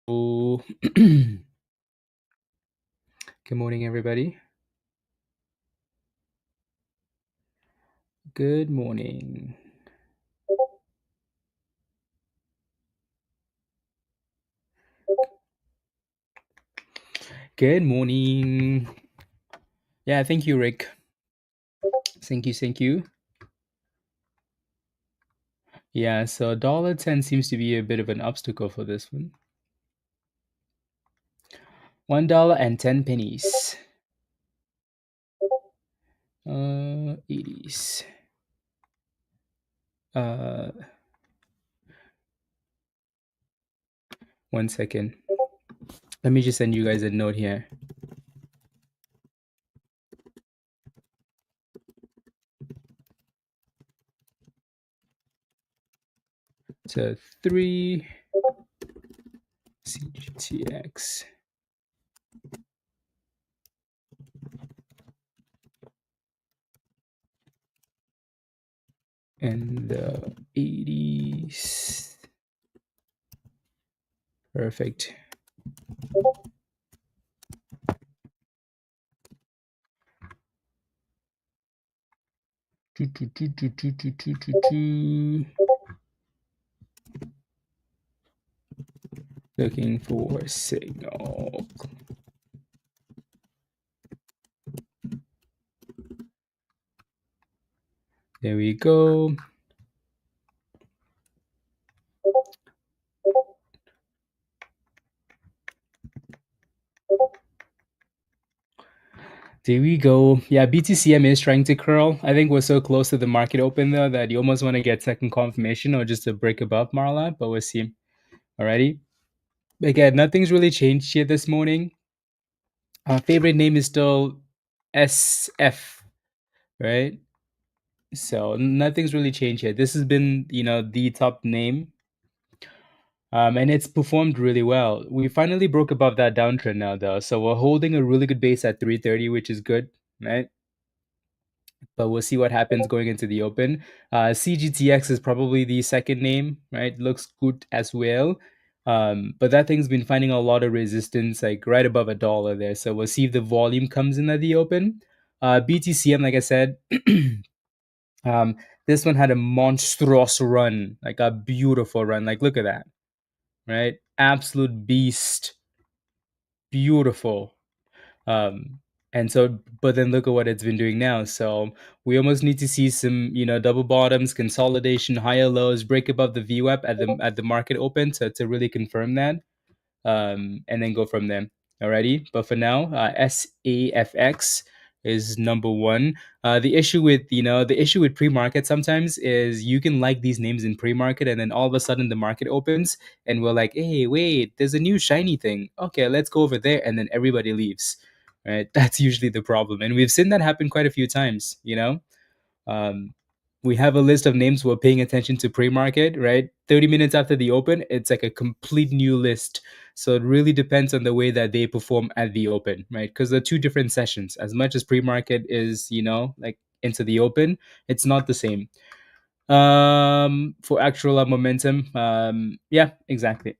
Oh, good morning, everybody. Good morning. Good morning. Yeah, thank you, Rick. Thank you. Yeah, so $1.10 seems to be a bit of an obstacle for this one. $1.10. 80s. One second. Let me just send you guys a note here. So 3 CGTX. And the 80s. Perfect. Looking for a signal. There we go. There we go. Yeah, BTCM is trying to curl. I think we're so close to the market open though that you almost want to get second confirmation or just a break above Marla, but we'll see. Alrighty. Again, nothing's really changed here this morning. Our favorite name is still SF, right? So nothing's really changed here. This has been, the top name. And it's performed really well. We finally broke above that downtrend now, though. So we're holding a really good base at 330, which is good, right? But we'll see what happens going into the open. CGTX is probably the second name, right? Looks good as well. But that thing's been finding a lot of resistance, like right above $1 there. So we'll see if the volume comes in at the open. BTCM, like I said, this one had a monstrous run, like a beautiful run. Like, look at that, right? Absolute beast. Beautiful. And so, but then look at what it's been doing now. So we almost need to see some, double bottoms, consolidation, higher lows, break above the VWAP at the market open to really confirm that, and then go from there. Alrighty. But for now, SAFX is number one. The issue with pre-market sometimes is you can like these names in pre-market, and then all of a sudden the market opens, and we're like, hey, wait, there's a new shiny thing. Okay, let's go over there, and then everybody leaves. Right? That's usually the problem, and we've seen that happen quite a few times. Um, we have a list of names we're paying attention to pre-market, right? 30 minutes after the open, it's like a complete new list. So it really depends on the way that they perform at the open, right? Because they're two different sessions. As much as pre-market is, like into the open, it's not the same. For actual momentum, yeah, exactly.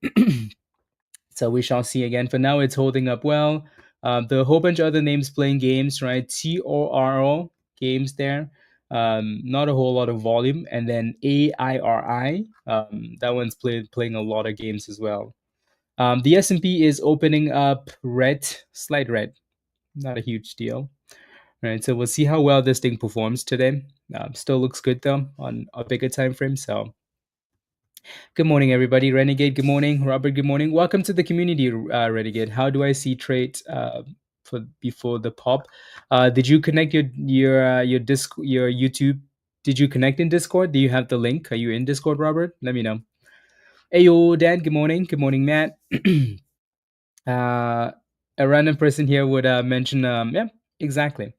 So we shall see again. For now, it's holding up well. The whole bunch of other names playing games, right? TORO games there. Not a whole lot of volume. And then AIRI, that one's playing a lot of games as well. The S&P is opening up red, slight red. Not a huge deal. Right, so we'll see how well this thing performs today. Still looks good though on a bigger time frame. So good morning, everybody. Renegade, good morning. Robert, good morning. Welcome to the community, Renegade. How do I see trade for before the pop? Did you connect your your YouTube? Did you connect in Discord? Do you have the link? Are you in Discord, Robert? Let me know. Hey, yo, Dan. Good morning. Good morning, Matt. A random person here would mention, yeah, exactly.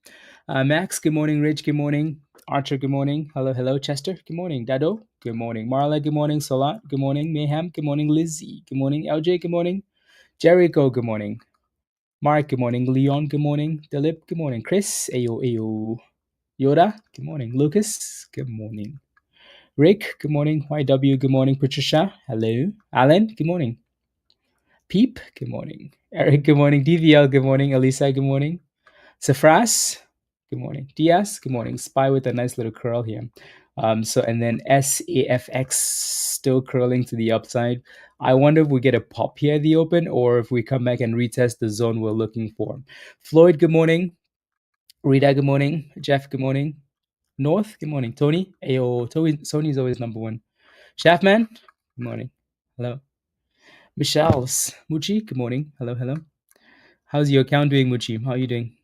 Max, good morning. Rich, good morning. Archer, good morning. Hello, Chester, good morning. Dado, good morning. Marla, good morning. Salat, good morning. Mayhem, good morning. Lizzie, good morning. LJ, good morning. Jericho, good morning. Mark, good morning. Leon, good morning. Dilip, good morning. Chris, ayo. Yoda, good morning. Lucas, good morning. Rick, good morning. YW, good morning. Patricia, hello. Alan, good morning. Peep, good morning. Eric, good morning. DVL, good morning. Elisa, good morning. Safras, good morning. Diaz, good morning. Spy with a nice little curl here. And then SAFX still curling to the upside. I wonder if we get a pop here at the open or if we come back and retest the zone we're looking for. Floyd, good morning. Rita, good morning. Jeff, good morning. North, good morning. Tony, ayo, Tony's always number one. Shaftman, good morning. Hello. Michelle's Muchi, good morning. Hello, hello. How's your account doing, Muchi? How are you doing?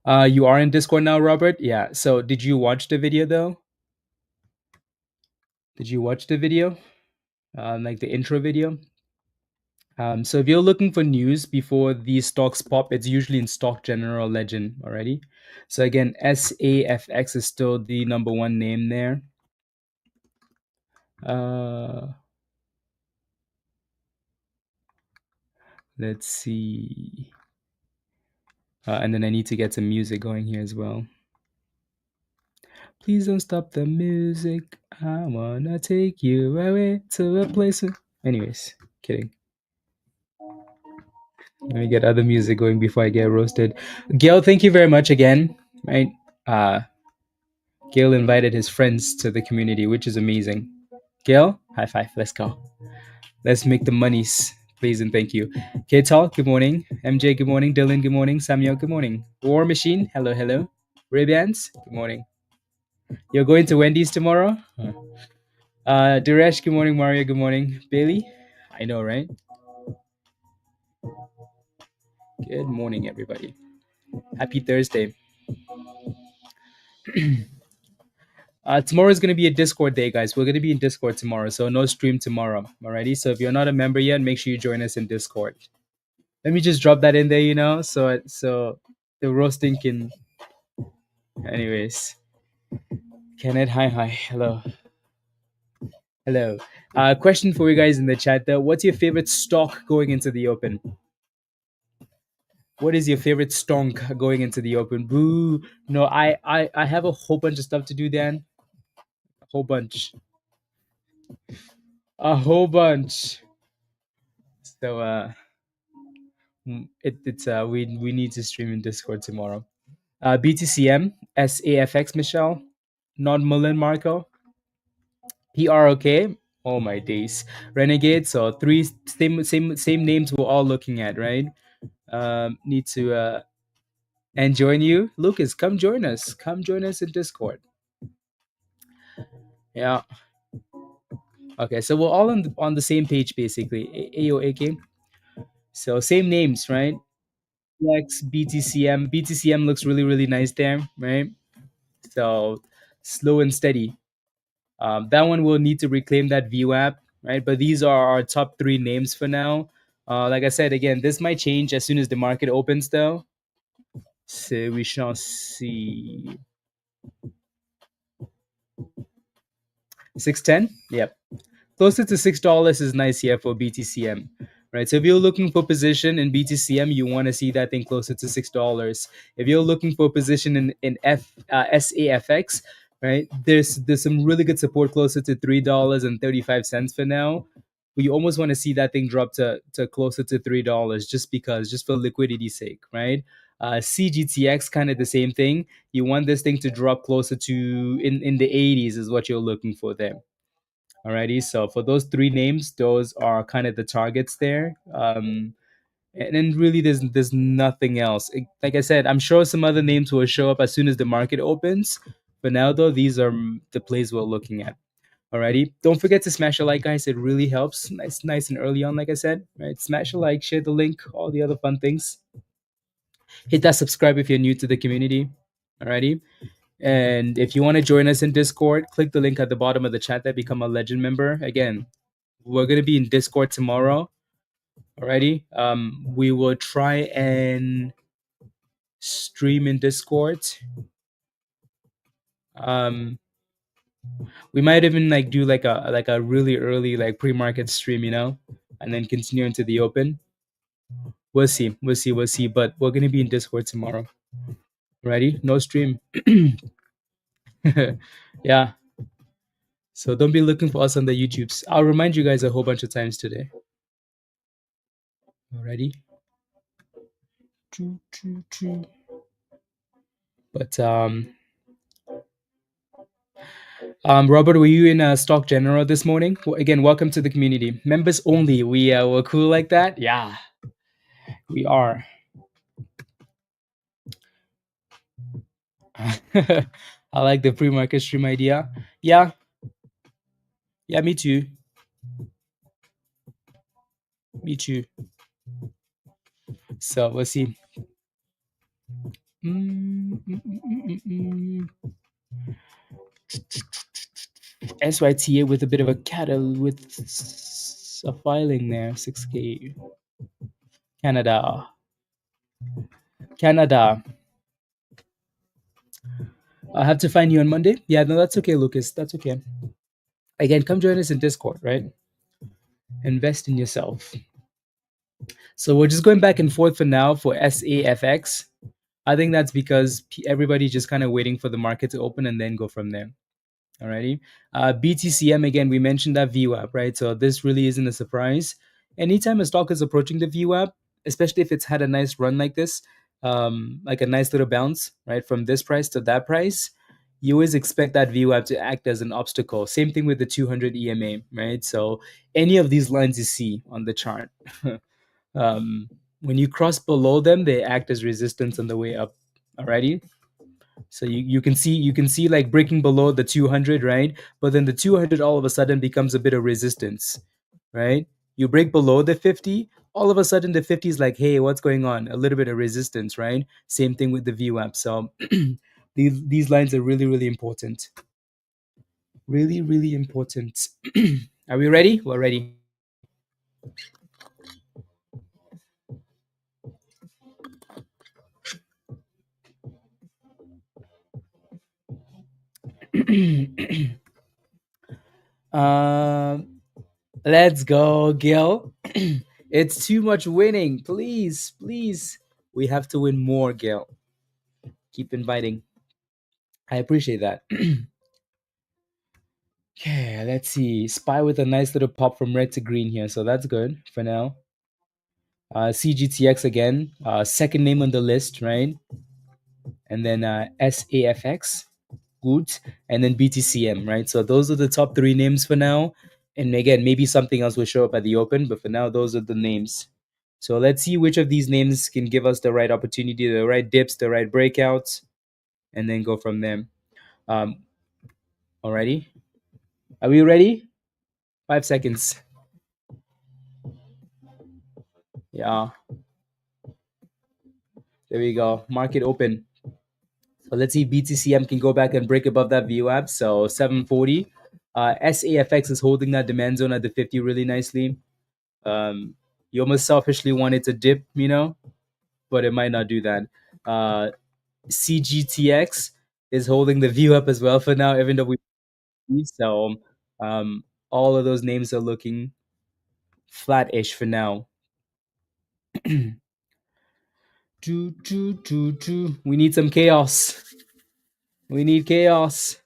You are in Discord now, Robert? Yeah. So did you watch the video though? Did you watch the video? Like the intro video? So if you're looking for news before these stocks pop, it's usually in Stock General Legend already. So again, SAFX is still the number one name there. Let's see. And then I need to get some music going here as well. Please don't stop the music. I wanna take you away to a place. Anyways, kidding. Let me get other music going before I get roasted. Gail, thank you very much again. Right? Uh, Gail invited his friends to the community, which is amazing. Gail, high five. Let's go. Let's make the monies, please and thank you. K-Talk, good morning. MJ, good morning. Dylan, good morning. Samuel, good morning. War Machine, hello, hello. Ray-Bans, good morning. You're going to Wendy's tomorrow? Diresh, good morning. Mario, good morning. Bailey, I know, right? Good morning, everybody. Happy Thursday. Tomorrow is going to be a Discord day, guys. We're going to be in Discord tomorrow, so no stream tomorrow. Alrighty. So if you're not a member yet, make sure you join us in Discord. Let me just drop that in there, so the roasting can. Anyways, Kenneth, hi, hello, hello. Question for you guys in the chat though: what's your favorite stock going into the open? What is your favorite stonk going into the open? Boo! No, I have a whole bunch of stuff to do, Dan. A whole bunch. A whole bunch. So we need to stream in Discord tomorrow. BTCM, SAFX, Michelle, non Mullen Marco, PROK. Oh my days, Renegade. So three same names we're all looking at, right? Need to and join you, Lucas. Come join us. Come join us in Discord. Yeah. Okay, so we're all on the same page basically. AOAK. So same names, right? X BTCM. BTCM looks really nice there, right? So slow and steady. That one will need to reclaim that view app, right? But these are our top three names for now. Like I said, again, this might change as soon as the market opens, though. So we shall see. 610. Yep. Closer to $6 is nice here for BTCM, right? So if you're looking for position in BTCM, you want to see that thing closer to $6. If you're looking for position in SAFX, right, there's some really good support closer to $3.35 for now. We almost want to see that thing drop to closer to $3 just for liquidity sake, right? CGTX, kind of the same thing. You want this thing to drop closer to in the 80s is what you're looking for there. Alrighty, so for those three names, those are kind of the targets there. And then really, there's nothing else. Like I said, I'm sure some other names will show up as soon as the market opens. For now, though, these are the plays we're looking at. Alrighty, don't forget to smash a like, guys. It really helps. Nice and early on, like I said. Right, smash a like, share the link, all the other fun things. Hit that subscribe if you're new to the community. Alrighty. And if you want to join us in Discord, click the link at the bottom of the chat that become a legend member. Again, we're gonna be in Discord tomorrow. Alrighty. We will try and stream in Discord. We might even do like a really early pre-market stream, and then continue into the open. We'll see. But we're gonna be in Discord tomorrow. Ready? No stream. Yeah. So don't be looking for us on the YouTubes. I'll remind you guys a whole bunch of times today. Alrighty. But Robert, were you in Stock General this morning? Again, welcome to the community. Members only. We're cool like that. Yeah, we are. I like the pre-market stream idea. Yeah, yeah, me too. Me too. So we'll see. SYTA with a bit of a cattle with a filing there. 6K. Canada. Canada. I'll have to find you on Monday. Yeah, no, that's okay, Lucas. That's okay. Again, come join us in Discord, right? Invest in yourself. So we're just going back and forth for now for SAFX. I think that's because everybody's just kind of waiting for the market to open and then go from there. Alrighty. BTCM, again, we mentioned that VWAP, right? So this really isn't a surprise. Anytime a stock is approaching the VWAP, especially if it's had a nice run like this, like a nice little bounce, right, from this price to that price, you always expect that VWAP to act as an obstacle. Same thing with the 200 EMA, right? So any of these lines you see on the chart, when you cross below them, they act as resistance on the way up. Alrighty. So you can see like breaking below the 200, right? But then the 200 all of a sudden becomes a bit of resistance, right? You break below the 50, all of a sudden the 50 is like, hey, what's going on? A little bit of resistance, right? Same thing with the VWAP. So these lines are really, really important. Really, really important. Are we ready? We're ready. Let's go, Gil. It's too much winning. Please, please. We have to win more, Gil. Keep inviting. I appreciate that. Okay, let's see. Spy with a nice little pop from red to green here. So that's good for now. CGTX again. Second name on the list, right? And then SAFX. Good. And then BTCM, right? So those are the top three names for now. And again, maybe something else will show up at the open, but for now, those are the names. So let's see which of these names can give us the right opportunity, the right dips, the right breakouts, and then go from there. Alrighty. Are we ready? 5 seconds. Yeah. There we go. Market open. So let's see BTCM can go back and break above that VWAP. So 740. SAFX is holding that demand zone at the 50 really nicely. You almost selfishly want it to dip, but it might not do that. CGTX is holding the view up as well for now, even though we so all of those names are looking flat-ish for now. We need some chaos. We need chaos.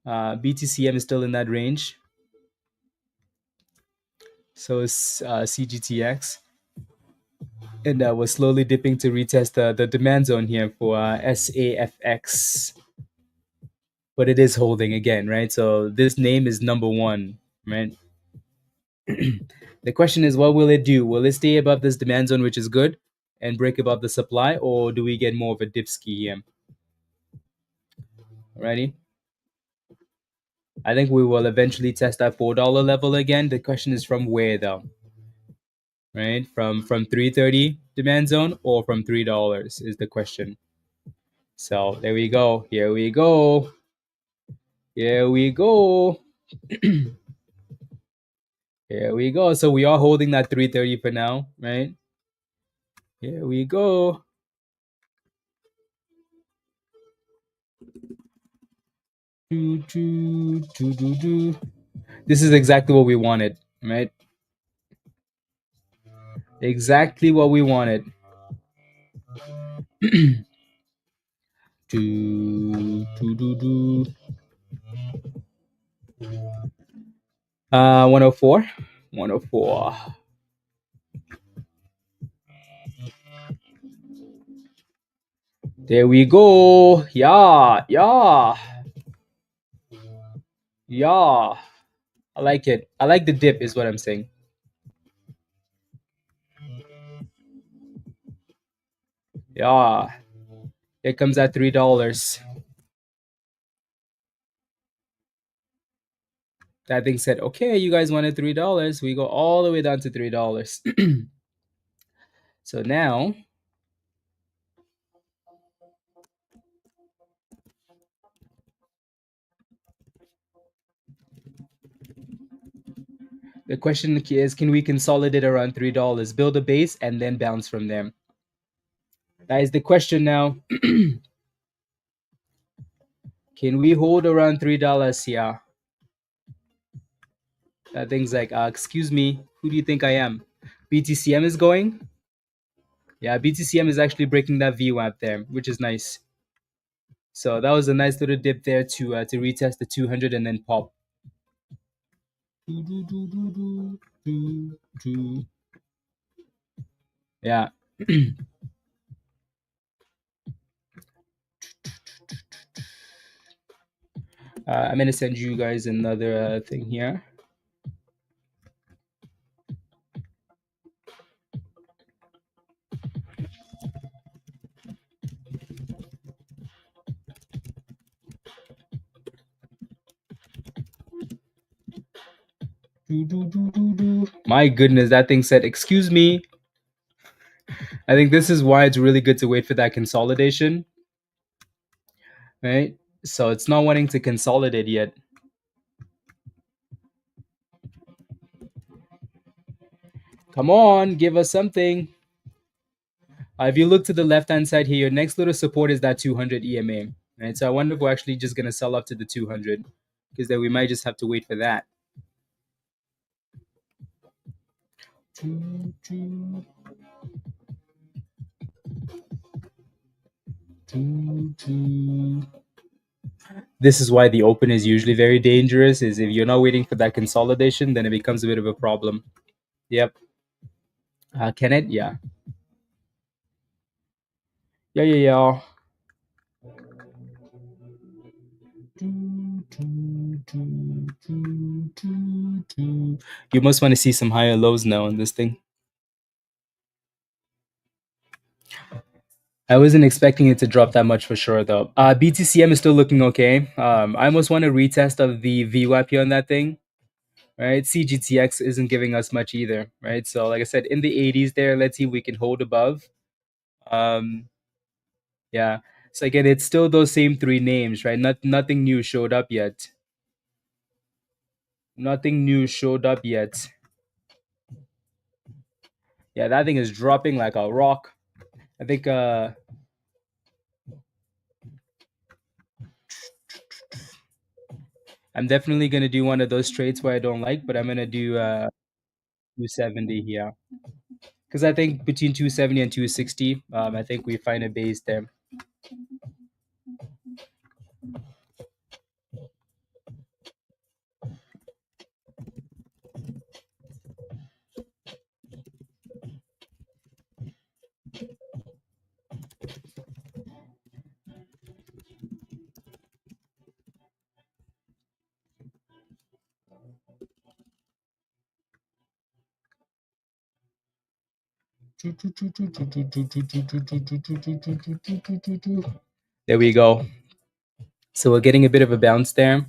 BTCM is still in that range. So is CGTX. And we're slowly dipping to retest the demand zone here for SAFX. But it is holding again, right? So this name is number one, right? The question is, what will it do? Will it stay above this demand zone, which is good, and break above the supply, or do we get more of a dip ski here? Alrighty. I think we will eventually test that $4 level again. The question is from where though? Right? From 330 demand zone or from $3 is the question. So there we go. Here we go. Here we go. Here we go. So we are holding that 330 for now, right? Here we go. This is exactly what we wanted, right? Exactly what we wanted. 104. 104. There we go. Yeah, yeah, yeah. I like it. I like the dip, is what I'm saying. Yeah. Here comes that $3. That thing said, okay, you guys wanted $3. We go all the way down to $3. So now the question is, can we consolidate around $3, build a base, and then bounce from there? That is the question now. Can we hold around $3? Yeah. That thing's like, excuse me, who do you think I am? BTCM is going. Yeah, BTCM is actually breaking that VWAP there, which is nice. So that was a nice little dip there to retest the 200 and then pop. Yeah. I'm gonna send you guys another thing here. My goodness, that thing said, excuse me. I think this is why it's really good to wait for that consolidation, right? So it's not wanting to consolidate yet. Come on, give us something. If you look to the left-hand side here, your next little support is that 200 EMA, right? So I wonder if we're actually just going to sell up to the 200, because then we might just have to wait for that. This is why the open is usually very dangerous, is if you're not waiting for that consolidation, then it becomes a bit of a problem. Yep. Can it? Yeah. Yeah. You must want to see some higher lows now on this thing. I wasn't expecting it to drop that much for sure, though. BTCM is still looking okay. I almost want a retest of the VWAP here on that thing, right? CGTX isn't giving us much either, right? So, like I said, in the 80s there, let's see if we can hold above. Yeah. So again, it's still those same three names, right? Nothing new showed up yet. Nothing new showed up yet. Yeah, that thing is dropping like a rock. I think I'm definitely gonna do one of those trades where I don't like, but I'm gonna do 270 here. Because I think between 270 and 260, I think we find a base there. There we go. So we're getting a bit of a bounce there.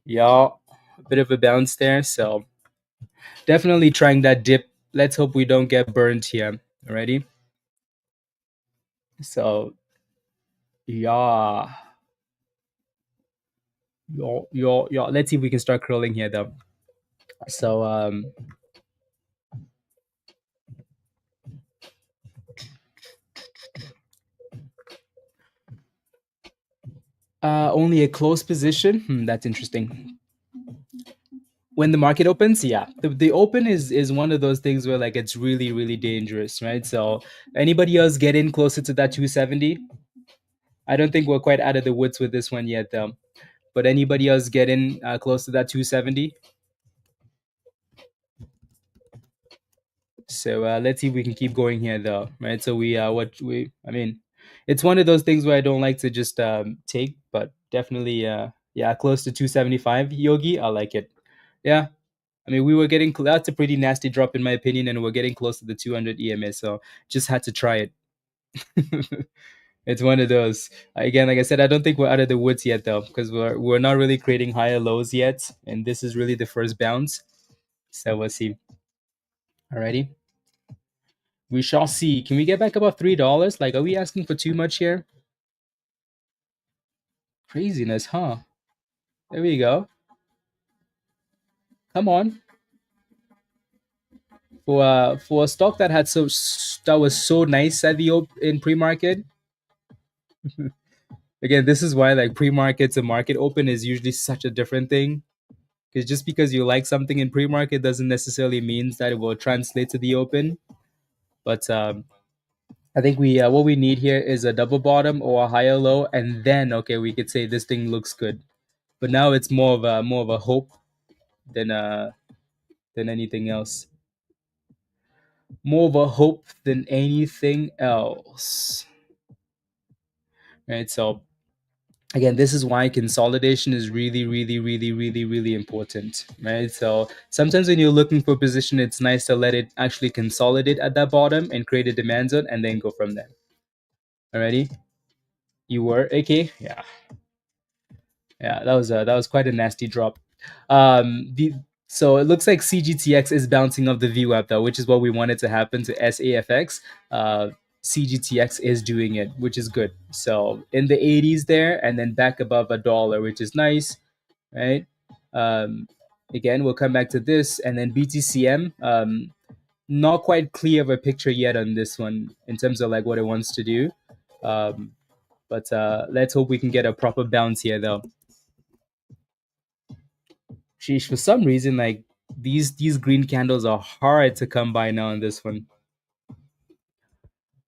Yeah, a bit of a bounce there. So definitely trying that dip. Let's hope we don't get burned here. Alrighty. So yeah. Yo. Let's see if we can start curling here though. So only a close position. That's interesting. When the market opens, yeah, the open is one of those things where like it's really dangerous, right? So anybody else get in closer to that 270? I don't think we're quite out of the woods with this one yet though. but anybody else getting close to that 270? So let's see if we can keep going here, though, right? So I mean, it's one of those things where I don't like to just take, but definitely, yeah, close to 275, Yogi. I like it. Yeah, I mean, we were getting that's a pretty nasty drop in my opinion, and we're getting close to the 200 EMA, so just had to try it. It's one of those. Again, like I said, I don't think we're out of the woods yet, though, because we're not really creating higher lows yet, and this is really the first bounce. So we'll see. Alrighty. We shall see. Can we get back above $3? Like, are we asking for too much here? Craziness, huh? There we go. Come on. For a stock that had that was so nice at the in pre-market. Again, this is why like pre-market to market open is usually such a different thing. Because just because you like something in pre-market doesn't necessarily means that it will translate to the open. But I think we what we need here is a double bottom or a higher low, and then okay, we could say this thing looks good. But now it's more of a hope than anything else. More of a hope than anything else. Right. So again, this is why consolidation is really, really, really, really, really important. Right. So sometimes when you're looking for a position, it's nice to let it actually consolidate at that bottom and create a demand zone and then go from there. Alrighty. You were AK? Yeah. Yeah, that was quite a nasty drop. So it looks like CGTX is bouncing off the VWAP though, which is what we wanted to happen to SAFX. CGTX is doing it, which is good. So in the 80s there, and then back above $1, which is nice, right? Again, we'll come back to this, and then BTCM. Not quite clear of a picture yet on this one in terms of like what it wants to do. But let's hope we can get a proper bounce here though. Sheesh, for some reason, like these green candles are hard to come by now on this one.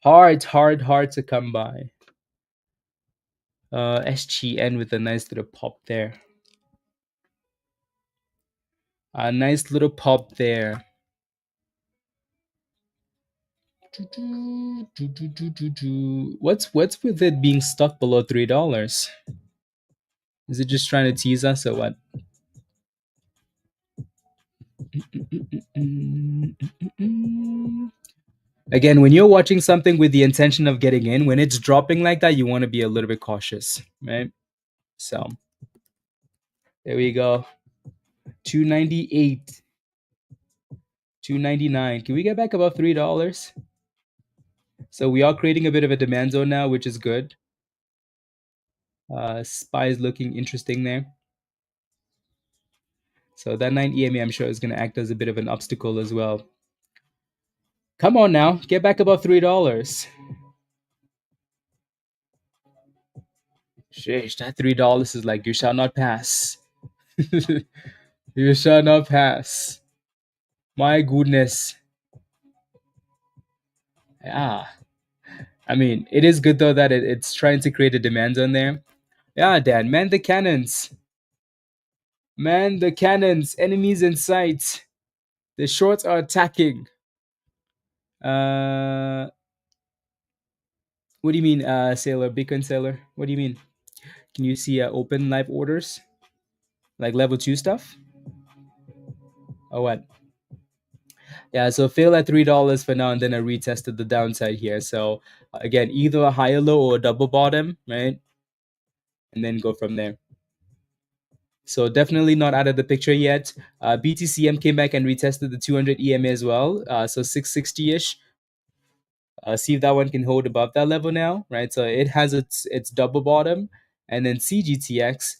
Hard to come by. SGN with a nice little pop there. A nice little pop there. What's with it being stuck below $3? Is it just trying to tease us or what? Again, when you're watching something with the intention of getting in, when it's dropping like that, you want to be a little bit cautious, right? So there we go. 298, 299. Can we get back above $3? So we are creating a bit of a demand zone now, which is good. SPY is looking interesting there. So that 9 EMA, I'm sure, is going to act as a bit of an obstacle as well. Come on now, get back above $3. Sheesh, that $3 is like you shall not pass. You shall not pass. My goodness. Yeah. I mean, it is good though that it's trying to create a demand zone there. Yeah, Dan, man the cannons. Man the cannons. Enemies in sight. The shorts are attacking. What do you mean, sailor? Beacon sailor? What do you mean? Can you see open live orders? Like level 2 stuff? Or what? Yeah, so fail at $3 for now, and then I retested the downside here. So again, either a higher low or a double bottom, right? And then go from there. So definitely not out of the picture yet. BTCM came back and retested the 200 EMA as well. So 660-ish. See if that one can hold above that level now, right? So it has its double bottom, and then CGTX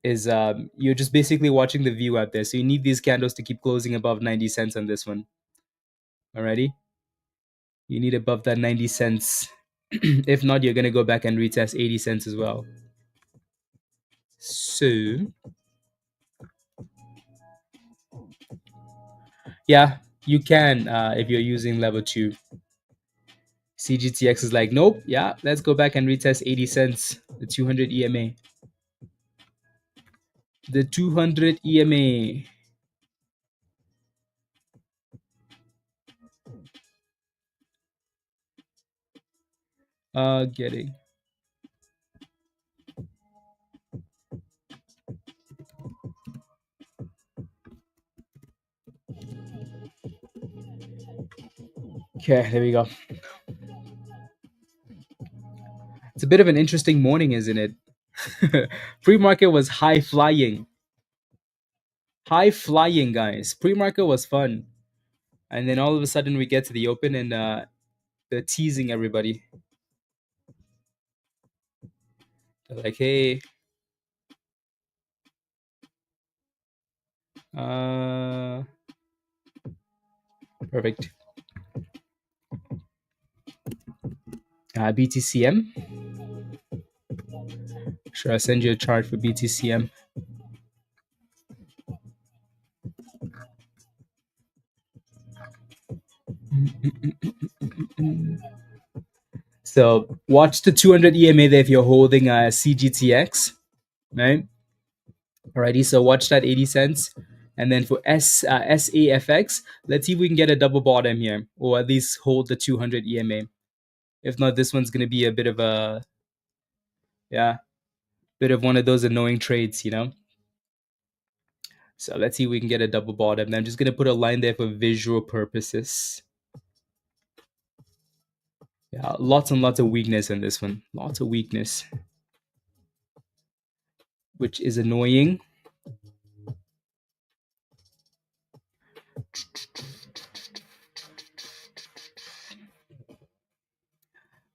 is you're just basically watching the view out there. So you need these candles to keep closing above 90 cents on this one. Alrighty, you need above that 90 cents. If not, you're gonna go back and retest 80 cents as well. So yeah, you can if you're using level 2. CGTX is like, nope, yeah, let's go back and retest 80 cents, the 200 EMA. The 200 EMA. Getting. Okay, there we go. It's a bit of an interesting morning, isn't it? Pre-market was high flying. High flying, guys. Pre-market was fun. And then all of a sudden we get to the open and they're teasing everybody. They're like, hey, perfect. BTCM. Sure, I'll send you a chart for BTCM. So watch the 200 EMA there if you're holding a CGTX, right? Alrighty, so watch that 80 cents. And then for SAFX, let's see if we can get a double bottom here, or at least hold the 200 EMA. If not, this one's going to be a bit of a, yeah, bit of one of those annoying trades, you know? So let's see if we can get a double bottom. I'm just going to put a line there for visual purposes. Yeah, lots and lots of weakness in this one. Lots of weakness, which is annoying.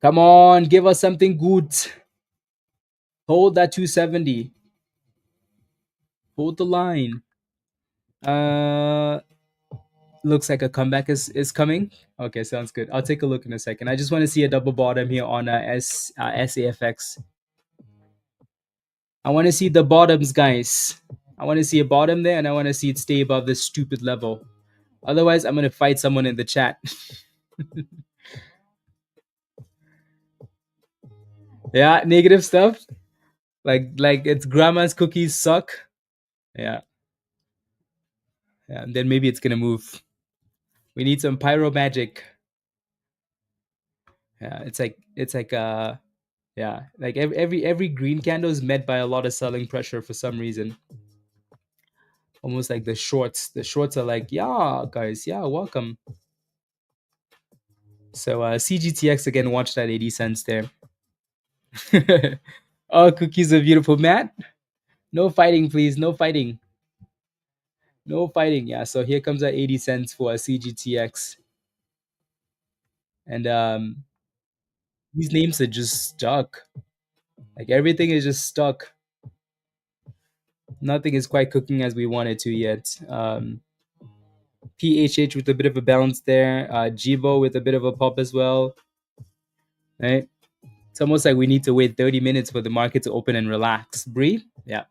Come on, give us something good. Hold that 270. Hold the line. Looks like a comeback is coming. Okay, sounds good. I'll take a look in a second. I just want to see a double bottom here on SAFX. I want to see the bottoms, guys. I want to see a bottom there, and I want to see it stay above this stupid level. Otherwise, I'm gonna fight someone in the chat. Yeah, negative stuff. Like it's grandma's cookies suck. Yeah. Yeah, and then maybe it's gonna move. We need some pyro magic. Yeah, it's like yeah, like every green candle is met by a lot of selling pressure for some reason. Almost like the shorts. The shorts are like, yeah, guys, yeah, welcome. So CGTX again, watch that 80 cents there. Oh, cookies are beautiful, Matt. No fighting, please. No fighting. No fighting. Yeah, so here comes that 80 cents for a CGTX. And these names are just stuck. Like everything is just stuck. Nothing is quite cooking as we want it to yet. PHH with a bit of a bounce there. Jibo with a bit of a pop as well. Right? It's almost like we need to wait 30 minutes for the market to open and relax. Breathe. Yeah.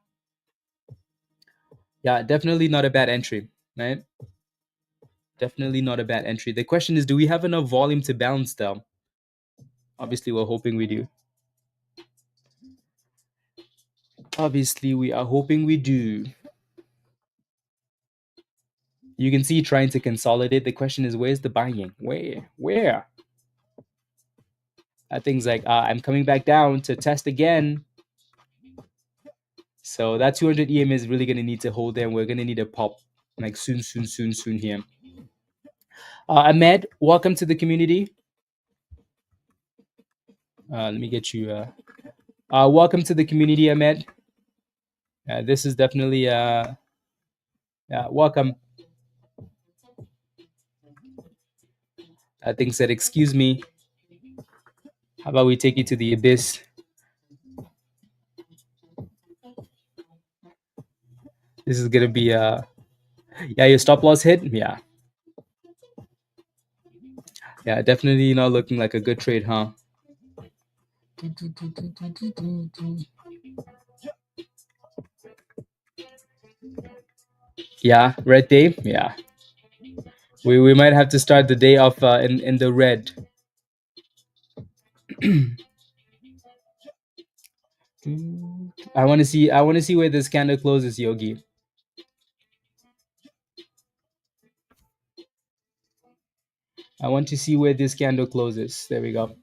Yeah, definitely not a bad entry, right? Definitely not a bad entry. The question is, do we have enough volume to bounce though? Obviously, we're hoping we do. Obviously, we are hoping we do. You can see trying to consolidate. The question is, where's the buying? Where? Things like, I'm coming back down to test again. So that 200 EM is really going to need to hold there. We're going to need a pop like soon here. Ahmed, welcome to the community. Let me get you. Welcome to the community, Ahmed. This is definitely welcome. I think said, excuse me. How about we take you to the abyss? This is gonna be yeah, your stop loss hit. Yeah, definitely not looking like a good trade, huh? Yeah, red day. Yeah, we might have to start the day off in the red. I want to see. I want to see where this candle closes, Yogi. I want to see where this candle closes. There we go.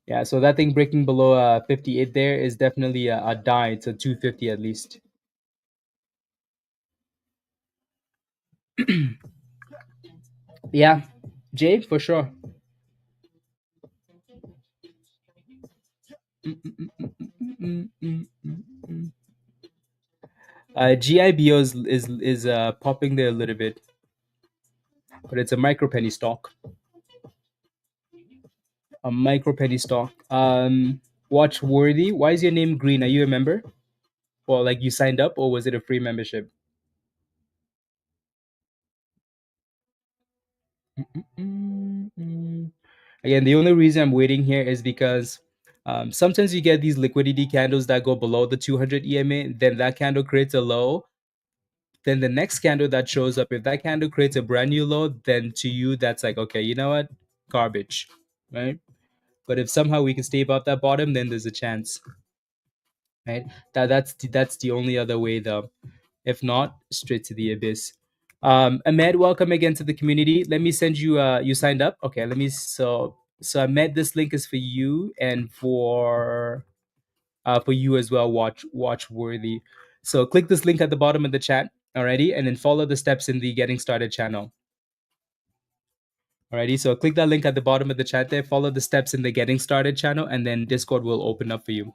Yeah, so that thing breaking below 58 there is definitely a die to 250 at least. Yeah, Jay, for sure. GIBO is popping there a little bit, but it's a micro penny stock. A micro penny stock. Watch worthy. Why is your name green? Are you a member? Or like you signed up, or was it a free membership? Again, the only reason I'm waiting here is because sometimes you get these liquidity candles that go below the 200 EMA, then that candle creates a low. Then the next candle that shows up, if that candle creates a brand new low, then to you, that's like, okay, you know what? Garbage, right? But if somehow we can stay above that bottom, then there's a chance, right? That's the only other way though. If not, straight to the abyss. Ahmed, welcome again to the community. Let me send you. You signed up. Okay. Let me. So Ahmed, this link is for you and for you as well. Watch worthy. So click this link at the bottom of the chat. Alrighty, and then follow the steps in the getting started channel. Alrighty, so click that link at the bottom of the chat there. Follow the steps in the getting started channel, and then Discord will open up for you.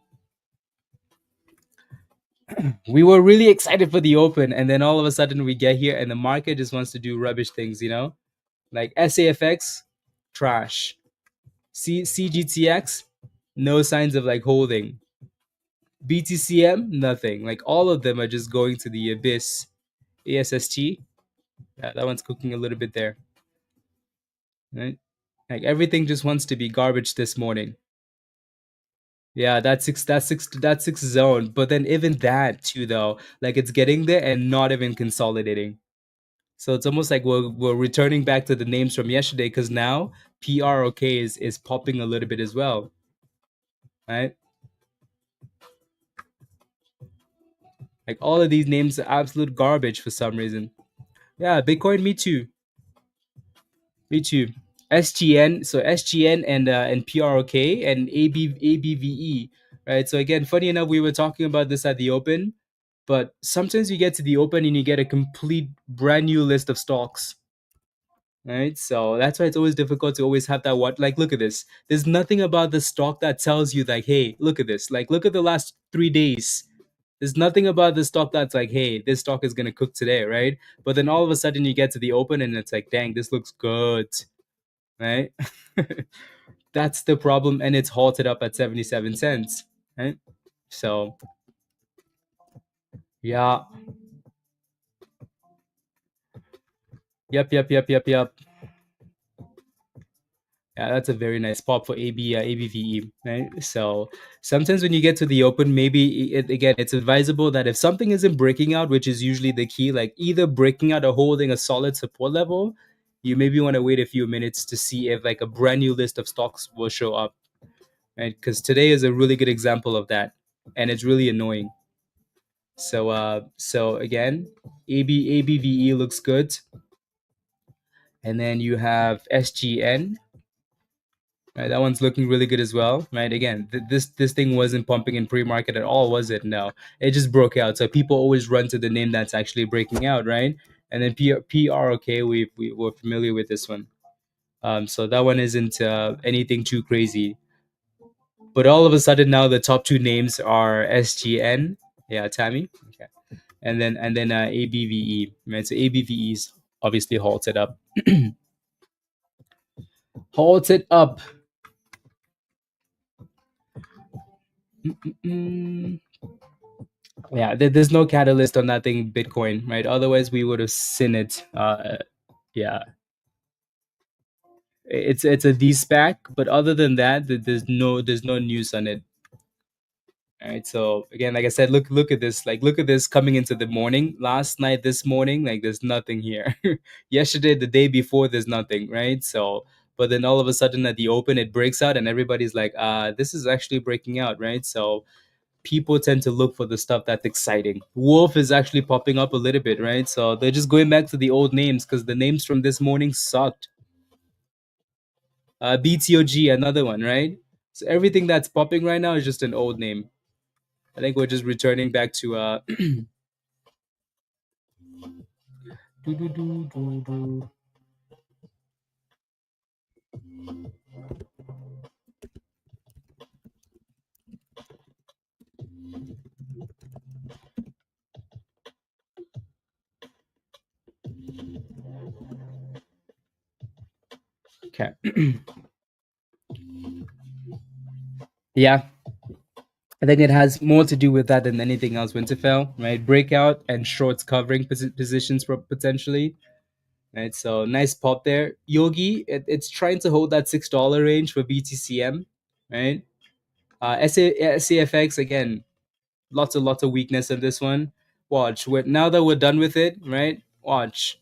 We were really excited for the open, and then all of a sudden we get here, and the market just wants to do rubbish things, you know, like SAFX, trash. CGTX, no signs of like holding. BTCM, nothing. Like all of them are just going to the abyss. ASST, yeah, that one's cooking a little bit there, right? Like everything just wants to be garbage this morning. Yeah, that's six zone. But then even that too though, like it's getting there and not even consolidating. So it's almost like we're returning back to the names from yesterday because now PROK is popping a little bit as well. Right? Like all of these names are absolute garbage for some reason. Yeah, Bitcoin, me too. Me too. SGN, so SGN and PROK and ABVE, right? So again, funny enough, we were talking about this at the open, but sometimes you get to the open and you get a complete brand new list of stocks, right? So that's why it's always difficult to always have that what like look at this. There's nothing about the stock that tells you like, hey, look at this. Like look at the last 3 days. There's nothing about the stock that's like, hey, this stock is gonna cook today, right? But then all of a sudden you get to the open and it's like, dang, this looks good, right? That's the problem, and it's halted up at 77 cents, right? So yeah, yep. Yeah, that's a very nice pop for ABVE, right? So sometimes when you get to the open, maybe again, it's advisable that if something isn't breaking out, which is usually the key, like either breaking out or holding a solid support level, you maybe want to wait a few minutes to see if like a brand new list of stocks will show up, right? Because today is a really good example of that, and it's really annoying. So again, ABVE looks good, and then you have SGN. Right, that one's looking really good as well, right? Again, this thing wasn't pumping in pre-market at all, was it? No, it just broke out. So people always run to the name that's actually breaking out, right? And then PROK, we were familiar with this one. So that one isn't anything too crazy. But all of a sudden now the top two names are SGN, yeah, Tammy, okay, and then ABVE, right? So ABVE's obviously halted up, halted up. Mm-mm. Yeah, there's no catalyst on that thing, Bitcoin, right? Otherwise, we would have seen it. Yeah, it's a DSPAC, but other than that, there's no news on it. All right. So again, like I said, look at this. Like look at this coming into the morning. Last night, this morning, like there's nothing here. Yesterday, the day before, there's nothing, right? So but then all of a sudden at the open it breaks out and everybody's like, this is actually breaking out, right? So people tend to look for the stuff that's exciting. Wolf is actually popping up a little bit, right? So they're just going back to the old names because the names from this morning sucked. BTOG, another one, right? So everything that's popping right now is just an old name. I think we're just returning back to okay. Yeah, I think it has more to do with that than anything else. Winterfell, right? Breakout and shorts covering positions potentially, right? So nice pop there. Yogi, it's trying to hold that $6 range for BTCM, right? SAFX again, lots of weakness in this one. Watch, now that we're done with it, right? Watch,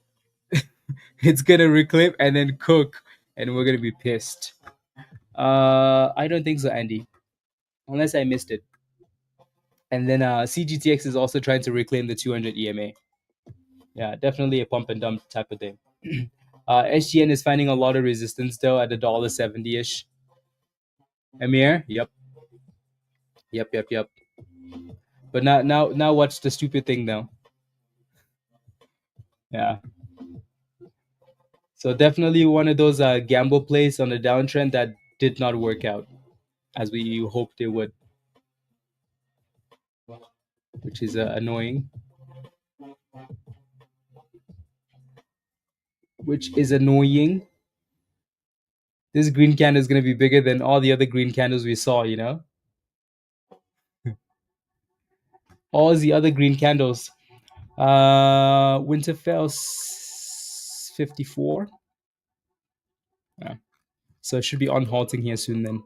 it's gonna reclip and then cook, and we're gonna be pissed. I don't think so, Andy, unless I missed it. And then CGTX is also trying to reclaim the 200 EMA. Yeah, definitely a pump and dump type of thing. SGN is finding a lot of resistance though at the $1.70 ish. Amir, yep. But now watch the stupid thing now. Yeah. So definitely one of those gamble plays on the downtrend that did not work out as we hoped it would, which is annoying. Which is annoying. This green candle is going to be bigger than all the other green candles we saw, you know? All the other green candles. Winterfell 54. Yeah. So it should be on halting here soon then.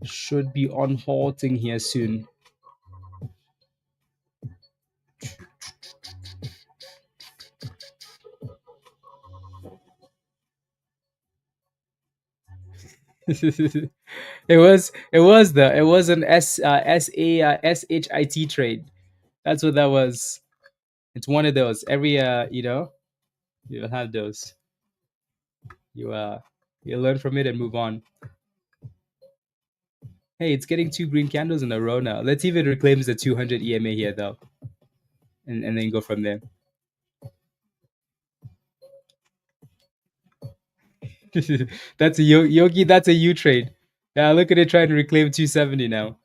Should be on halting here soon. It was an SHIT trade. That's what that was. It's one of those. Every you'll have those. You learn from it and move on. Hey, it's getting 2 green candles in a row now. Let's see if it reclaims the 200 EMA here though, and then go from there. That's a Yogi. That's a U trade. Yeah, look at it trying to reclaim 270 now.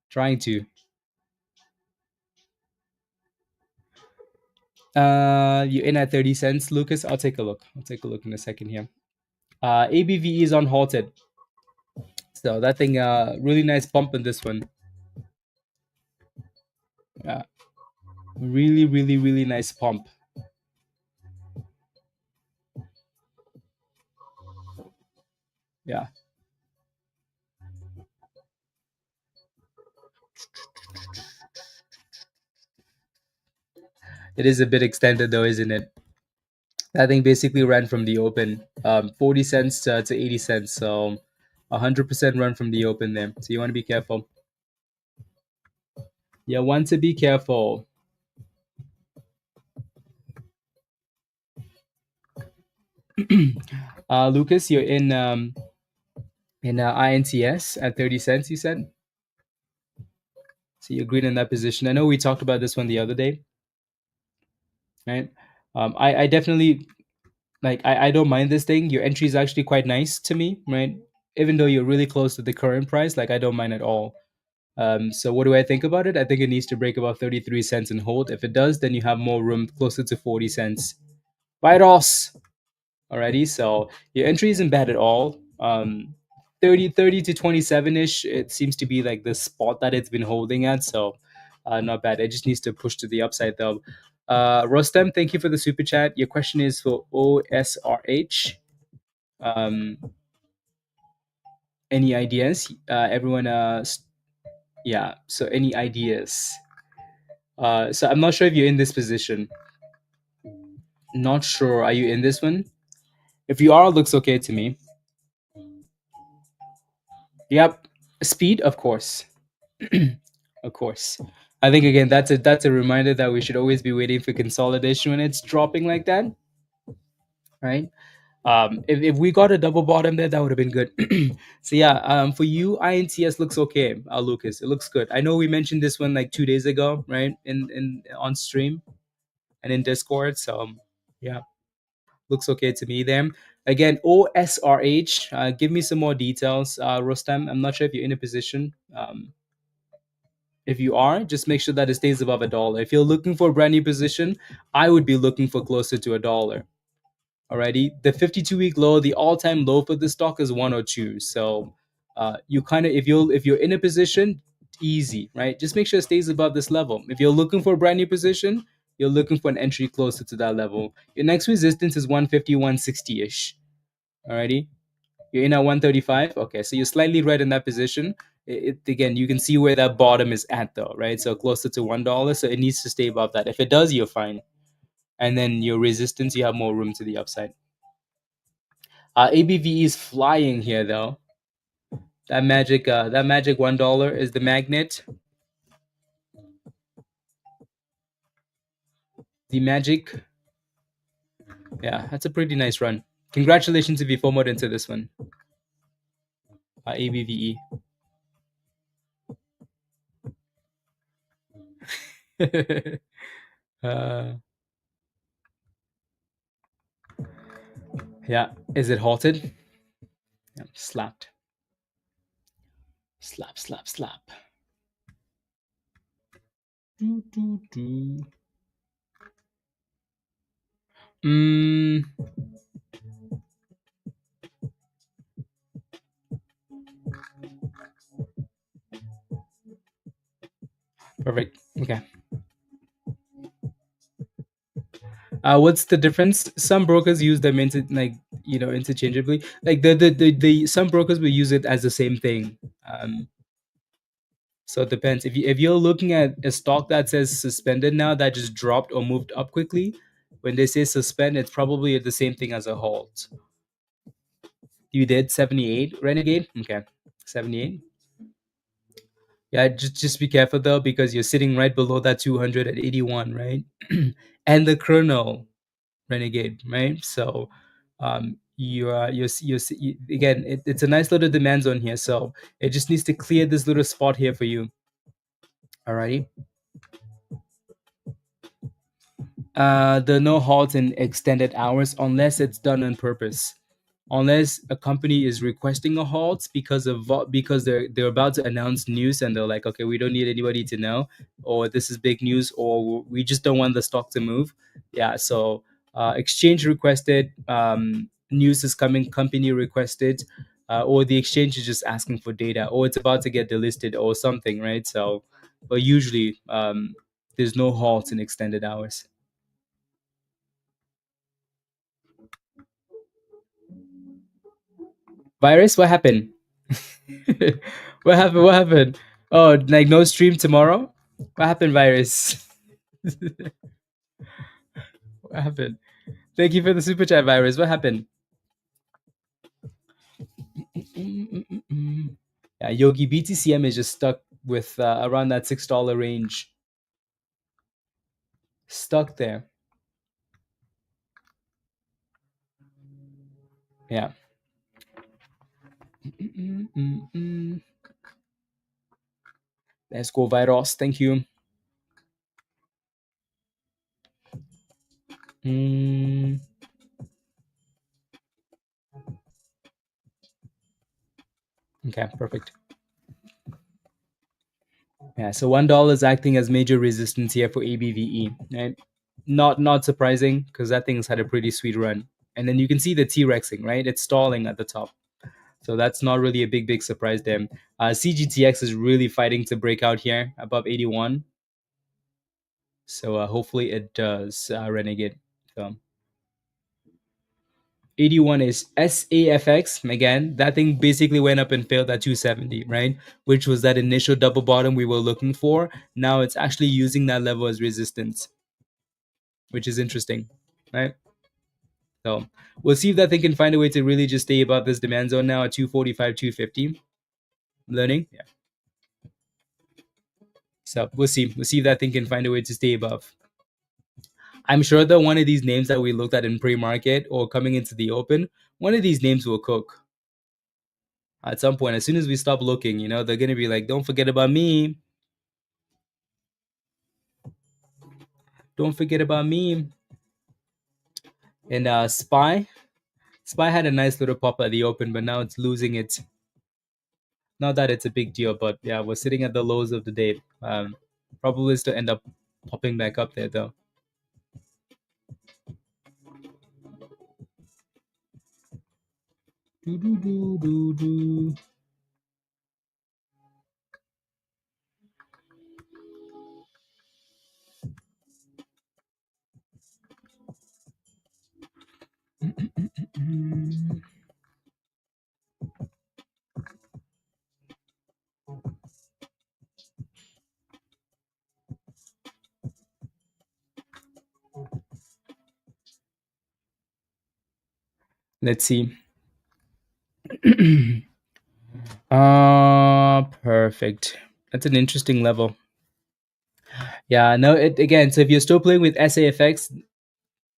Trying to. You're in at 30 cents, Lucas. I'll take a look. I'll take a look in a second here. ABVE is on halted. So that thing, really nice pump in this one. Yeah, really nice pump. Yeah. It is a bit extended though, isn't it? That thing basically ran from the open, 40 cents to 80 cents. So 100% run from the open there. So you want to be careful. You want to be careful. Lucas, you're in INTS at 30 cents, you said? So you're green in that position. I know we talked about this one the other day, right? I definitely I don't mind this thing. Your entry is actually quite nice to me, right? Even though you're really close to the current price, I don't mind at all. So what do I think about it? I think it needs to break above 33 cents and hold. If it does, then you have more room closer to 40 cents. Buy Ross. Alrighty, so your entry isn't bad at all. 30 to 27-ish, it seems to be like the spot that it's been holding at, so not bad. It just needs to push to the upside though. Rostem, thank you for the super chat. Your question is for OSRH. Any ideas? Everyone, yeah, so any ideas? So I'm not sure if you're in this position. Not sure. Are you in this one? If you are, looks okay to me. Yep. Speed, of course. Of course. I think again that's a reminder that we should always be waiting for consolidation when it's dropping like that, right? If we got a double bottom there, that would have been good. So yeah, for you, INTS looks okay, Lucas. It looks good. I know we mentioned this one like 2 days ago, right? In on stream and in Discord. So yeah, looks okay to me there. Again, OSRH. Give me some more details, Rostam. I'm not sure if you're in a position. If you are, just make sure that it stays above $1. If you're looking for a brand new position, I would be looking for closer to $1. Alrighty, the 52-week low, the all-time low for this stock is 102. So, you kind of if you're in a position, easy, right? Just make sure it stays above this level. If you're looking for a brand new position, you're looking for an entry closer to that level. Your next resistance is 150, 160 ish. Alrighty, you're in at 135. Okay, so you're slightly red in that position. Again, you can see where that bottom is at though, right? So closer to $1. So it needs to stay above that. If it does, you're fine. And then your resistance, you have more room to the upside. ABVE is flying here though. That magic $1 is the magnet. The magic. Yeah, that's a pretty nice run. Congratulations if you FOMOed into this one. ABVE. uh, yeah, is it halted? Yeah, slapped. Slap, slap, slap. Do, do, do. Mm, perfect. Okay. What's the difference? Some brokers use them interchangeably. Like the some brokers will use it as the same thing. So it depends. If you're looking at a stock that says suspended now that just dropped or moved up quickly, when they say suspend, it's probably the same thing as a halt. You did 78 Renegade? Okay. 78. Yeah, just be careful though, because you're sitting right below that 200 at 81, right? And the kernel Renegade, right? So again, it's a nice little demand zone here. So it just needs to clear this little spot here for you. Alrighty. The no halt in extended hours unless it's done on purpose. Unless a company is requesting a halt because they're about to announce news and they're like, okay, we don't need anybody to know, or this is big news, or we just don't want the stock to move. Yeah, so exchange requested, news is coming, company requested, or the exchange is just asking for data, or it's about to get delisted or something, right? So, but usually there's no halt in extended hours. Virus, what happened? What happened? What happened? Oh, like no stream tomorrow? What happened, Virus? What happened? Thank you for the super chat, Virus. What happened? Yeah, Yogi BTCM is just stuck with around that $6 range. Stuck there. Yeah. Let's go, Virus. Thank you. Okay, perfect. Yeah, so $1 is acting as major resistance here for ABVE, right? Not surprising, because that thing's had a pretty sweet run. And then you can see the T-Rexing, right? It's stalling at the top. So that's not really a big surprise there. CGTX is really fighting to break out here above 81. So hopefully it does, Renegade. So 81 is SAFX. Again, that thing basically went up and failed at 270, right? Which was that initial double bottom we were looking for. Now it's actually using that level as resistance, which is interesting, right? So we'll see if that thing can find a way to really just stay above this demand zone now at 245, 250. Learning. Yeah. So we'll see. We'll see if that thing can find a way to stay above. I'm sure that one of these names that we looked at in pre-market or coming into the open, one of these names will cook at some point. As soon as we stop looking, they're gonna be like, "Don't forget about me. Don't forget about me." And Spy had a nice little pop at the open, but now it's losing it. Not that it's a big deal, but yeah, we're sitting at the lows of the day. Probably is to end up popping back up there though. Do, do, do, do, do. Let's see. Perfect. That's an interesting level. Yeah, no, it again. So if you're still playing with SAFX,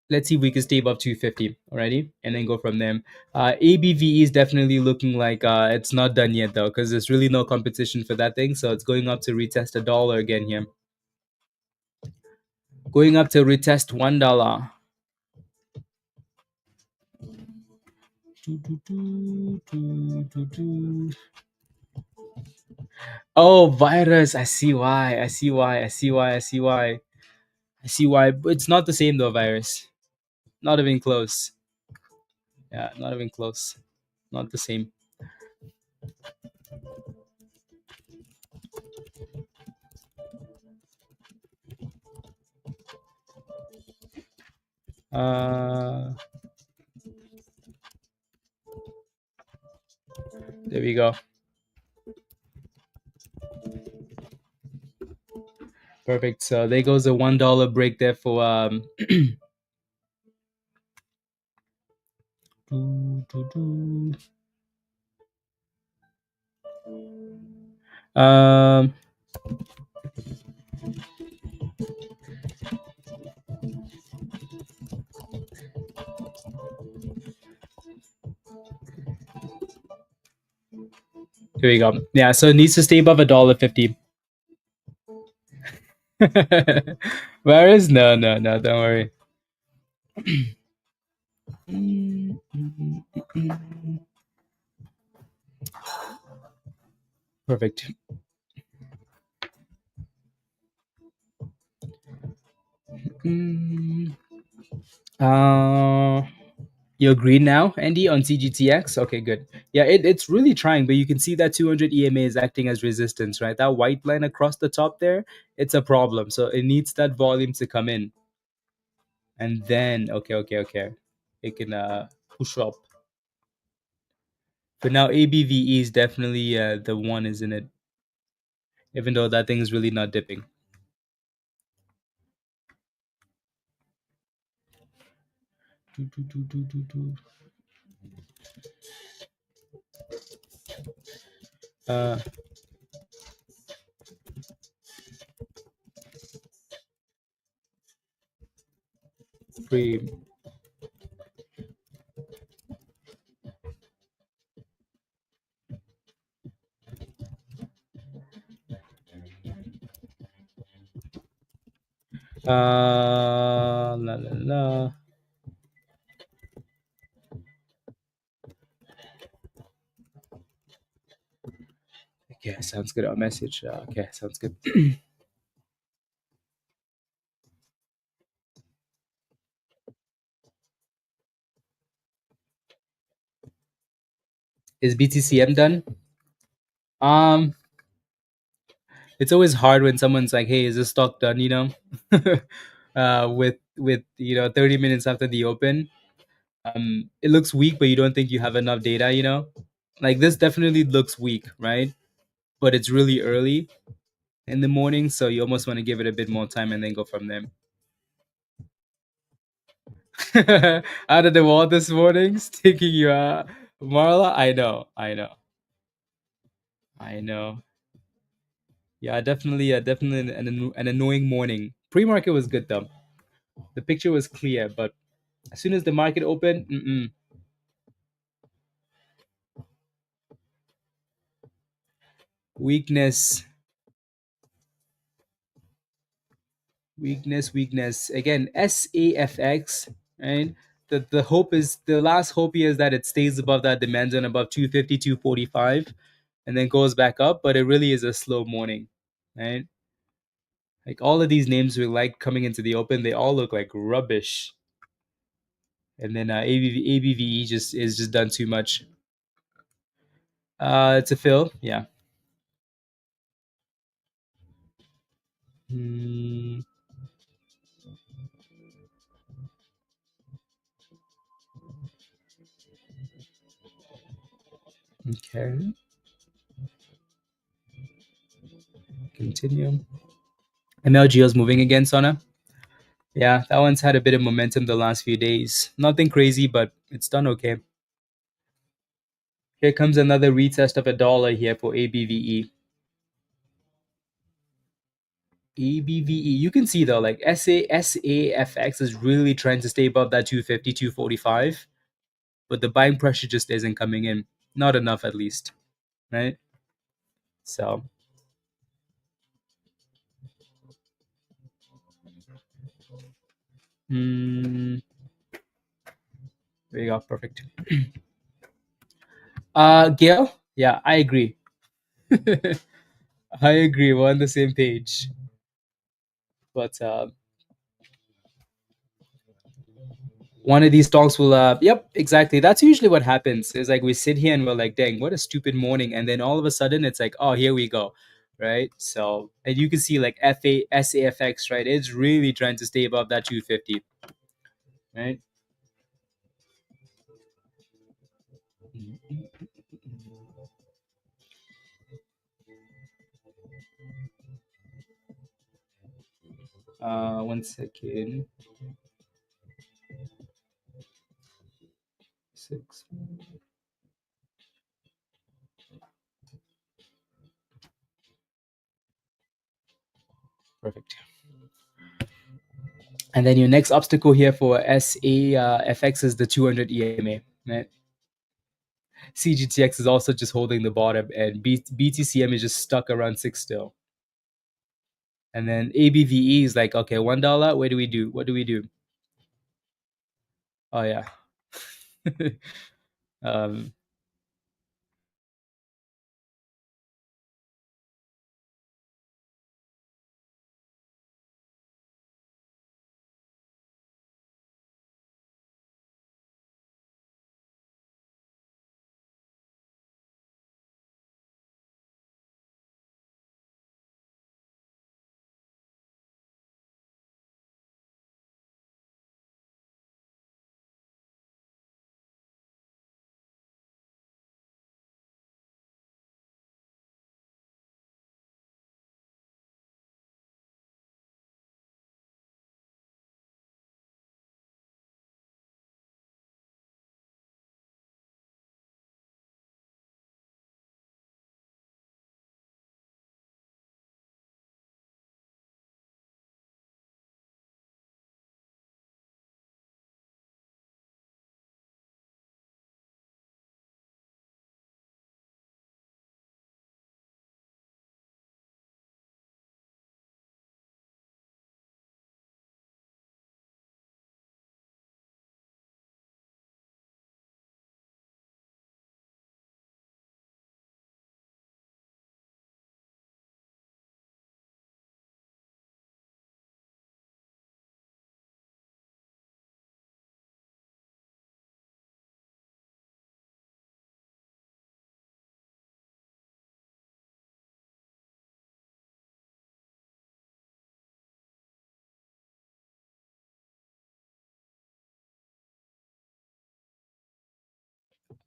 let's see if we can stay above 250 already, and then go from there. ABVE is definitely looking like it's not done yet though, because there's really no competition for that thing. So it's going up to retest $1 again here. Going up to retest $1. Oh, virus! I see why. I see why. I see why. I see why. I see why. But it's not the same though, virus. Not even close. Yeah, not even close. Not the same. Uh, there we go. Perfect. So there goes a $1 break there for um here we go. Yeah, so it needs to stay above $1.50. Where is no, don't worry. Perfect. Uh you're green now, Andy, on CGTX? Okay, good. Yeah, it's really trying, but you can see that 200 EMA is acting as resistance, right? That white line across the top there, it's a problem. So it needs that volume to come in. And then, okay. It can push up. But now ABVE is definitely the one, isn't it? Even though that thing is really not dipping. Uh, free. La la la. Okay, sounds good. Our message. Okay, sounds good. Is BTCM done? Um, it's always hard when someone's like, "Hey, is this stock done?" With 30 minutes after the open, it looks weak, but you don't think you have enough data. Like this definitely looks weak, right? But it's really early in the morning, so you almost want to give it a bit more time and then go from there. Out of the wall this morning, sticking you Marla. I know. Yeah, definitely, definitely an annoying morning. Pre-market was good though. The picture was clear, but as soon as the market opened, weakness, weakness. Again, SAFX, right? The hope is the last hope here is that it stays above that demand zone above 250, 245, and then goes back up. But it really is a slow morning, right? Like all of these names we like coming into the open, they all look like rubbish. And then ABVE just is just done too much. It's a fill, yeah. Hmm, okay, continue. MLGO is moving again, Sona. Yeah, that one's had a bit of momentum the last few days. Nothing crazy, but it's done okay. Here comes another retest of a dollar here for ABVE. ABVE, you can see though, like SAFX is really trying to stay above that 250, 245, but the buying pressure just isn't coming in. Not enough, at least, right? So, mm, there you go, perfect. Gail, yeah, I agree. I agree. We're on the same page. But one of these stocks will yep, exactly, that's usually what happens. Is like we sit here and we're like, dang, what a stupid morning, and then all of a sudden it's like, oh, here we go, right? So, and you can see like SAFX, right, it's really trying to stay above that 250, right? One second. Six. Perfect. And then your next obstacle here for SAFX is the 200 EMA, right? CGTX is also just holding the bottom, and BTCM is just stuck around six still. And then ABVE is like, okay, $1. What do we do? What do we do? Oh yeah. um,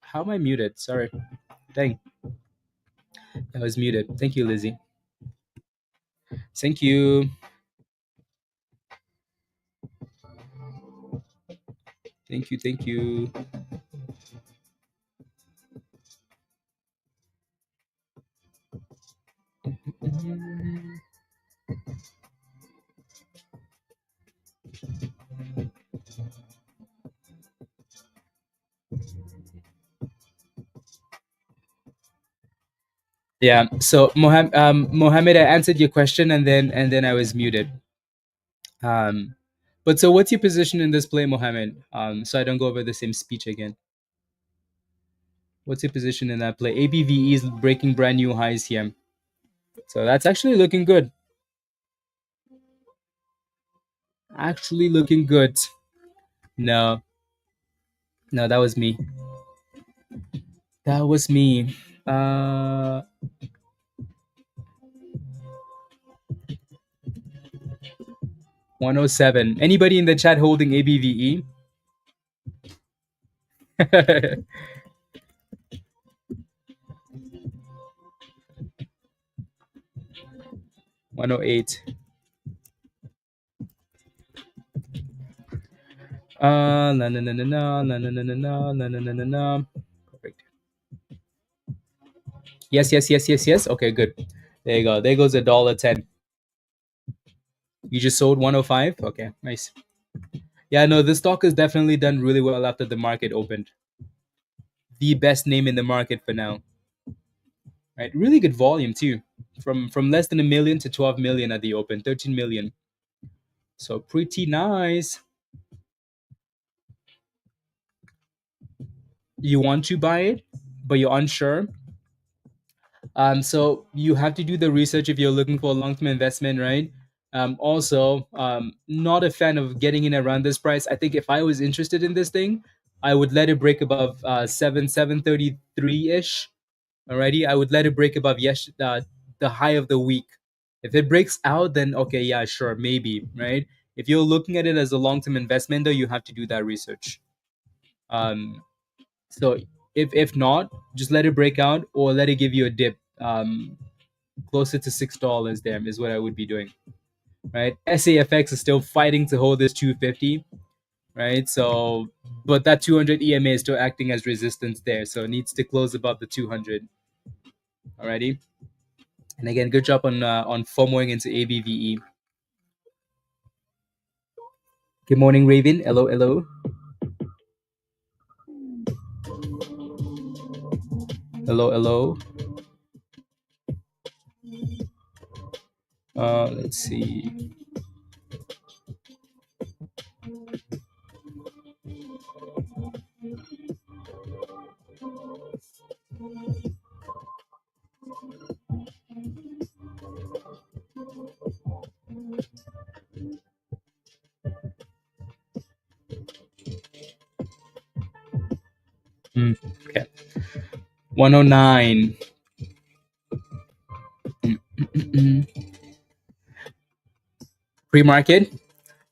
how am I muted? Sorry. Dang, I was muted. Thank you, Lizzie. Thank you. Thank you. Thank you. Yeah. So Mohammed, I answered your question and then I was muted. Um, but so what's your position in this play, Mohammed? So I don't go over the same speech again. What's your position in that play? ABVE is breaking brand new highs here. So that's actually looking good. Actually looking good. No, no, that was me. That was me. 107. Anybody in the chat holding ABVE? 108. Na na na na na na na na na na na na na na. Perfect. Yes, yes, yes, yes, yes. Okay, good. There you go. There goes $1.10. You just sold 105. Okay, nice. Yeah, no, this stock has definitely done really well after the market opened. The best name in the market for now. Right, really good volume too. From less than a million to 12 million at the open, 13 million. So pretty nice. You want to buy it, but you're unsure. So you have to do the research if you're looking for a long-term investment, right? Also, not a fan of getting in around this price. I think if I was interested in this thing, I would let it break above 733 ish. Alrighty, I would let it break above the high of the week. If it breaks out, then okay, yeah, sure, maybe, right? If you're looking at it as a long-term investment, though, you have to do that research. Um, so if not, just let it break out or let it give you a dip. Closer to $6 there is what I would be doing, right? SAFX is still fighting to hold this 250, right? So, but that 200 EMA is still acting as resistance there, so it needs to close above the 200. Alrighty, and again, good job on FOMOing into ABVE. Good morning, Raven. Hello, hello. Hello, hello. Let's see. Okay, 109. Pre-market.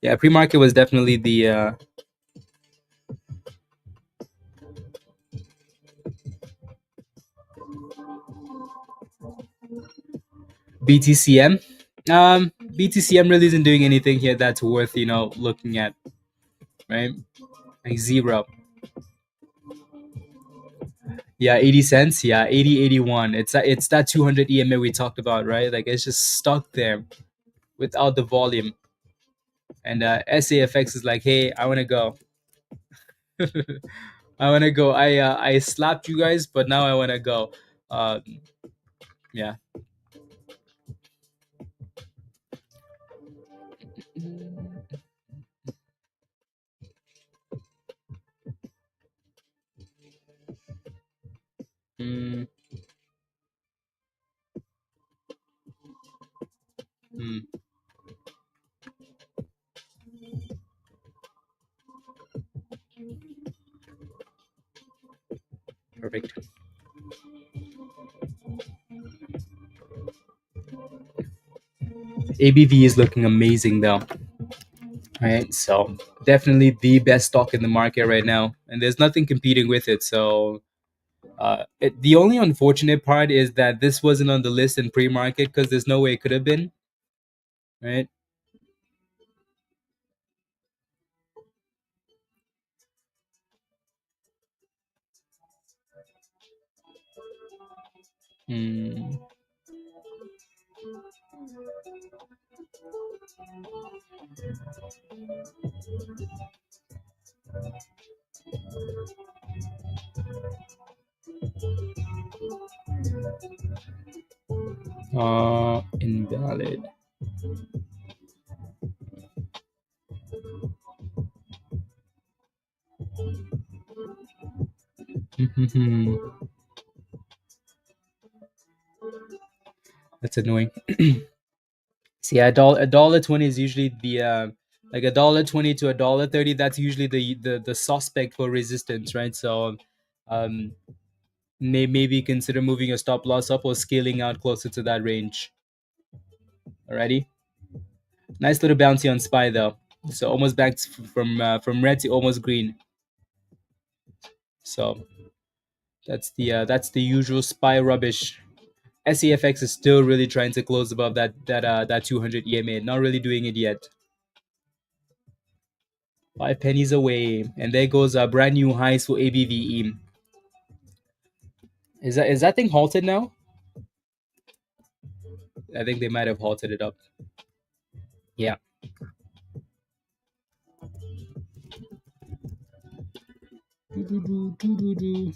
Yeah, pre-market was definitely the BTCM. BTCM really isn't doing anything here that's worth looking at, right? Like zero. Yeah, 80 cents. Yeah, 80, 81. It's that 200 EMA we talked about, right? Like it's just stuck there without the volume. And SAFX is like, hey, I want to go. I want to go. I slapped you guys, but now I want to go. Um, yeah. Mm, mm, perfect. ABV is looking amazing though. Right, so definitely the best stock in the market right now, and there's nothing competing with it. So the only unfortunate part is that this wasn't on the list in pre-market because there's no way it could have been, right? Hmm. Invalid. That's annoying. See, a dollar 20 is usually the like $1.20 to $1.30. That's usually the suspect for resistance, right? So, um, maybe consider moving your stop loss up or scaling out closer to that range. Alrighty, nice little bouncy on SPY though. So almost back from red to almost green. So that's the usual SPY rubbish. SAFX is still really trying to close above that 200 EMA. Not really doing it yet. 5 pennies away, and there goes a brand new highs for ABVE. Is that thing halted now? I think they might have halted it up. Yeah. Do, do, do, do, do.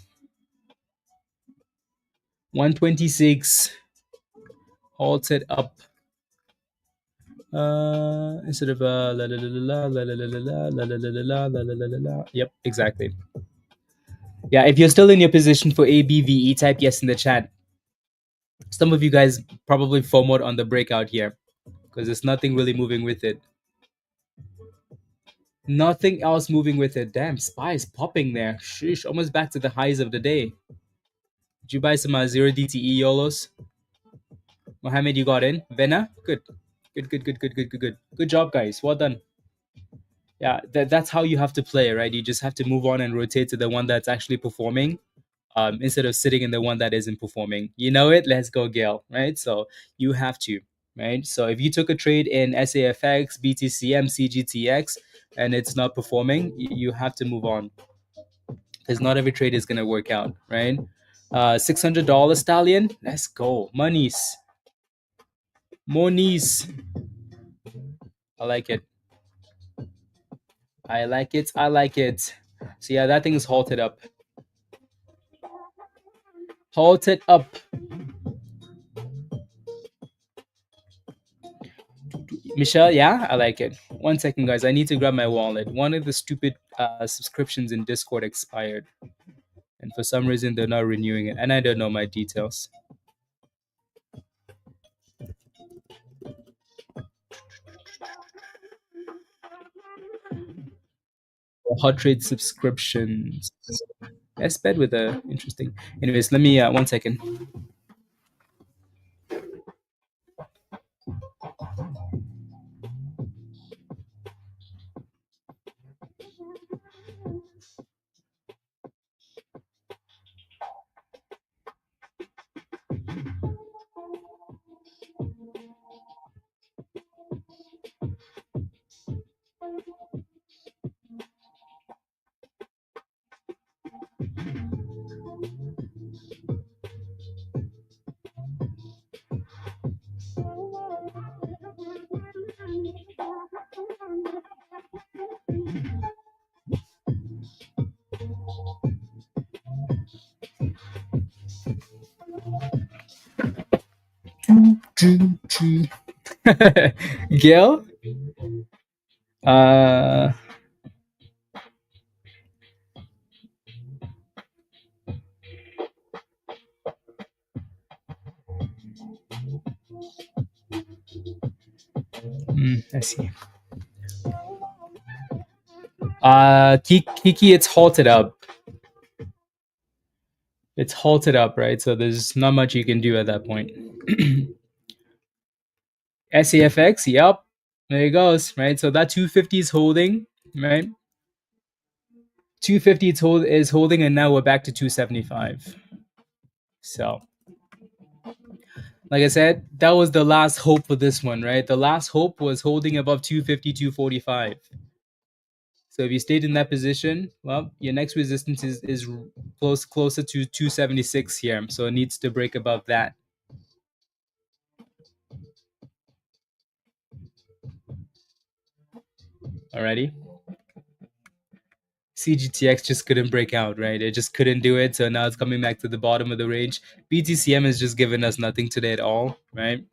126 halted up. Instead of la la la la la la la la la la la la la la la la. Yep, exactly. Yeah, if you're still in your position for ABVE, type yes in the chat. Some of you guys probably FOMO'd on the breakout here because there's nothing really moving with it. Nothing else moving with it. Damn, SPY is popping there. Sheesh, almost back to the highs of the day. Did you buy some 0 DTE YOLOs? Mohammed, you got in. Vena, good. Good job, guys. Well done. Yeah, that's how you have to play, right? You just have to move on and rotate to the one that's actually performing, instead of sitting in the one that isn't performing. You know it. Let's go, Gail. Right? So you have to, right? So if you took a trade in SAFX, BTCM, CGTX, and it's not performing, you have to move on because not every trade is gonna work out, right? $600 stallion. Let's go, monies, monies. I like it. I like it. I like it. So yeah, that thing is halted up. Halted up. Michelle, yeah, I like it. 1 second, guys. I need to grab my wallet. One of the stupid subscriptions in Discord expired, and for some reason they're not renewing it, and I don't know my details. Hot trade subscriptions. SPED with a interesting. Anyways, let me 1 second. Gail, uh, I see. Kiki, it's halted up. It's halted up, right? So there's not much you can do at that point. SAFX, yep. There it goes, right? So that 250 is holding, right? 250 is holding, and now we're back to 275. So, like I said, that was the last hope for this one, right? The last hope was holding above 250, 245. So if you stayed in that position, well, your next resistance is closer to 276 here. So it needs to break above that. Alrighty. CGTX just couldn't break out, right? It just couldn't do it. So now it's coming back to the bottom of the range. BTCM has just given us nothing today at all, right?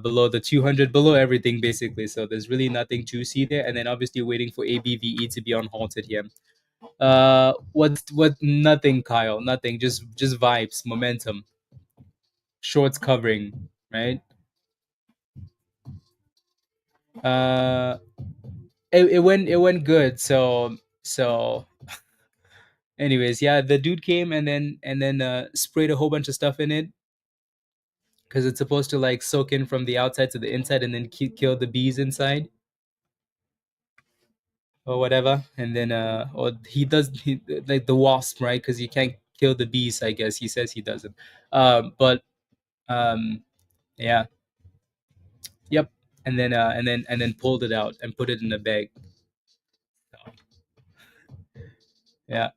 Below the 200, below everything basically. So there's really nothing to see there. And then obviously waiting for ABVE to be unhalted here. What? Nothing, Kyle. Nothing. Just vibes, momentum, shorts covering, right? Uh, it went good. So anyways, yeah, the dude came and then sprayed a whole bunch of stuff in it because it's supposed to like soak in from the outside to the inside and then kill the bees inside or whatever. And then or like the wasp, right? Because you can't kill the bees. I guess he says he doesn't. But um, yeah, yep. And then pulled it out and put it in a bag. So, yeah,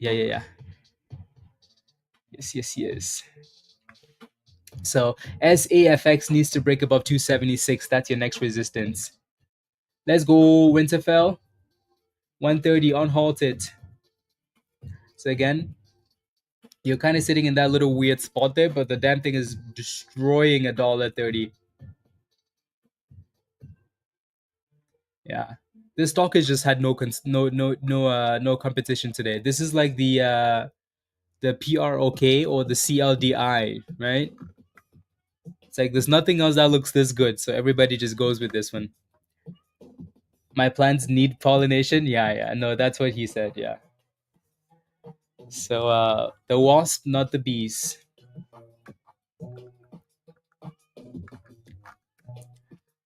yeah. Yes. So SAFX needs to break above 276. That's your next resistance. Let's go, Winterfell. 130 unhalted. So again, you're kind of sitting in that little weird spot there, but the damn thing is destroying $1.30. Yeah, this stock has just had no competition today. This is like the PROK or the CLDI, right? It's like there's nothing else that looks this good, so everybody just goes with this one. My plants need pollination. Yeah. No, that's what he said. Yeah. So the wasp, not the bees.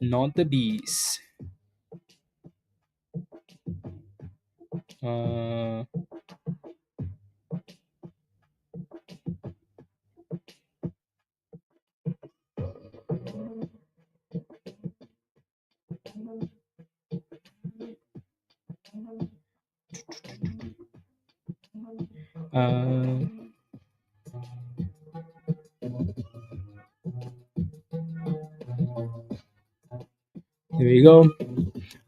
Not the bees. Uh, uh, here we go.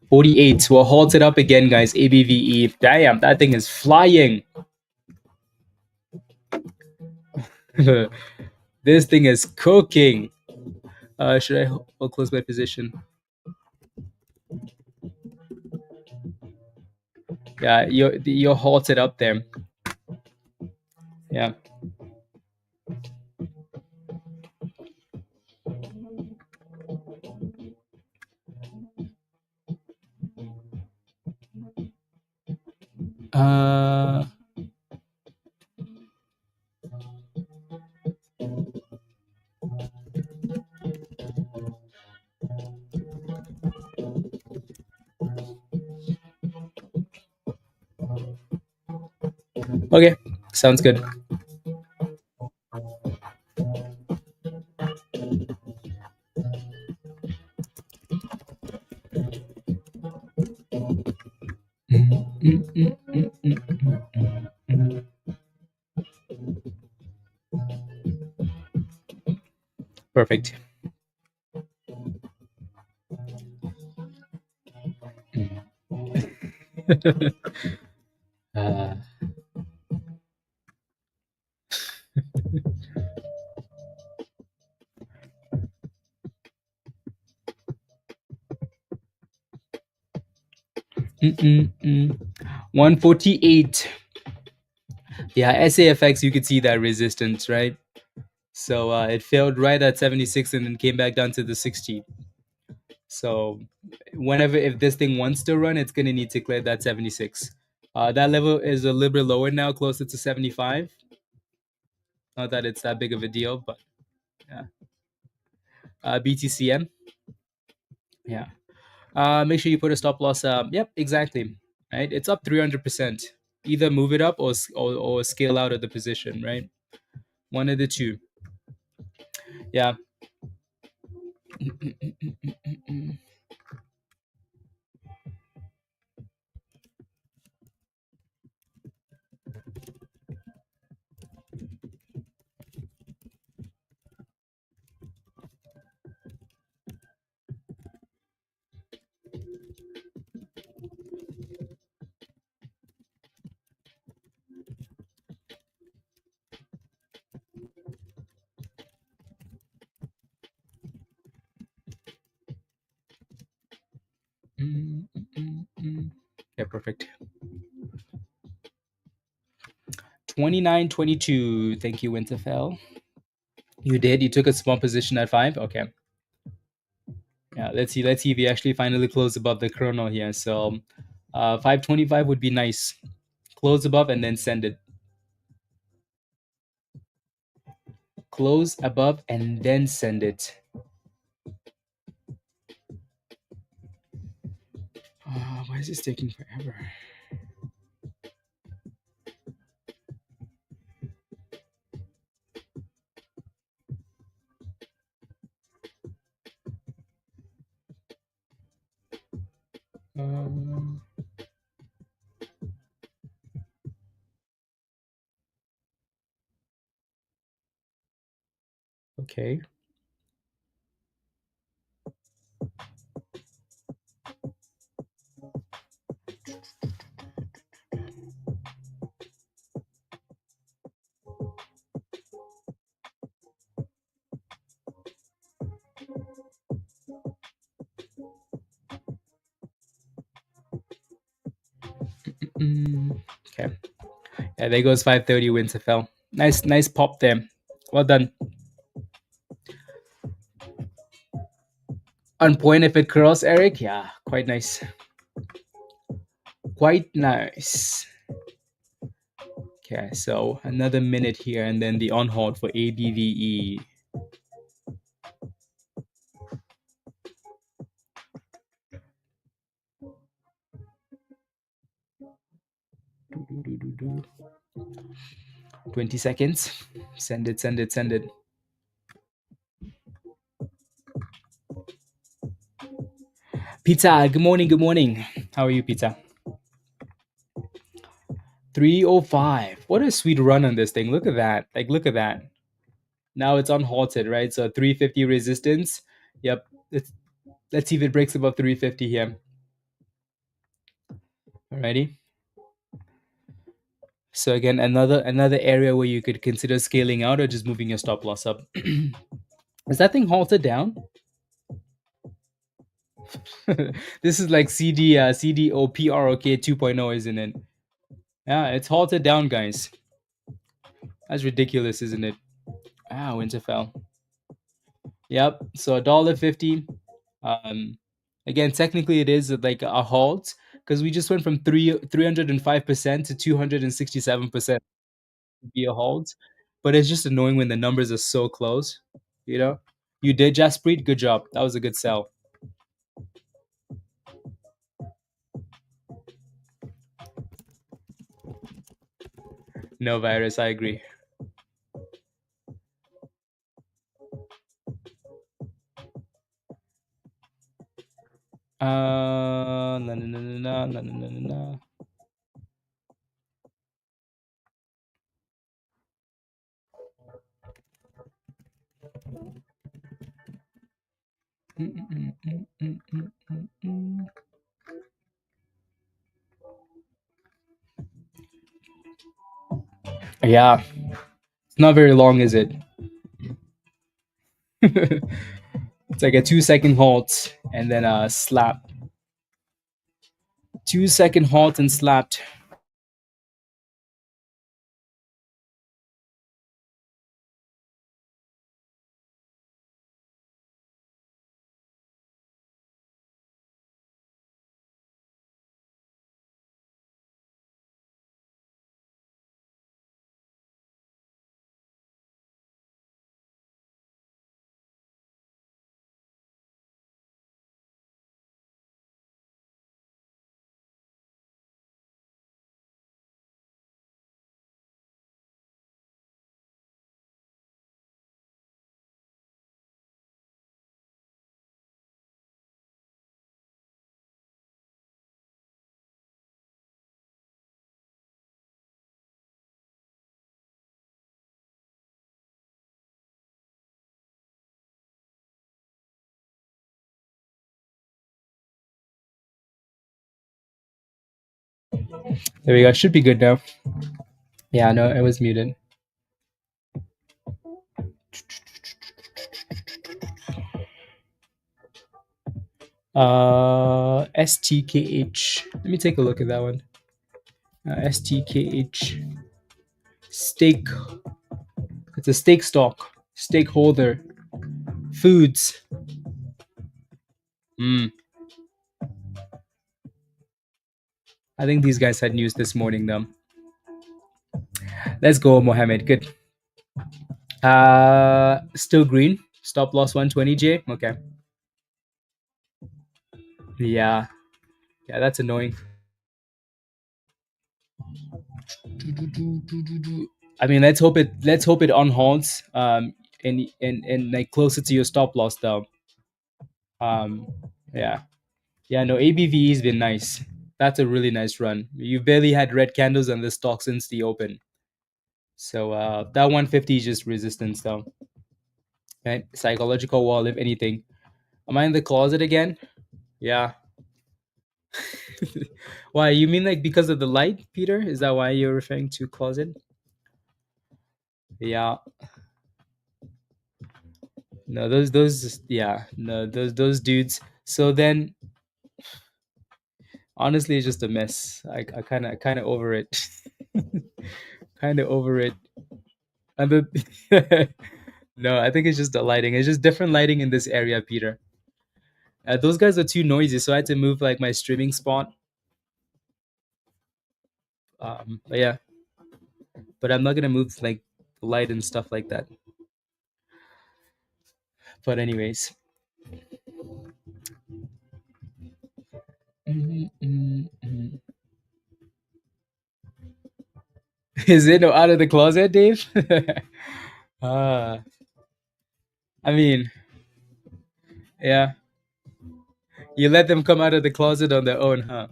48. We'll halt it up again, guys. ABVE. Damn, that thing is flying. This thing is cooking. Should I'll close my position? Yeah, you're halted up there. Yeah. Uh. Okay. Sounds good. Perfect. uh, mm, mm, mm. 148. Yeah, SAFX, you could see that resistance, right? So it failed right at 76 and then came back down to the 60. So whenever, if this thing wants to run, it's going to need to clear that 76. That level is a little bit lower now, closer to 75. Not that it's that big of a deal, but yeah. BTCM. Yeah. Make sure you put a stop loss. Yep, exactly. Right. It's up 300%. Either move it up or scale out of the position. Right. One of the two. Yeah. perfect. 29.22. Thank you, Winterfell. You did. You took a small position at 5. Okay. Yeah. Let's see. Let's see if we actually finally close above the chrono here. So, 525 would be nice. Close above and then send it. Close above and then send it. Why is this taking forever? Okay. Okay. Yeah, there goes 530 Winterfell. Nice pop there. Well done. On point if it curls, Eric. Yeah, quite nice. Quite nice. Okay, so another minute here and then the on hold for ABVE. Do, do, do, do, do. 20 seconds. Send it, send it, send it. Pizza, good morning, good morning. How are you, Pizza? 305. What a sweet run on this thing. Look at that. Like, look at that. Now it's unhalted, right? So 350 resistance. Yep. Let's see if it breaks above 350 here. Alrighty. So again, another area where you could consider scaling out or just moving your stop loss up. Is that thing halted down? This is like CDOPROK 2.0, isn't it? Yeah, it's halted down, guys. That's ridiculous, isn't it? Ah, Winterfell. Yep. So $1.50. Again, technically it is like a halt because we just went from 305% to 267% to be a halt. But it's just annoying when the numbers are so close. You know, you did, Jaspreet. Good job. That was a good sell. No virus. I agree. Na na na na na na na na na. Yeah, it's not very long, is it? It's like a 2-second halt and then a slap. 2-second halt and slapped. There we go. Should be good now. Yeah, no, it was muted. STKH. Let me take a look at that one. STKH. Stake. It's a stake stock. Stakeholder. Foods. Mm. I think these guys had news this morning, though. Let's go, Mohammed. Good. Still green. Stop loss 120J. Okay. Yeah. Yeah, that's annoying. I mean, let's hope it unhalts and like closer to your stop loss though. Um yeah. Yeah, no, ABVE's been nice. That's a really nice run. You barely had red candles on this stock since the open. So that 150 is just resistance though. Right? Psychological wall, if anything. Am I in the closet again? Yeah. Why? You mean like because of the light, Peter? Is that why you're referring to closet? Yeah. No, those yeah, no, those dudes. So then honestly it's just a mess. I kind of over it. Kind of over it. And the no, I think it's just the lighting. It's just different lighting in this area, Peter. Those guys are too noisy, so I had to move like my streaming spot. But yeah, but I'm not gonna move like light and stuff like that. But anyways, is it no out of the closet, Dave? uh, I mean, yeah, you let them come out of the closet on their own, huh?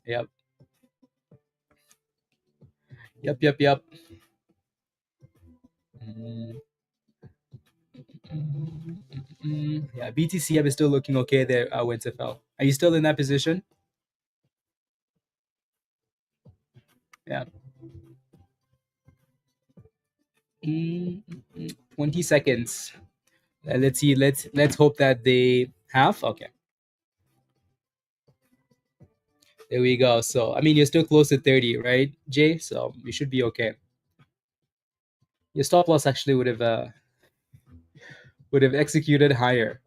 Yep, yep. Mm, yeah, BTCM is still looking okay there, Winterfell. Are you still in that position? Yeah. 20 seconds. Let's see. Let's hope that they have. Okay, there we go. So I mean, you're still close to 30, right, Jay? So you should be okay. Your stop loss actually would have executed higher.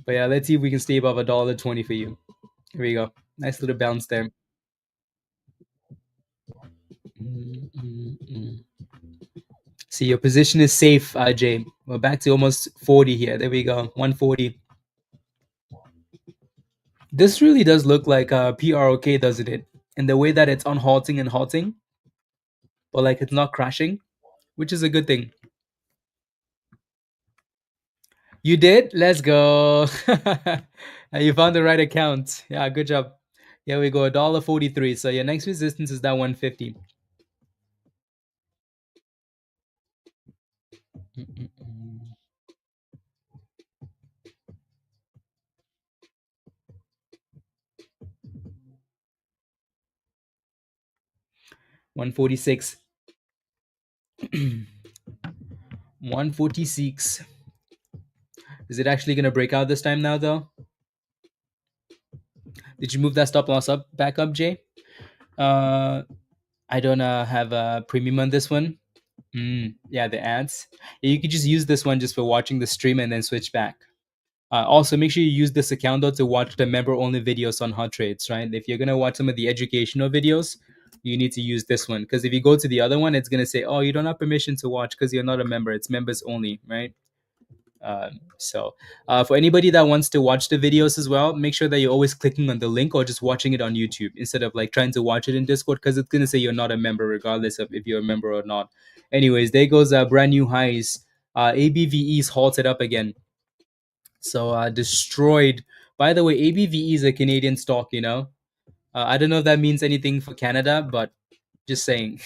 But yeah, let's see if we can stay above $1.20 for you. Here we go. Nice little bounce there. Mm, mm, mm. See, your position is safe, Jay. We're back to almost 40 here. There we go. 140. This really does look like PROK, doesn't it? In the way that it's unhalting and halting, but like it's not crashing, which is a good thing. You did? Let's go. You found the right account. Yeah, good job. Here we go. $1.43. So your next resistance is that 150. 146. 146. Is it actually gonna break out this time now though? Did you move that stop loss up back up, Jay? I don't have a premium on this one. Yeah, the ads. Yeah, you could just use this one just for watching the stream and then switch back. Also, make sure you use this account though to watch the member-only videos on hot trades, right? If you're gonna watch some of the educational videos, you need to use this one because if you go to the other one, it's gonna say, "Oh, you don't have permission to watch because you're not a member. It's members only," right? So, for anybody that wants to watch the videos as well, make sure that you're always clicking on the link or just watching it on YouTube instead of like trying to watch it in Discord because it's gonna say you're not a member regardless of if you're a member or not. Anyways, there goes brand new highs. ABVE's halted up again. So destroyed. By the way, ABVE is a Canadian stock. I don't know if that means anything for Canada, but just saying.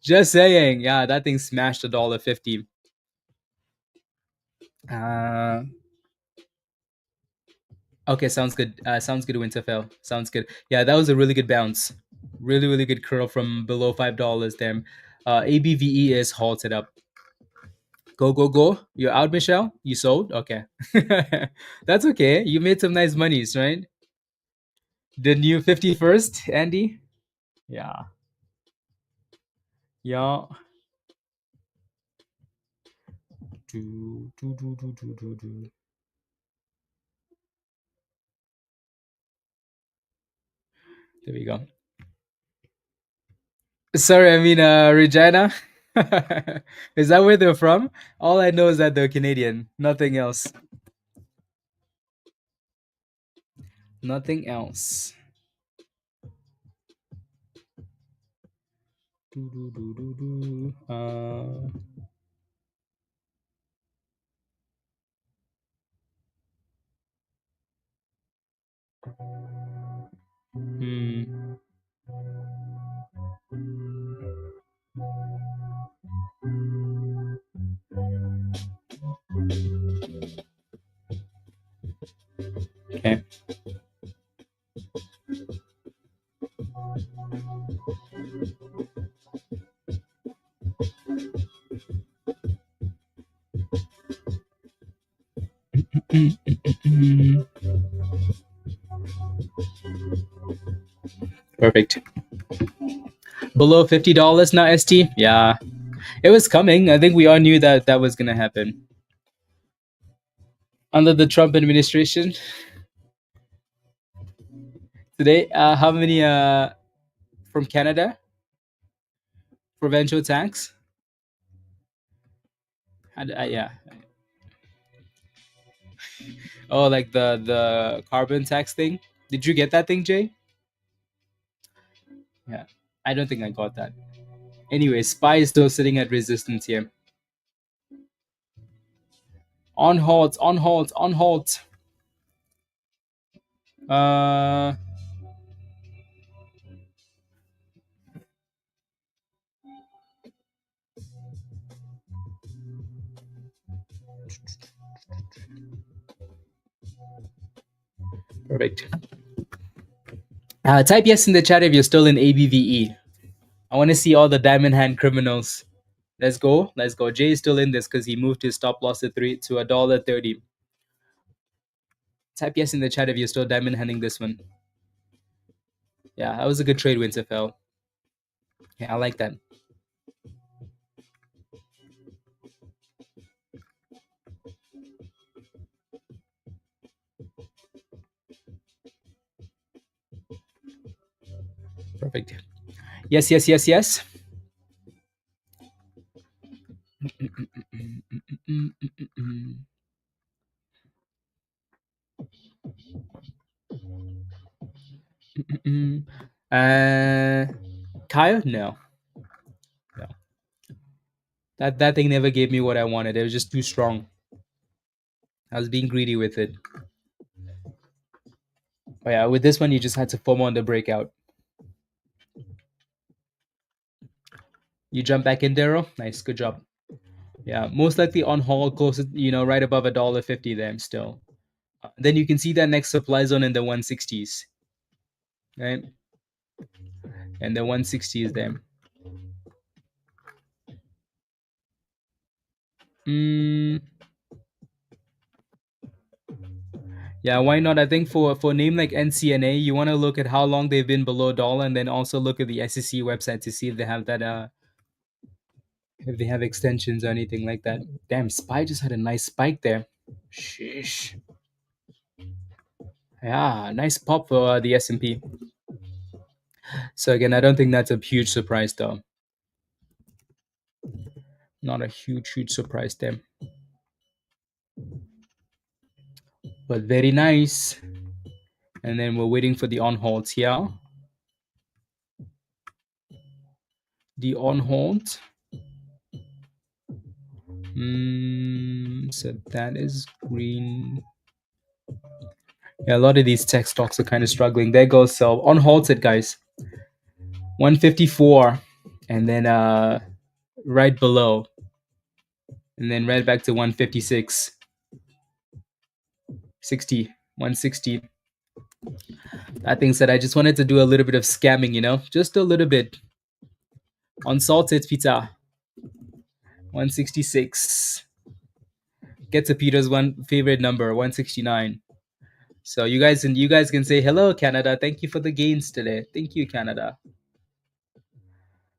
Just saying. Yeah, that thing smashed $1.50. Uh, okay, sounds good. Sounds good, Winterfell. Sounds good. Yeah, that was a really good bounce. Really, really good curl from below $5 there. ABVE is halted up. Go, go, go. You're out, Michelle? You sold? Okay. That's okay. You made some nice monies, right? The new 51st, Andy? Yeah. Yeah. There we go. Sorry, I mean, Regina. Is that where they're from? All I know is that they're Canadian. Nothing else. Nothing else. Hmm. Okay. Perfect. Below $50 now, ST? Yeah. It was coming. I think we all knew that that was going to happen. Under the Trump administration today, how many from Canada? Provincial tax? Yeah. Oh, like the carbon tax thing? Did you get that thing, Jay? Yeah. I don't think I got that. Anyway, SPY is still sitting at resistance here. On halt, on halt, on halt. Uh, Perfect. Type yes in the chat if you're still in ABVE. I want to see all the diamond hand criminals. Let's go. Let's go. Jay is still in this because he moved his stop loss to $1.30. Type yes in the chat if you're still diamond handing this one. Yeah, that was a good trade, Winterfell. Yeah, I like that. Perfect. Yes, yes, yes, yes. Kyle? No. No. That thing never gave me what I wanted. It was just too strong. I was being greedy with it. But yeah, with this one, you just had to FOMO on the breakout. You jump back in, Daryl? Nice, good job. Yeah, most likely on hold, close, right above $1.50 there still. Then you can see that next supply zone in the 160s, right? And the 160s there. Yeah, why not? I think for a name like NCNA, you want to look at how long they've been below dollar, and then also look at the SEC website to see if they have that if they have extensions or anything like that. Damn, SPY just had a nice spike there. Sheesh. Yeah, nice pop for the S&P. So again, I don't think that's a huge surprise though. Not a huge surprise there. But very nice. And then we're waiting for the on holds here. The on hold. So that is green. Yeah, a lot of these tech stocks are kind of struggling. There goes so on halted, guys. 154, and then right below, and then right back to 156, 60, 160. That being said, I just wanted to do a little bit of scamming, just a little bit. On salted pizza, 166. Get to Peter's one favorite number, 169. So you guys can say hello, Canada. Thank you for the gains today. Thank you, Canada.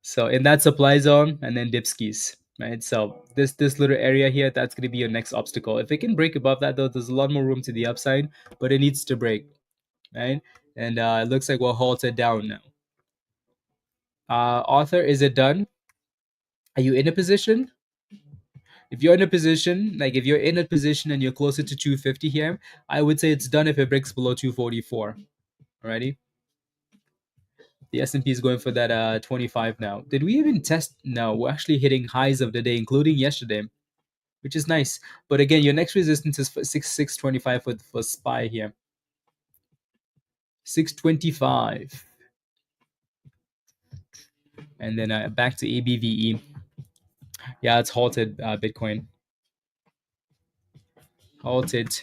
So in that supply zone, and then dipskis, right? So this little area here, that's going to be your next obstacle. If it can break above that, though, there's a lot more room to the upside, but it needs to break, right? And it looks like we're halted down now. Arthur, is it done? Are you in a position? If you're in a position, like if you're in a position and you're closer to 250 here, I would say it's done if it breaks below 244. Alrighty. The S&P is going for that 25 now. Did we even test? No, we're actually hitting highs of the day, including yesterday, which is nice. But again, your next resistance is for 625 for SPY here. 625. And then back to ABVE. Yeah, it's halted Bitcoin. Halted.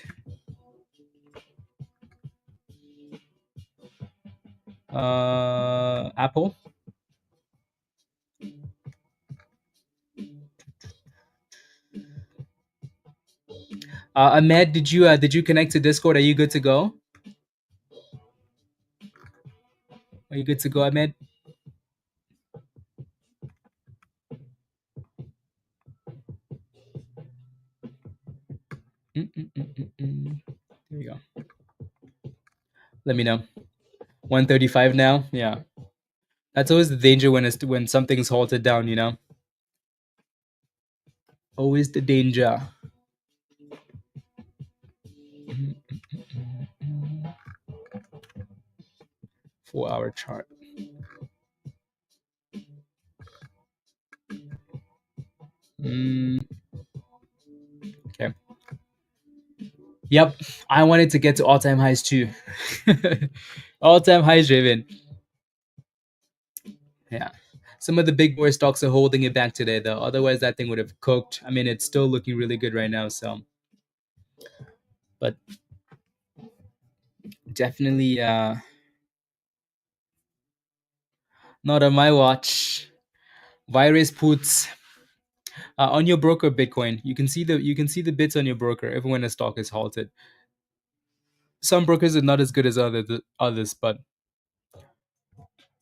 Apple. Ahmed, did you connect to Discord? Are you good to go? Are you good to go, Ahmed? There you go. Let me know. 135 now. Yeah, that's always the danger when something's halted down. Always the danger. 4-hour chart. Okay. Yep. I wanted to get to all-time highs too. All-time highs, Raven. Yeah. Some of the big boy stocks are holding it back today, though. Otherwise, that thing would have cooked. I mean, it's still looking really good right now. So, but definitely not on my watch. Virus puts on your broker Bitcoin. You can see the bits on your broker even when a stock is halted. Some brokers are not as good as others, but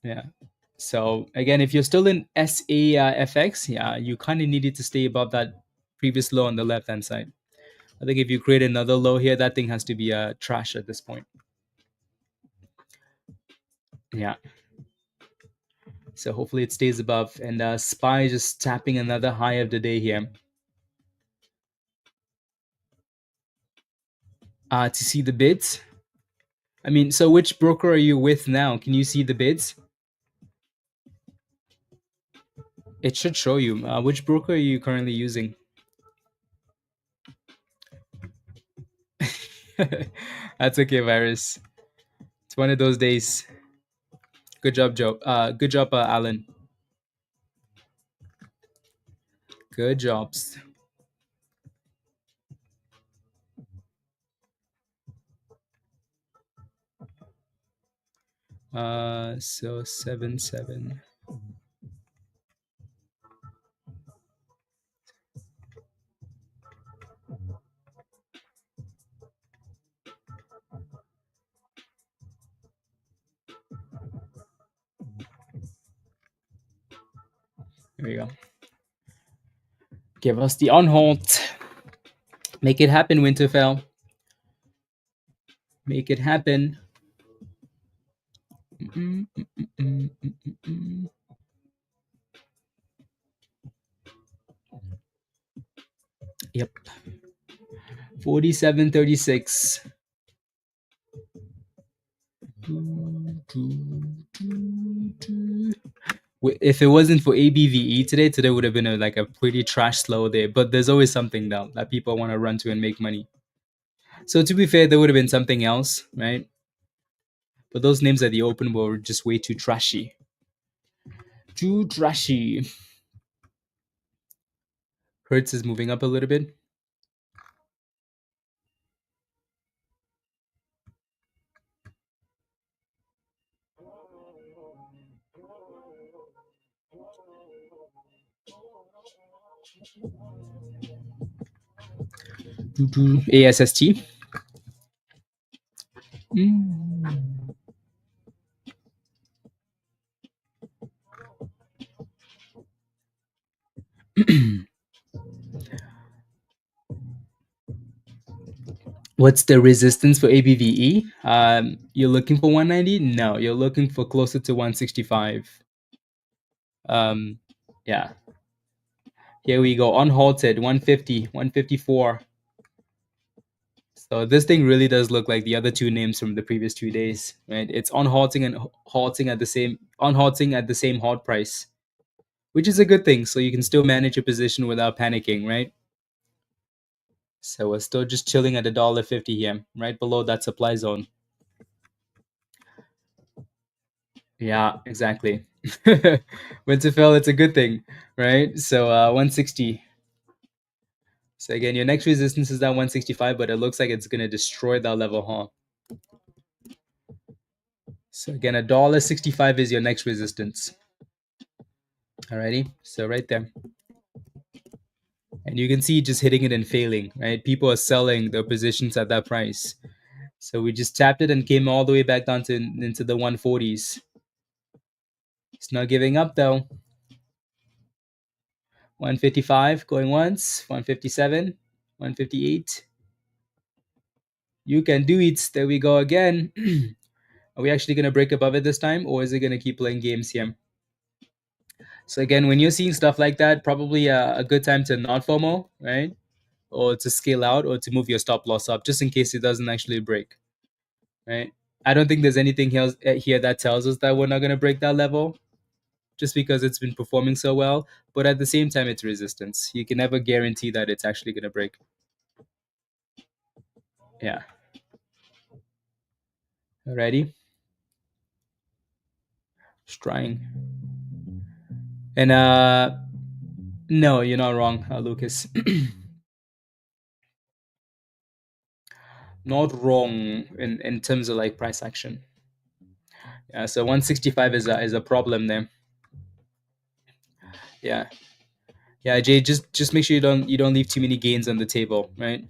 yeah. So again, if you're still in SAFX, yeah, you kind of needed to stay above that previous low on the left hand side. I think if you create another low here, that thing has to be trash at this point. Yeah. So hopefully it stays above. And SPY just tapping another high of the day here. To see the bids. I mean, so which broker are you with now? Can you see the bids? It should show you. Which broker are you currently using? That's okay, Virus. It's one of those days. Good job, Joe. Good job, Alan. Good jobs. So 7-7. Here we go. Give us the on hold. Make it happen, Winterfell. Make it happen. Yep. 47.36. If it wasn't for ABVE today would have been a pretty trash slow day. But there's always something now that people want to run to and make money. So to be fair, there would have been something else, right? But those names at the open were just way too trashy. Too trashy. Hertz is moving up a little bit. ASST. What's the resistance for ABVE? You're looking for 190? No, you're looking for closer to 165. Yeah. Here we go. Unhalted, 150, 154. So this thing really does look like the other two names from the previous 2 days, right? It's unhalting and halting at the same halt price, which is a good thing. So you can still manage your position without panicking, right? So we're still just chilling at $1.50 here, right below that supply zone. Yeah, exactly. Winterfell, it's a good thing, right? So 160. So again, your next resistance is that 165, but it looks like it's gonna destroy that level, huh? So again, $1.65 is your next resistance. Alrighty, so right there. And you can see just hitting it and failing, right? People are selling their positions at that price. So we just tapped it and came all the way back down to into the 140s. It's not giving up though. 155 going once, 157, 158. You can do it. There we go again. Are we actually going to break above it this time, or is it going to keep playing games here? So again, when you're seeing stuff like that, probably a good time to not FOMO, right? Or to scale out, or to move your stop loss up, just in case it doesn't actually break, right? I don't think there's anything else here that tells us that we're not going to break that level, just because it's been performing so well. But at the same time, it's resistance. You can never guarantee that it's actually going to break. Yeah. Alrighty. Just trying. And no, you're not wrong, Lucas. Not wrong in terms of like price action. Yeah, so 165 is a problem there. Yeah. Yeah, Jay, just make sure you don't leave too many gains on the table, right?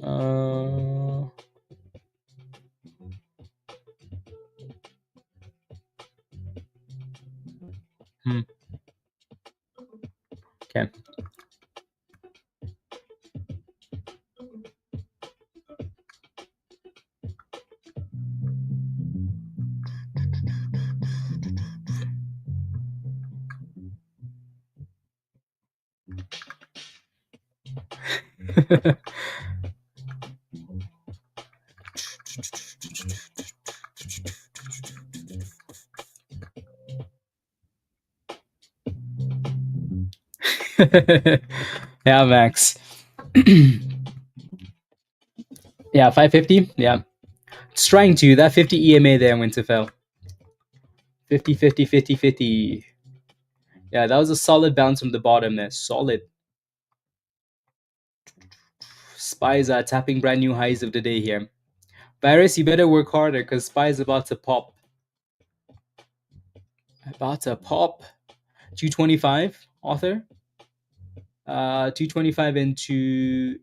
Uh, okay. Yeah, Max. Yeah, 550. Yeah. It's trying to. That 50 EMA there, Winterfell. 50, 50, 50, 50. Yeah, that was a solid bounce from the bottom there. Solid. Spies are tapping brand new highs of the day here. Virus, you better work harder because Spy is about to pop. About to pop. 225, author. 225 into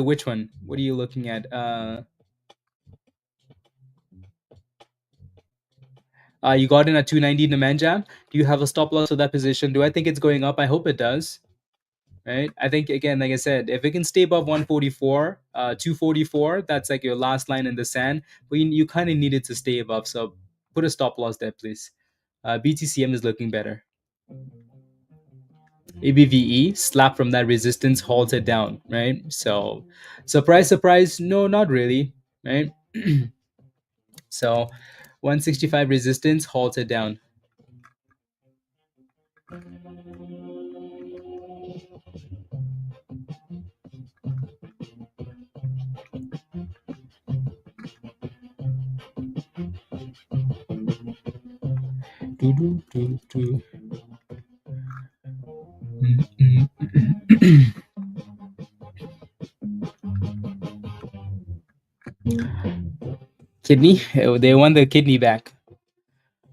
which one? What are you looking at? You got in at 290 in the man jam. Do you have a stop loss for that position? Do I think it's going up? I hope it does. Right. I think again, like I said, if it can stay above 144, 244, that's like your last line in the sand. But you kind of need it to stay above. So put a stop loss there, please. BTCM is looking better. ABVE slap from that resistance, halted down, right? So surprise, surprise, no, not really, right? So 165 resistance, halted down. Kidney, they want the kidney back.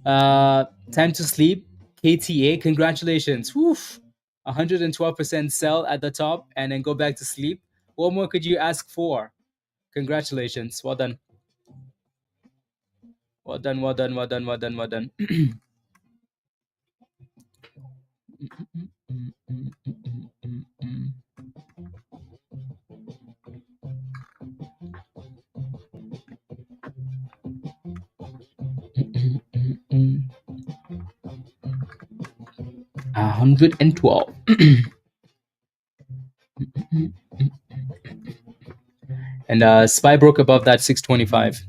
Time to sleep. KTA, congratulations. Woof. 112% sell at the top and then go back to sleep. What more could you ask for? Congratulations. Well done. Well done, well done, well done, well done, well done. 112. And SPY broke above that 625.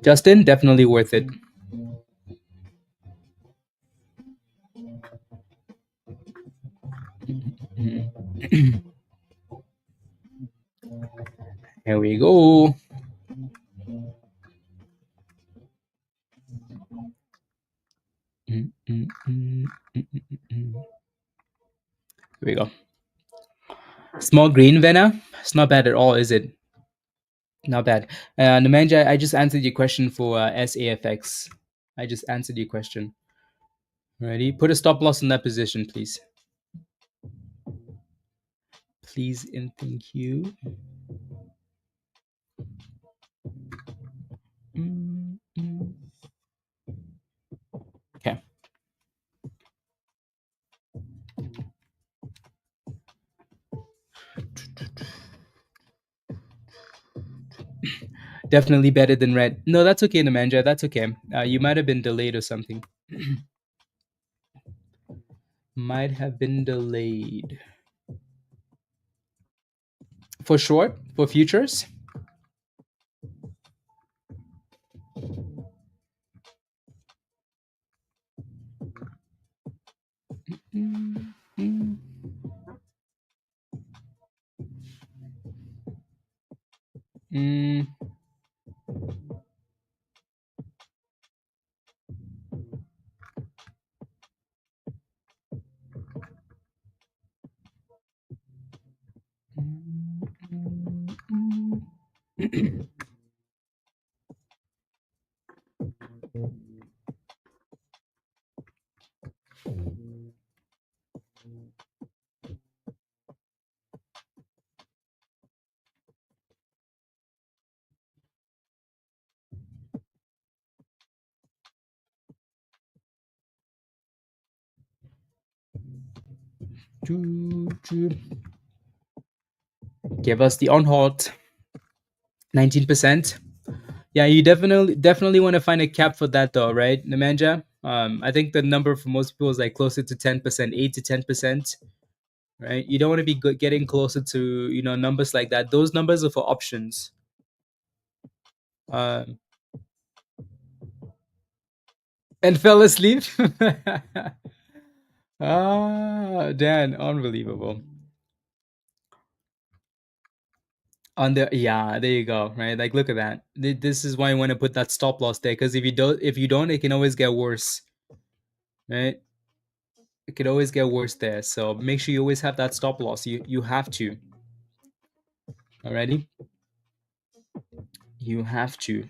Justin, definitely worth it. Here we go. Here we go. Small green, Vena. It's not bad at all, is it? Not bad. Nemanja, I just answered your question for SAFX. I just answered your question. Ready? Put a stop loss in that position, please. Please and thank you. Okay. Definitely better than red. No, that's okay, Nemanja. That's okay. You might have been delayed or something. Might have been delayed. For short, for futures. Give us the on hold. 19%. Yeah, you definitely want to find a cap for that though, right, Nemanja? I think the number for most people is like closer to 10%, 8 to 10%, right? You don't want to be getting closer to numbers like that. Those numbers are for options. And fell asleep. Dan, unbelievable. Yeah, there you go, right? Like, look at that. This is why you want to put that stop loss there, because if you don't, it can always get worse, right? It could always get worse there. So make sure you always have that stop loss. You have to. Alrighty? You have to.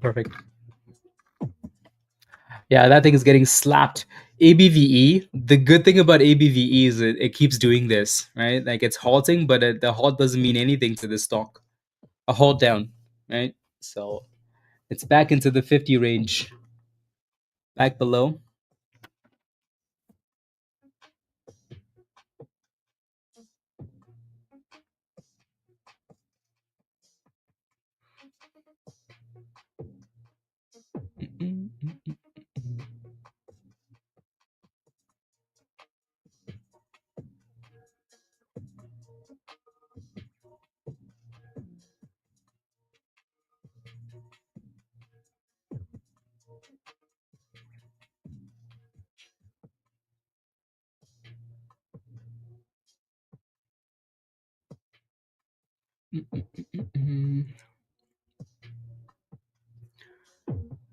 Perfect. Yeah, that thing is getting slapped. ABVE. The good thing about ABVE is it keeps doing this, right? Like it's halting, but the halt doesn't mean anything to the stock. A halt down, right? So it's back into the 50 range, back below.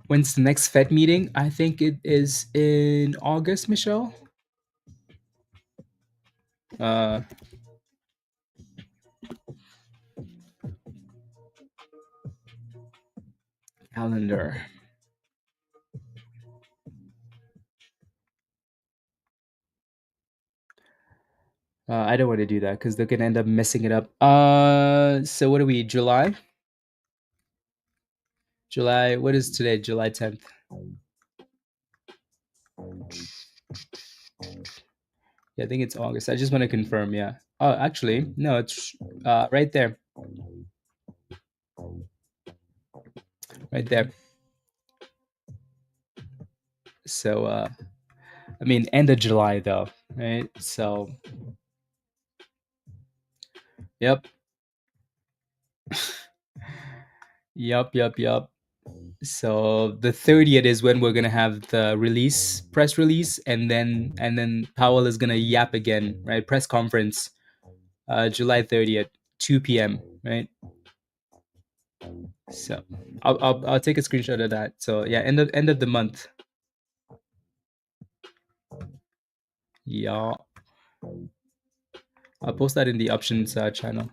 When's the next Fed meeting? I think it is in August, Michelle. Calendar. I don't want to do that because they're gonna end up messing it up. So what are we? July. July. What is today? July 10th. Yeah, I think it's August. I just want to confirm. Yeah. Oh, actually, no. It's right there. Right there. So I mean, end of July though, right? So, yep, yep. So the 30th is when we're gonna have the press release, and then Powell is gonna yap again, right? Press conference, July 30th, 2 p.m. Right? So I'll take a screenshot of that. So yeah, end of the month. Yeah, I'll post that in the options channel.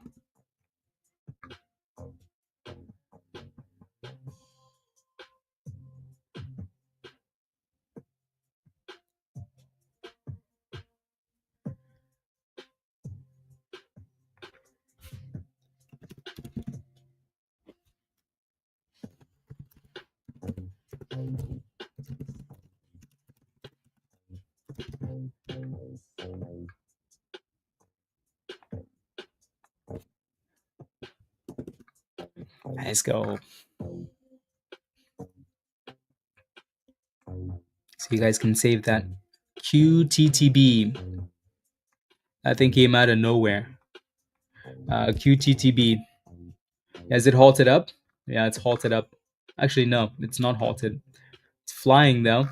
Let's go. So you guys can save that. QTTB. That thing came out of nowhere. QTTB. Has it halted up? Yeah, it's halted up. Actually, no, it's not halted. It's flying though.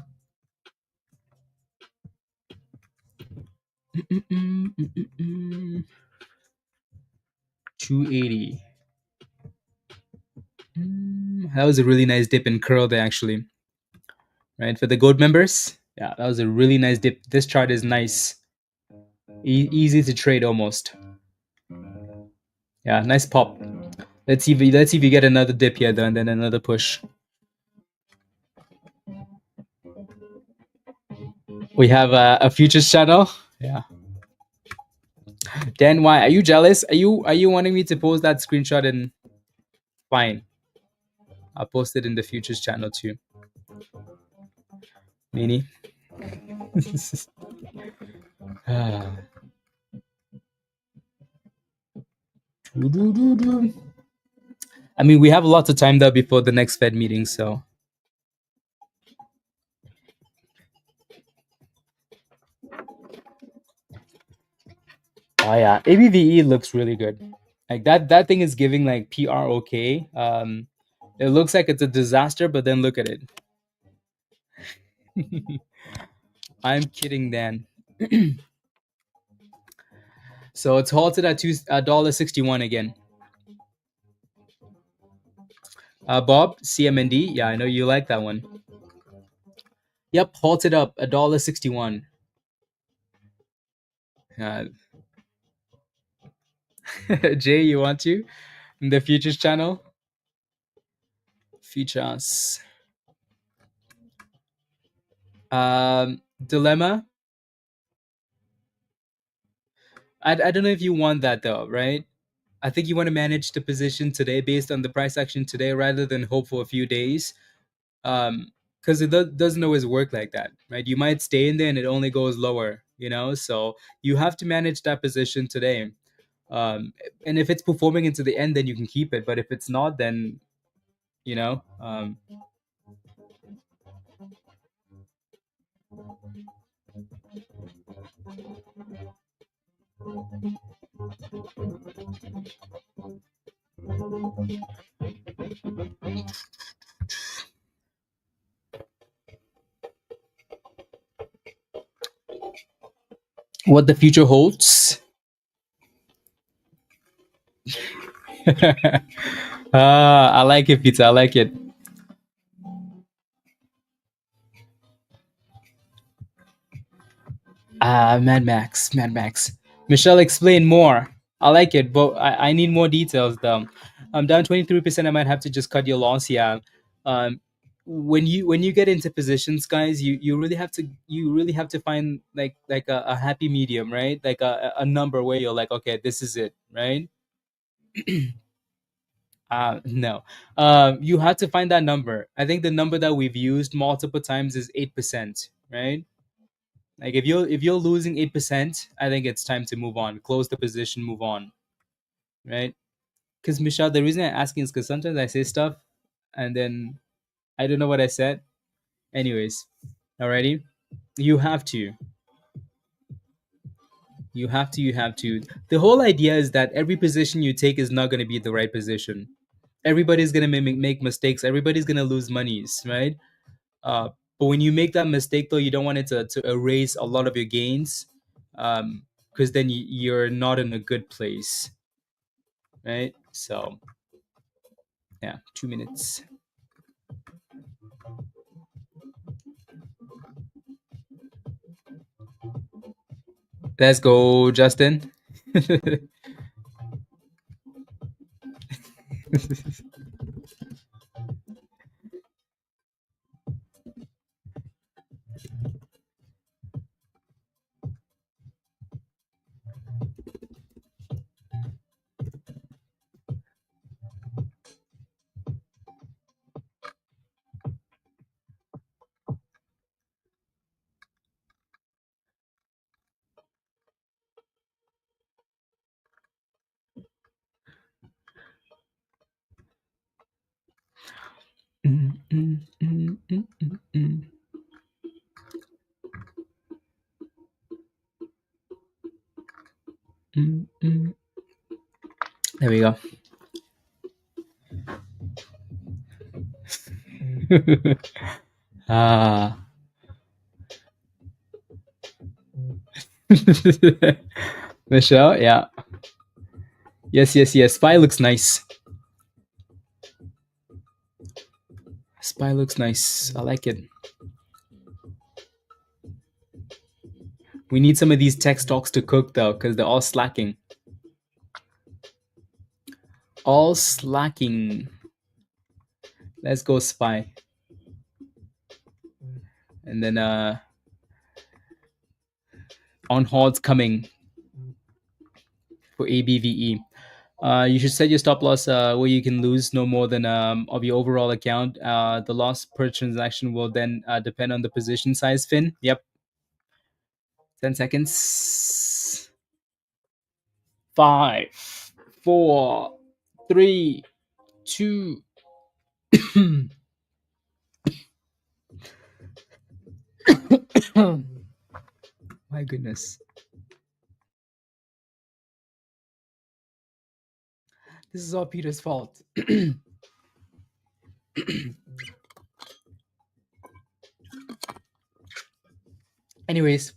280. That was a really nice dip and curl there, actually. Right, for the gold members. Yeah, that was a really nice dip. This chart is nice. Easy to trade almost. Yeah, nice pop. Let's see if you get another dip here though, and then another push. We have a futures channel. Yeah. Dan, why are you jealous? Are you wanting me to post that screenshot? And fine, I'll post it in the futures channel too. Meanie. I mean, we have lots of time though before the next Fed meeting, so. Oh yeah, ABVE looks really good. Like that thing is giving like PROK. It looks like it's a disaster, but then look at it. I'm kidding, Dan. So it's halted at $2.61 again. Bob, CMND. Yeah, I know you like that one. Yep, halted up $1.61. Jay, you want to? In the futures channel? Futures. Dilemma. I don't know if you want that though, right? I think you want to manage the position today based on the price action today rather than hope for a few days. Because it doesn't always work like that, right? You might stay in there and it only goes lower, so you have to manage that position today. And if it's performing into the end, then you can keep it, but if it's not, then what the future holds. I like it, pizza. I like it. Mad Max, Mad Max. Michelle, explain more. I like it, but I need more details though. I'm down 23%. I might have to just cut your loss. Yeah. Um, when you get into positions, guys, you really have to find like a happy medium, right? Like a number where you're like, okay, this is it, right? No. You have to find that number. I think the number that we've used multiple times is 8%, right? Like if you're losing 8%, I think it's time to move on. Close the position, move on, right? Because Michelle, the reason I'm asking is because sometimes I say stuff and then I don't know what I said. Anyways, alrighty. You have to. You have to. The whole idea is that every position you take is not going to be the right position. Everybody's going to make mistakes. Everybody's going to lose monies, right? But when you make that mistake, though, you don't want it to erase a lot of your gains, because then you're not in a good place, right? So, yeah, 2 minutes. Let's go, Justin. Mm, mm, mm, mm, mm, mm. Mm, mm. There we go. Ah. Michelle, yeah. Yes, yes, yes. Spy looks nice. Spy looks nice. I like it. We need some of these tech stocks to cook though, because they're all slacking. All slacking. Let's go spy. And then on hold's coming for ABVE. You should set your stop loss where you can lose no more than of your overall account. The loss per transaction will then depend on the position size. Fin. Yep. 10 seconds. 5, 4, 3, 2. My goodness. This is all Peter's fault. Anyways,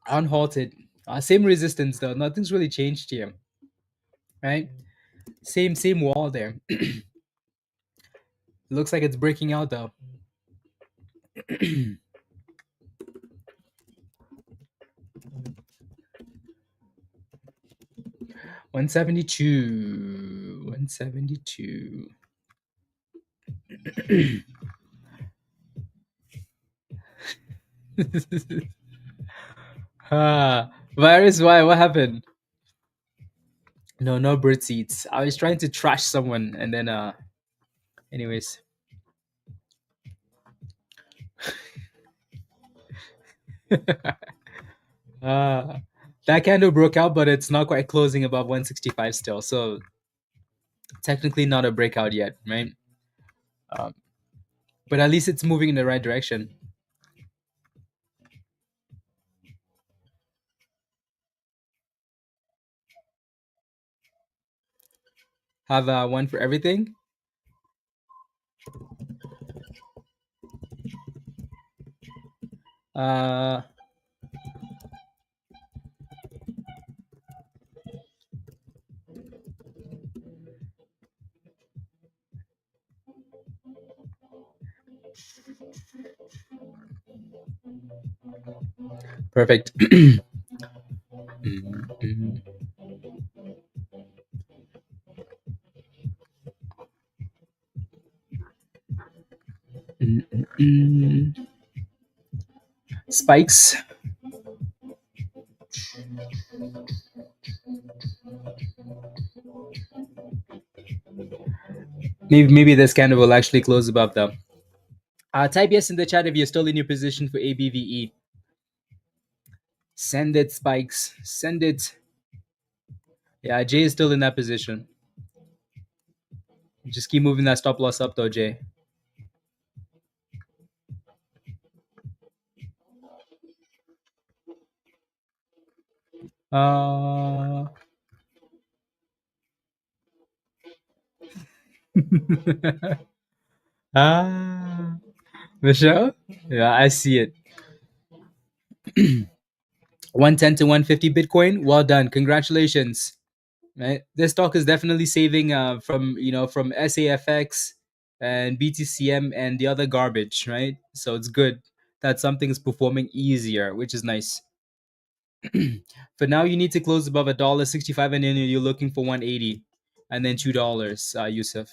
unhalted. Same resistance though. Nothing's really changed here, right? Same wall there. Looks like it's breaking out though. 172. 172. Virus, why? What happened? No, no bird seats. I was trying to trash someone and then anyways. uh that candle broke out, but it's not quite closing above 165 still. So technically not a breakout yet, right? Um, but at least it's moving in the right direction. Have one for everything. Uh, Perfect. Spikes. Maybe this candle will actually close above them. Type yes in the chat if you're still in your position for ABVE. Send it, Spikes. Send it. Yeah, Jay is still in that position. Just keep moving that stop loss up though, Jay. Uh ah, Michelle? Yeah, I see it. 110 to 150 Bitcoin. Well done. Congratulations. Right? This stock is definitely saving from from SAFX and BTCM and the other garbage, right? So it's good that something is performing easier, which is nice. For now, you need to close above $1.65, and then you're looking for 180, and then $2. Yusuf,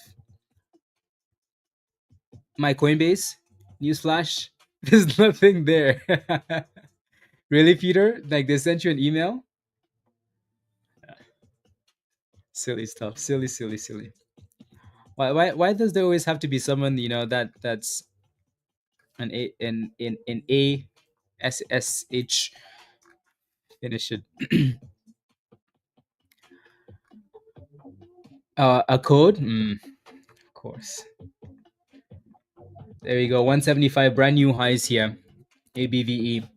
my Coinbase newsflash. There's nothing there. Really, Peter? Like they sent you an email? Silly stuff. Silly, silly, silly. Why does there always have to be someone that's an A in A SSH finish it? A code? Of course. There you go. 175 brand new highs here. ABVE.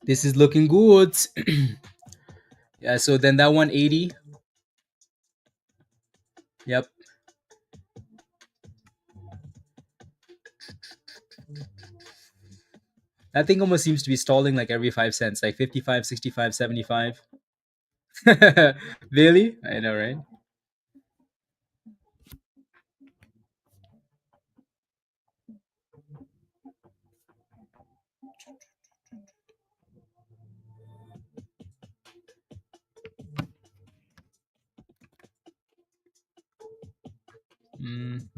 This is looking good. Yeah, so then that 180. Yep. That thing almost seems to be stalling like every 5 cents, like 55, 65, 75. Really? I know, right?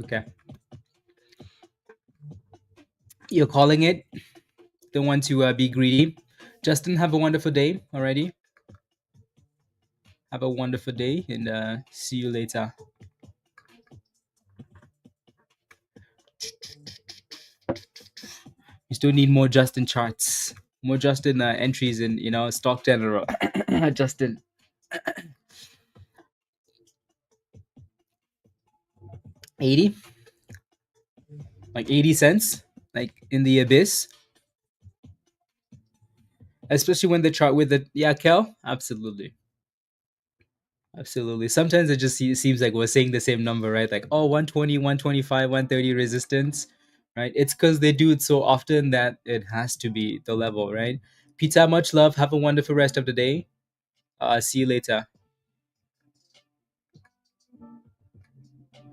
Okay. You're calling it. Don't want to be greedy. Justin, have a wonderful day already. Have a wonderful day and see you later. You still need more Justin charts, more Justin entries in stock general. Justin. 80, like 80 cents, like in the abyss. Especially when the chart with the Kel, absolutely. Absolutely. Sometimes it just seems like we're saying the same number, right? Like, oh, 120, 125, 130 resistance, right? It's because they do it so often that it has to be the level, right? Pizza, much love. Have a wonderful rest of the day. See you later.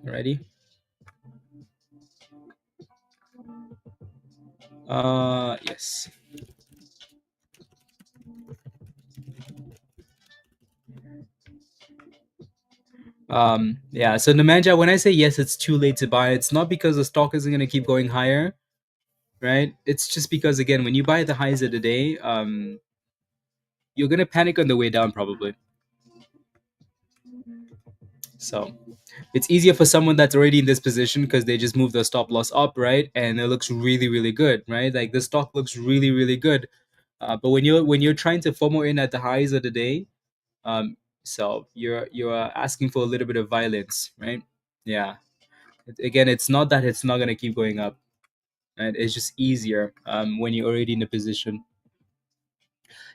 Alrighty. Yes. Yeah. So Nemanja, when I say yes, it's too late to buy. It's not because the stock isn't going to keep going higher, right? It's just because again, when you buy at the highs of the day, you're gonna panic on the way down probably. So it's easier for someone that's already in this position because they just move the stop loss up, right? And it looks really, really good, right? Like the stock looks really, really good. But when you're trying to FOMO in at the highs of the day, so you're asking for a little bit of violence, right? Yeah. Again, it's not that it's not gonna keep going up, right? It's just easier when you're already in a position.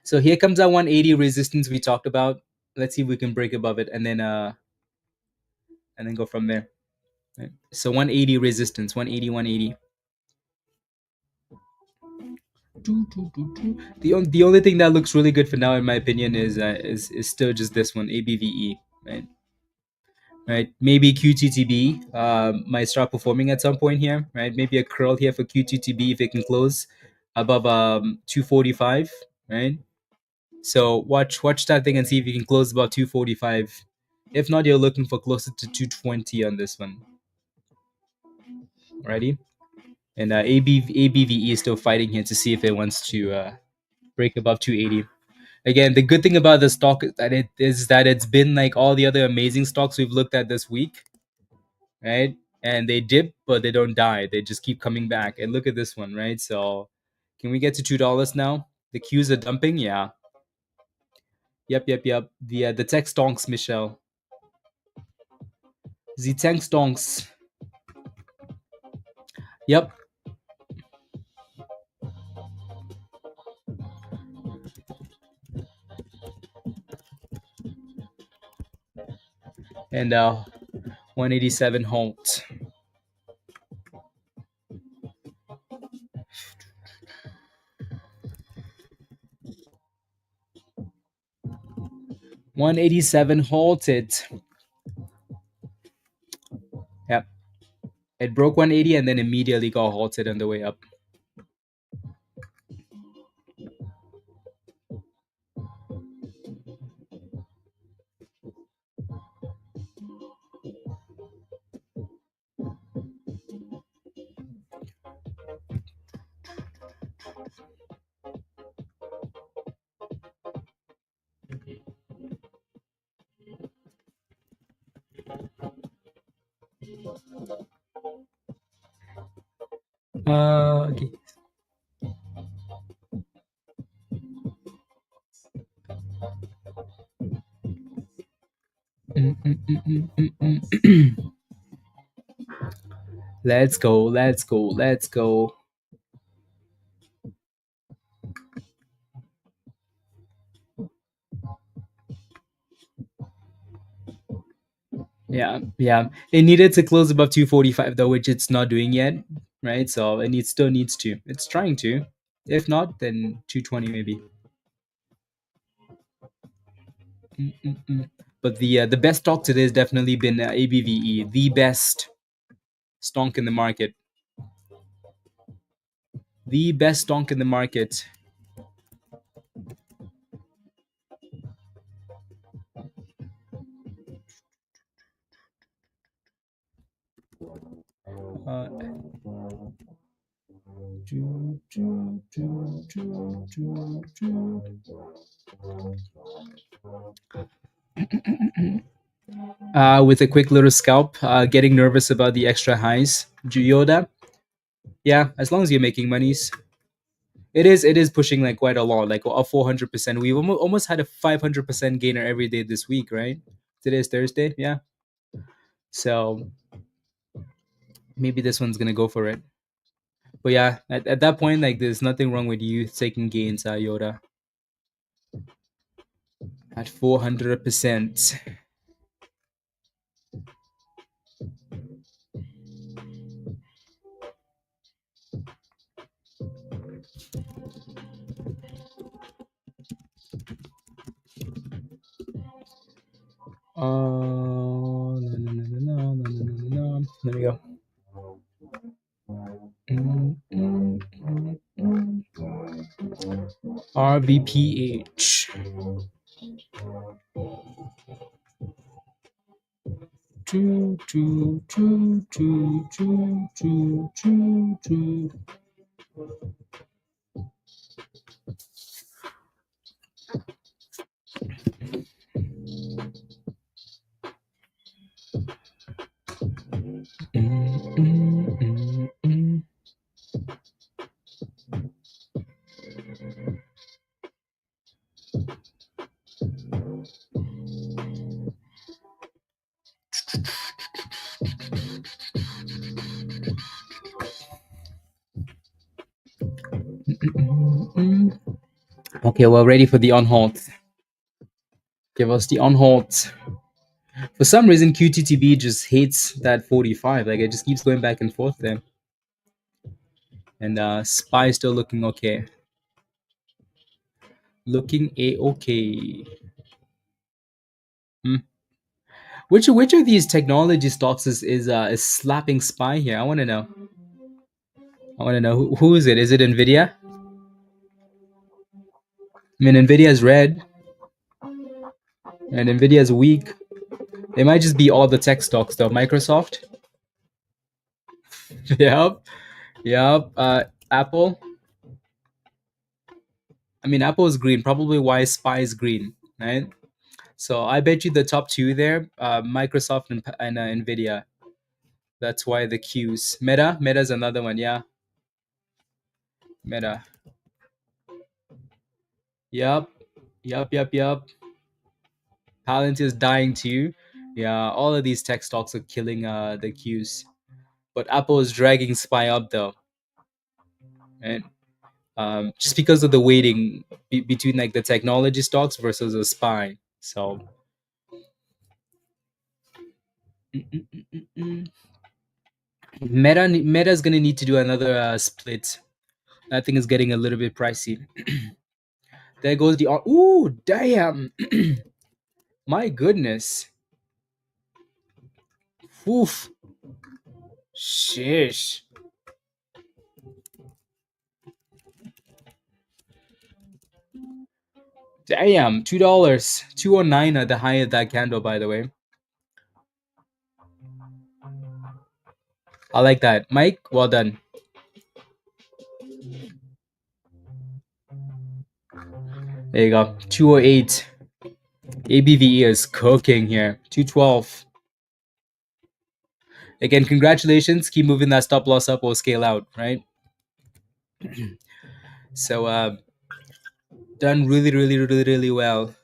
So here comes our 180 resistance we talked about. Let's see if we can break above it and then go from there. Right? So 180 resistance, 180, 180. The only thing that looks really good for now, in my opinion, is still just this one, ABVE, right? right? Maybe QTTB might start performing at some point here, right? Maybe a curl here for QTTB if it can close above 245, right? So watch that thing and see if you can close above 245. If not, you're looking for closer to 220 on this one. Alrighty, and ABVE is still fighting here to see if it wants to break above 280. Again, the good thing about the stock is that it's been like all the other amazing stocks we've looked at this week, right? And they dip, but they don't die. They just keep coming back. And look at this one, right? So, can we get to $2 now? The Qs are dumping, yeah. Yep. The tech stonks, Michelle. The tech stonks. Yep. And 187 halt. $187 halted. Yep. It broke 180 and then immediately got halted on the way up. Okay. Let's go. Yeah. It needed to close above 245 though, which it's not doing yet, right? So still needs to. It's trying to. If not, then 220 maybe. But the best stock today has definitely been ABVE, the best stock in the market. The best stock in the market. With a quick little scalp, getting nervous about the extra highs. Yoda, yeah, as long as you're making monies. It is pushing like quite a lot, like a 400%. We've almost had a 500% gainer every day this week, right? Today's Thursday, yeah. So maybe this one's gonna go for it. But yeah, at that point, like there's nothing wrong with you taking gains, Yoda. At 400%. No. There we go. RVPH. Okay, we're ready for the on hold. Give us the on hold. For some reason, QTTB just hates that 45. Like it just keeps going back and forth there. And SPY still looking okay. Looking a-okay. Which of these technology stocks is slapping SPY here? I want to know. I want to know who is it? Is it Nvidia? I mean, Nvidia is red and Nvidia is weak. It might just be all the tech stocks though. Microsoft. Yep. Yep. Apple. I mean, Apple is green. Probably why SPY is green, right? So I bet you the top two there, Microsoft and Nvidia. That's why the Qs. Meta's another one. Yeah, Meta. Yup. Yup. Palantir is dying too. Yeah, all of these tech stocks are killing the Qs. But Apple is dragging SPY up though, right? Just because of the weighting between like the technology stocks versus the SPY. So Meta is gonna need to do another split. That thing is getting a little bit pricey. There goes the ooh damn. My goodness. Oof. Shish. Damn. $2. 209 at the high of that candle, by the way. I like that. Mike, well done. There you go. 208. ABVE is cooking here. 212. Again, congratulations. Keep moving that stop loss up or scale out, right? So done really well.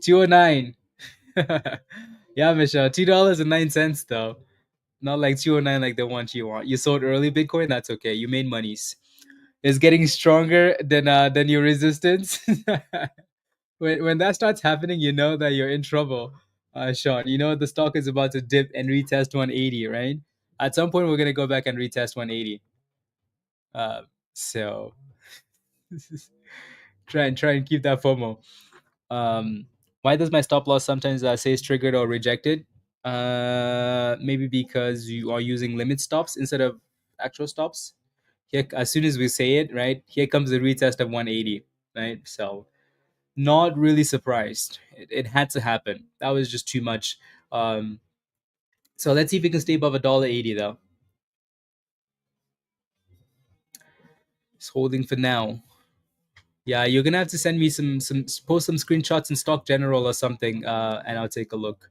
209. Yeah, Michelle. $2.09 though. Not like 209 like the one you want. You sold early Bitcoin, that's okay. You made monies. It's getting stronger than your resistance. When that starts happening, you know that you're in trouble, Sean. You know the stock is about to dip and retest 180, right? At some point, we're gonna go back and retest 180. So try and keep that FOMO. Why does my stop loss sometimes say it's triggered or rejected? Maybe because you are using limit stops instead of actual stops. Here, as soon as we say it, right, here comes the retest of 180, right? So not really surprised. It had to happen. That was just too much. So let's see if we can stay above $1.80 though. It's holding for now. Yeah, you're gonna have to send me some post some screenshots in Stock General or something, and I'll take a look.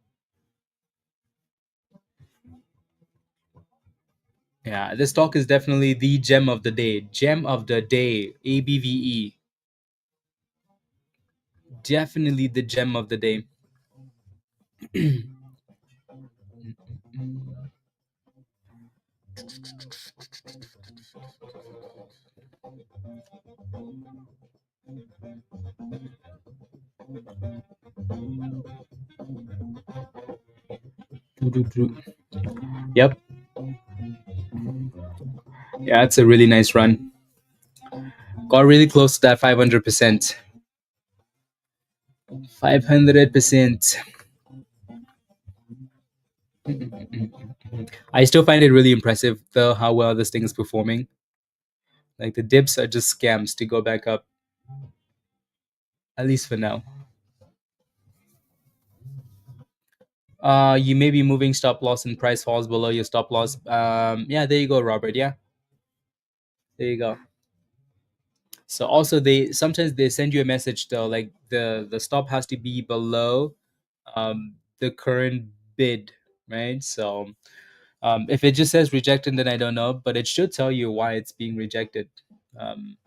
Yeah, this stock is definitely the gem of the day. Gem of the day, ABVE. Definitely the gem of the day. Yep. Yeah, it's a really nice run. Got really close to that 500%. 500%. I still find it really impressive though how well this thing is performing. Like the dips are just scams to go back up. At least for now. You may be moving stop loss and price falls below your stop loss. Yeah, there you go, Robert. Yeah, there you go. So also they sometimes they send you a message though, like the stop has to be below the current bid, right? So if it just says rejected, then I don't know, but it should tell you why it's being rejected. Um,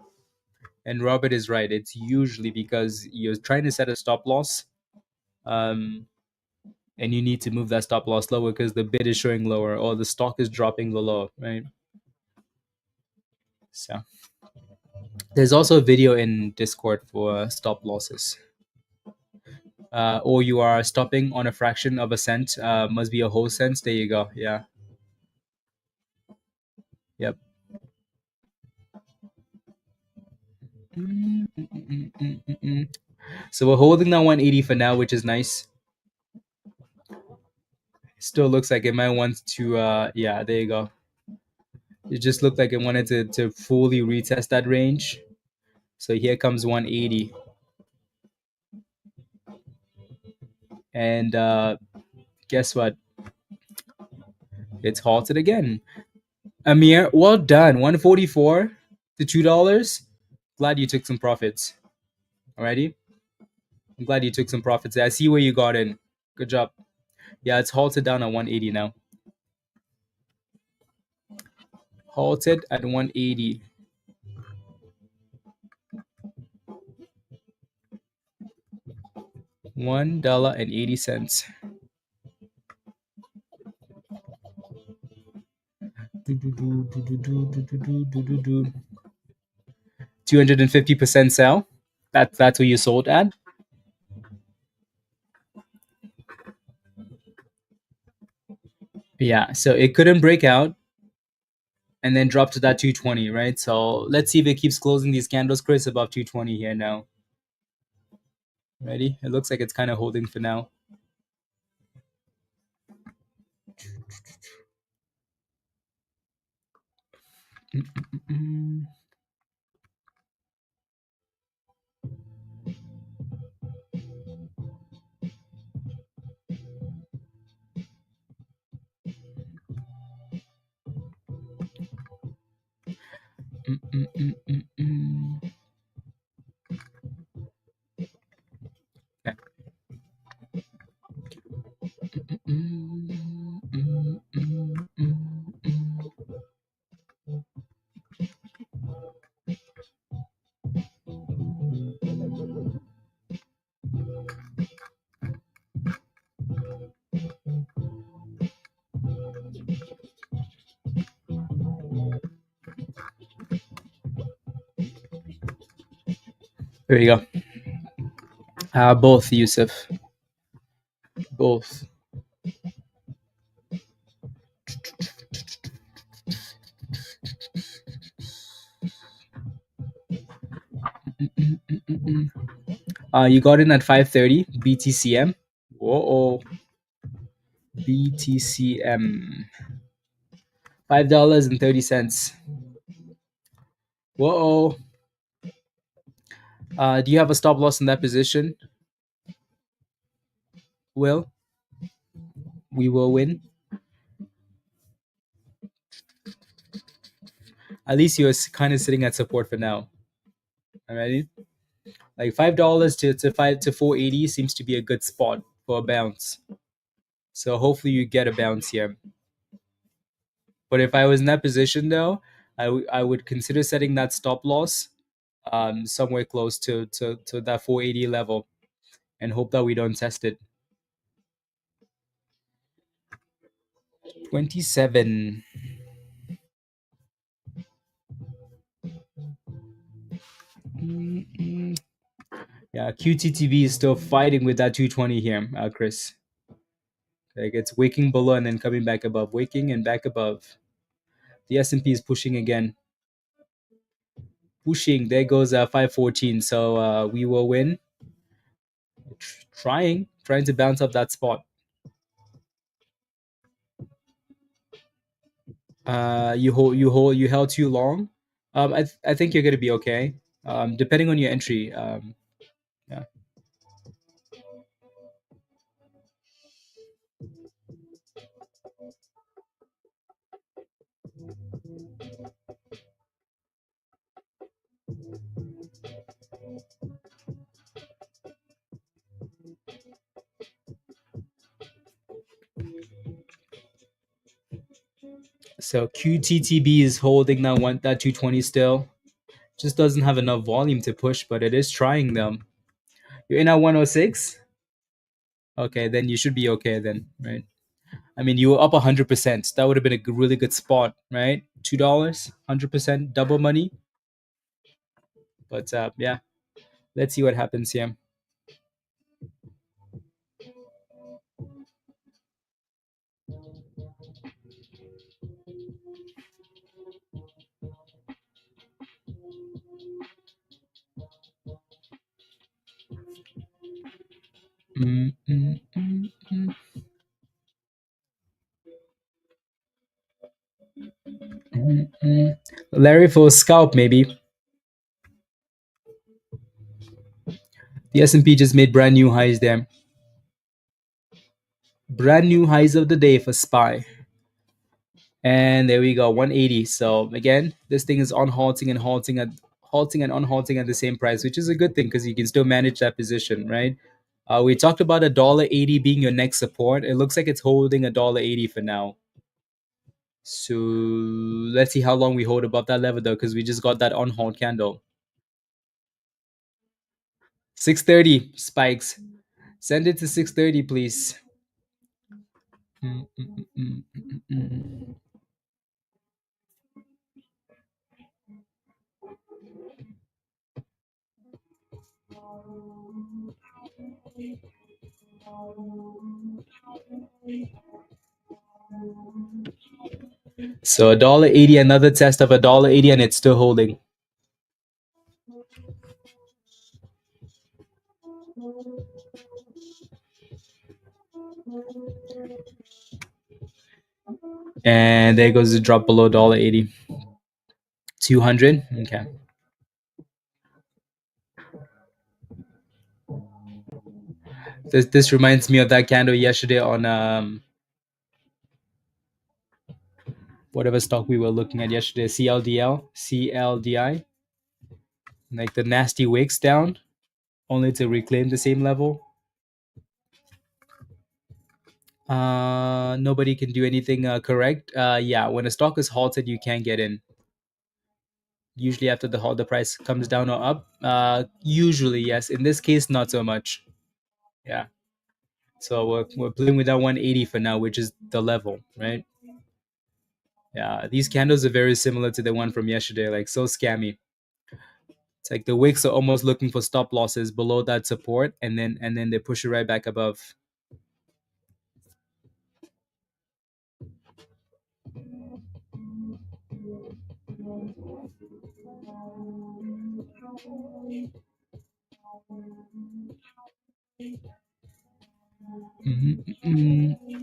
and Robert is right. It's usually because you're trying to set a stop loss, um, and you need to move that stop loss lower because the bid is showing lower or the stock is dropping below, right? So there's also a video in Discord for stop losses. Or you are stopping on a fraction of a cent, must be a whole cent. There you go. Yeah. Yep. So we're holding that 180 for now, which is nice. Still looks like it might want to, yeah, there you go. It just looked like it wanted to fully retest that range. So here comes 180. And guess what? It's halted again. Amir, well done. 144 to $2. Glad you took some profits. Alrighty? I'm glad you took some profits. I see where you got in. Good job. Yeah, it's halted down at 180 now. Halted at 180. $1.80. 250% sell. That's what you sold at. Yeah, so it couldn't break out and then drop to that 220, right? So let's see if it keeps closing these candles, Chris, above 220 here now. Ready? It looks like it's kind of holding for now. Okay. There you go. Both, Yusuf. Both. You got in at 530 BTCM. Whoa. BTCM. $5.30. Whoa. Do you have a stop loss in that position? Will? We will win. At least you're kind of sitting at support for now. Alrighty? Like $5 to 480 seems to be a good spot for a bounce. So hopefully you get a bounce here. But if I was in that position though, I would consider setting that stop loss somewhere close to that 480 level and hope that we don't test it. 27. Yeah, QTTV is still fighting with that 220 here, Chris. Like it's waking below and then coming back above, waking and back above. The S&P is pushing again. Pushing. There goes 514. So we will win. Trying to bounce up that spot. You held too long. I think you're gonna be okay. Depending on your entry. Yeah. So QTTB is holding that 220 still. Just doesn't have enough volume to push, but it is trying them. You're in at 106. Okay, then you should be okay then, right? I mean, you were up 100%. That would have been a really good spot, right? $2, 100% double money. But yeah, let's see what happens here. mm, mm, mm, mm, mm. Larry for scalp, maybe. The S&P just made brand new highs there. Brand new highs of the day for SPY. And there we go, 180. So again, this thing is on halting and halting at halting and unhalting at the same price, which is a good thing because you can still manage that position, right? We talked about $1.80 being your next support. It looks like it's holding $1.80 for now. So let's see how long we hold above that level though, because we just got that on hold candle. 630 spikes. Send it to 630, please. Mm, mm, mm, mm, mm. So $1.80, another test of $1.80, and it's still holding. And there goes the drop below $1.80. 200. Okay. This reminds me of that candle yesterday on whatever stock we were looking at yesterday, CLDI, like the nasty wicks down, only to reclaim the same level. Nobody can do anything correct. Yeah, when a stock is halted, you can't get in. Usually after the halt, the price comes down or up. Usually yes. In this case, not so much. Yeah. So we're playing with that 180 for now, which is the level, right? Yeah, these candles are very similar to the one from yesterday, like so scammy. It's like the wicks are almost looking for stop losses below that support, and then they push it right back above.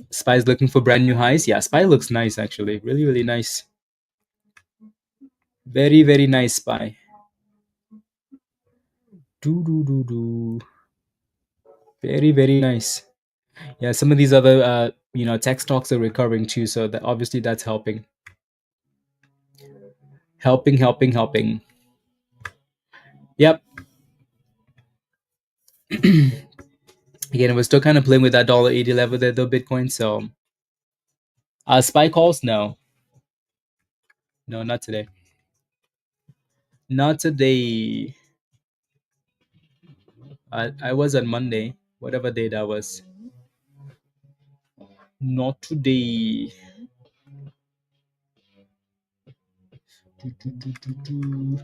Spy's looking for brand new highs. Yeah, Spy looks nice actually, really really nice, very very nice Spy. Do do do do, very very nice. Yeah, some of these other tech stocks are recovering too, so that obviously that's helping. Yep. Again, we're still kind of playing with that $1.80 level there though, Bitcoin. So Spy calls, no, not today, not today. I was on Monday, whatever day that was. Not today. Do, do, do, do, do.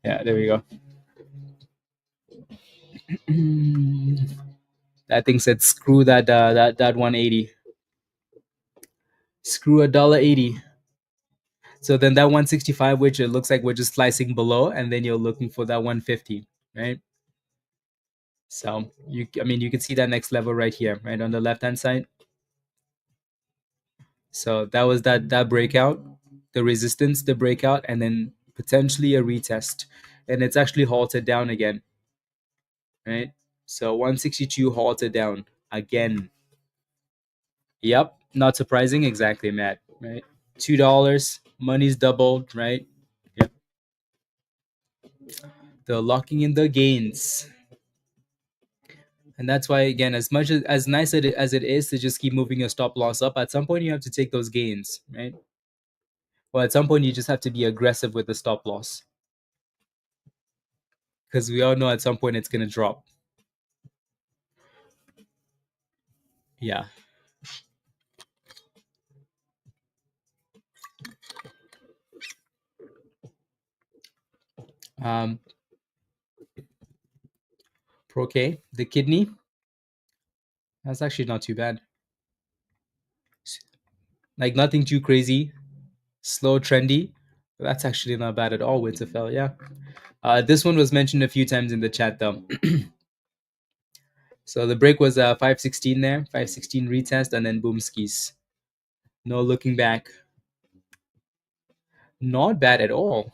Yeah, there we go. That thing said, "Screw that 180. Screw $1.80." So then that 165, which it looks like we're just slicing below, and then you're looking for that 150, right? So you can see that next level right here, right on the left hand side. So that was that breakout, the resistance, the breakout, and then potentially a retest, and it's actually halted down again, right? So 162 halted down again. Yep, not surprising, exactly, Matt. Right, $2, money's doubled, right? Yep, they're locking in the gains, and that's why again, as much as nice as it is to just keep moving your stop loss up, at some point you have to take those gains, right? Well, at some point you just have to be aggressive with the stop loss because we all know at some point it's gonna drop. Yeah. Um, Pro-K, the kidney, that's actually not too bad. Like nothing too crazy, slow, trendy. That's actually not bad at all, Winterfell. Yeah. This one was mentioned a few times in the chat though. So the break was 516 there, 516 retest, and then boom skis. No looking back. Not bad at all.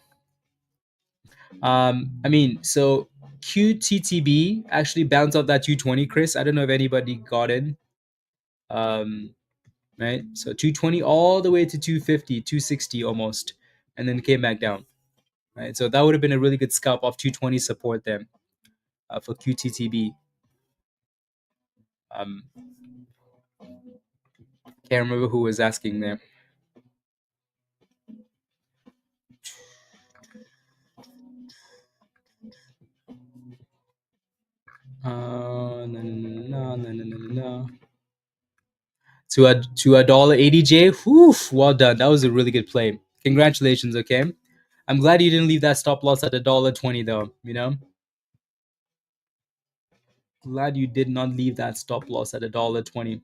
I mean, so QTTB actually bounced off that 220, Chris. I don't know if anybody got in. Right? So 220 all the way to 250, 260 almost, and then came back down. Right? So that would have been a really good scalp off 220 support there for QTTB. Um, can't remember who was asking there. No. To a dollar 80J. Whew, well done. That was a really good play. Congratulations. Okay, I'm glad you didn't leave that stop loss at $1.20 though. You know, glad you did not leave that stop loss at $1.20.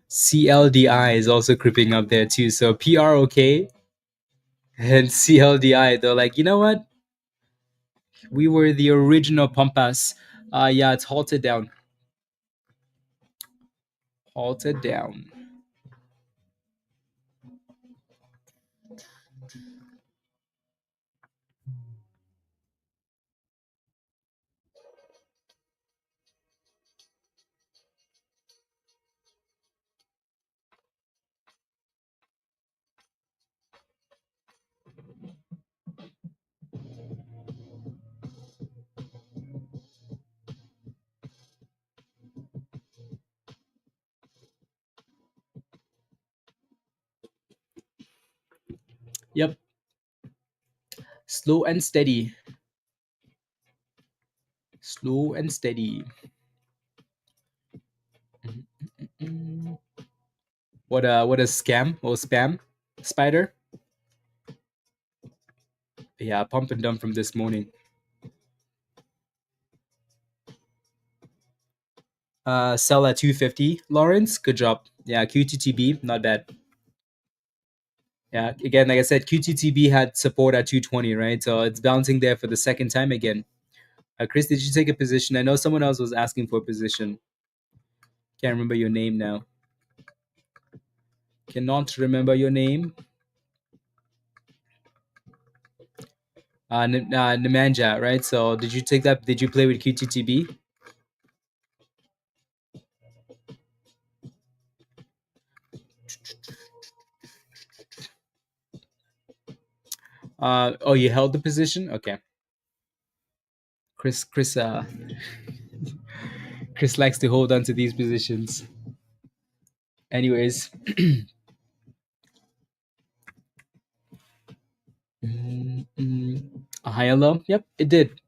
CLDI is also creeping up there too. So PROK and CLDI, they're like, you know what? We were the original pampas. Yeah, it's halted down. Halted down. Yep. Slow and steady. Slow and steady. What a scam or spam spider? Yeah, pump and dump from this morning. Sell at 250. Lawrence, good job. Yeah, QTTB, not bad. Yeah, again, like I said, QTTB had support at 220, right? So it's bouncing there for the second time again. Chris, did you take a position? I know someone else was asking for a position. Can't remember your name now. Cannot remember your name. Nemanja, right? So did you take that? Did you play with QTTB? Oh, you held the position? Okay. Chris, Chris likes to hold on to these positions. Anyways. A higher low? Yep, it did.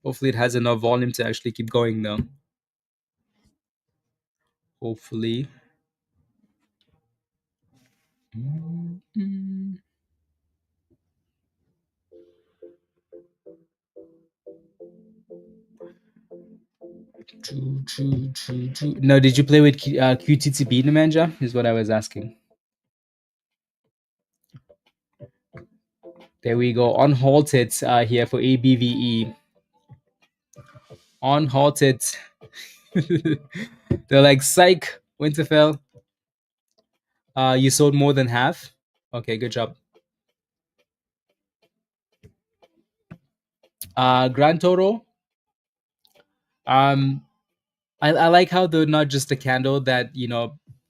Hopefully it has enough volume to actually keep going though. Hopefully. True. No, did you play with QTTB, Nemanja? Is what I was asking. There we go. Unhalted here for ABVE. Unhalted. They're like, psych, Winterfell. You sold more than half. Okay, good job. Grand total. Um, I like how they're not just a candle that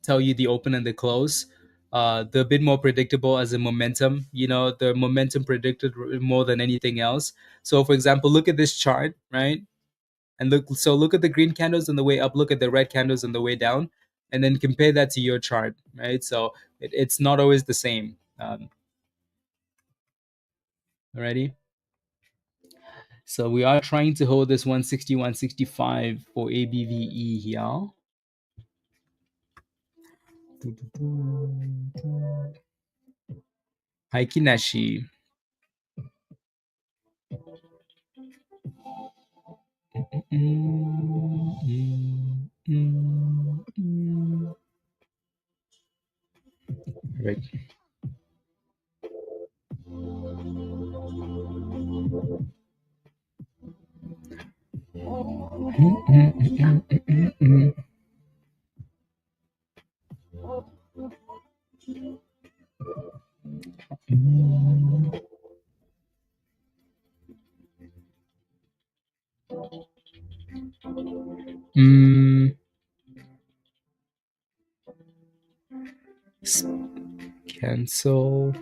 tell you the open and the close. They're a bit more predictable as a momentum. The momentum predicted more than anything else. So, for example, look at this chart, right? And look at the green candles on the way up. Look at the red candles on the way down, and then compare that to your chart, right? So it's not always the same. Alrighty. So we are trying to hold this 160, 165 for ABVE here. Haikinashi. Right. Cancel.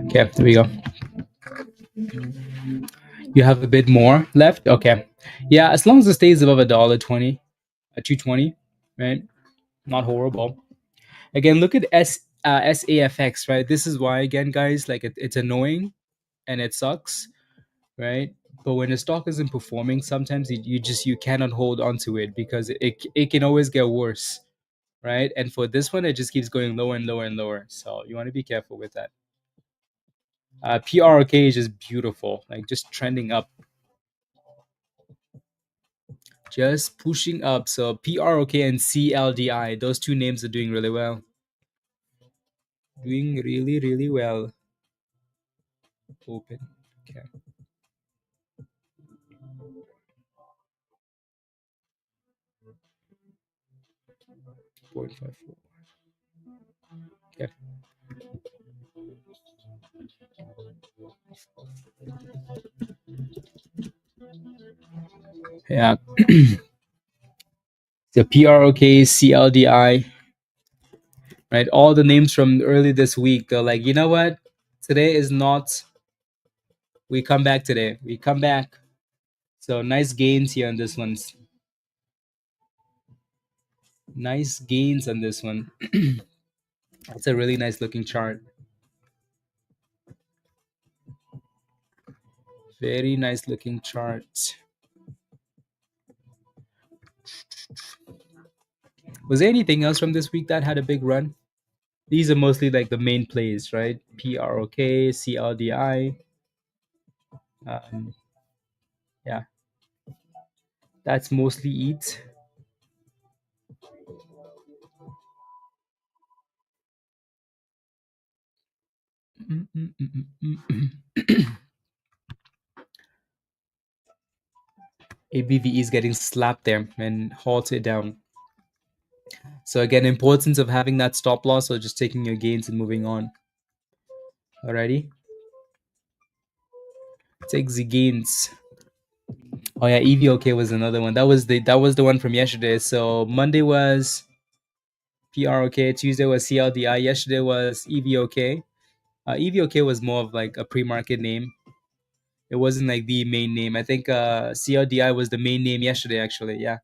Okay, there we go. You have a bit more left? Okay. Yeah, as long as it stays above $1.20, 220, right? Not horrible. Again, look at SAFX, right? This is why, again, guys, like it's annoying and it sucks, right? But when a stock isn't performing, sometimes you cannot hold on to it because it can always get worse, right? And for this one, it just keeps going lower and lower and lower. So you want to be careful with that. PROK is just beautiful, like just trending up, just pushing up. So PROK and CLDI, those two names are doing really well. Doing really, really well. Open. Okay. 0.54. Okay. Yeah. The PROK, CLDI, right? All the names from early this week, they're like, you know what? Today is not. We come back today. We come back. So nice gains here on this one. Nice gains on this one. It's a really nice looking chart. Very nice looking chart. Was there anything else from this week that had a big run? These are mostly like the main plays, right? PROK, CLDI. Yeah, that's mostly it. ABVE is getting slapped there and halted down. So again, importance of having that stop loss or just taking your gains and moving on. Alrighty. Take the gains. Oh yeah, EVOK was another one. That was the one from yesterday. So Monday was PROK, Tuesday was CLDI, yesterday was EVOK. EVOK was more of like a pre-market name. It wasn't like the main name. I think CLDI was the main name yesterday, actually. Yeah.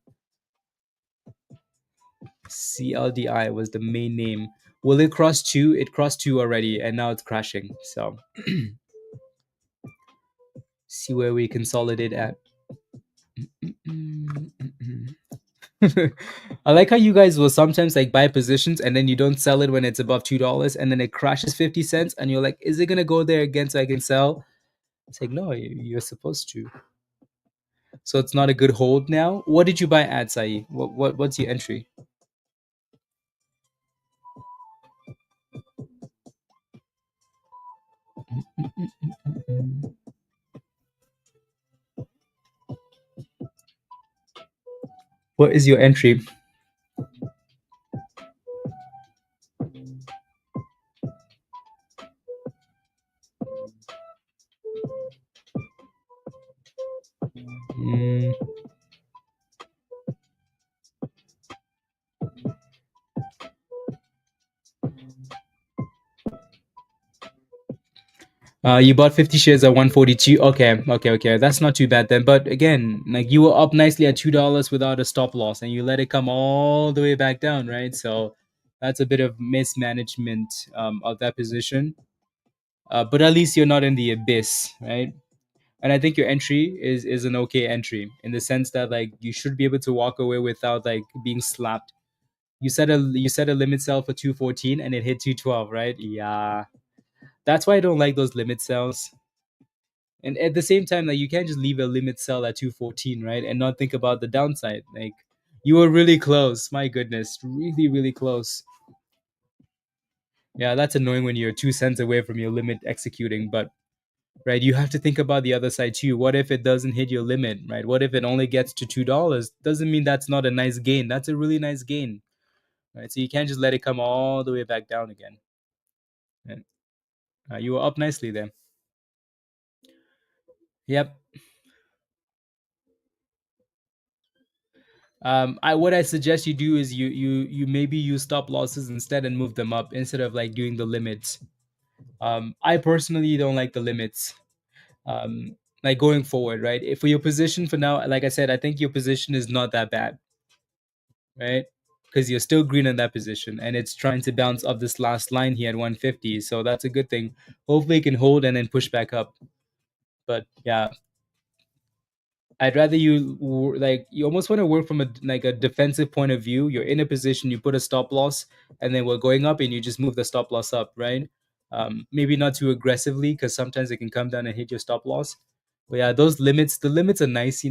CLDI was the main name. Will it cross two? It crossed two already, and now it's crashing. So see where we consolidate at. I like how you guys will sometimes like buy positions and then you don't sell it when it's above $2 and then it crashes 50 cents and you're like, is it gonna go there again so I can sell? It's like, no, you're supposed to. So it's not a good hold now. What did you buy at, Sai? What's your entry? What is your entry? You bought 50 shares at 142. Okay. That's not too bad then. But again, like you were up nicely at $2 without a stop loss, and you let it come all the way back down, right? So that's a bit of mismanagement of that position. But at least you're not in the abyss, right? And I think your entry is an okay entry in the sense that like you should be able to walk away without like being slapped. You set a limit sell for 214 and it hit 212, right? Yeah. That's why I don't like those limit sells. And at the same time, like you can't just leave a limit sell at 214, right? And not think about the downside. Like you were really close. My goodness. Really, really close. Yeah, that's annoying when you're 2 cents away from your limit executing, but right, you have to think about the other side too. What if it doesn't hit your limit, right? What if it only gets to $2? Doesn't mean that's not a nice gain. That's a really nice gain. Right. So you can't just let it come all the way back down again. And you were up nicely there. Yep. I what I suggest you do is you maybe use stop losses instead and move them up instead of like doing the limits. I personally don't like the limits. Like going forward, right? If for your position for now, like I said, I think your position is not that bad, right? Because you're still green in that position, and it's trying to bounce off this last line here at 150. So that's a good thing. Hopefully, it can hold and then push back up. But yeah, I'd rather like you almost want to work from a defensive point of view. You're in a position, you put a stop loss, and then we're going up, and you just move the stop loss up, right? Maybe not too aggressively because sometimes it can come down and hit your stop loss. But yeah, the limits are nice,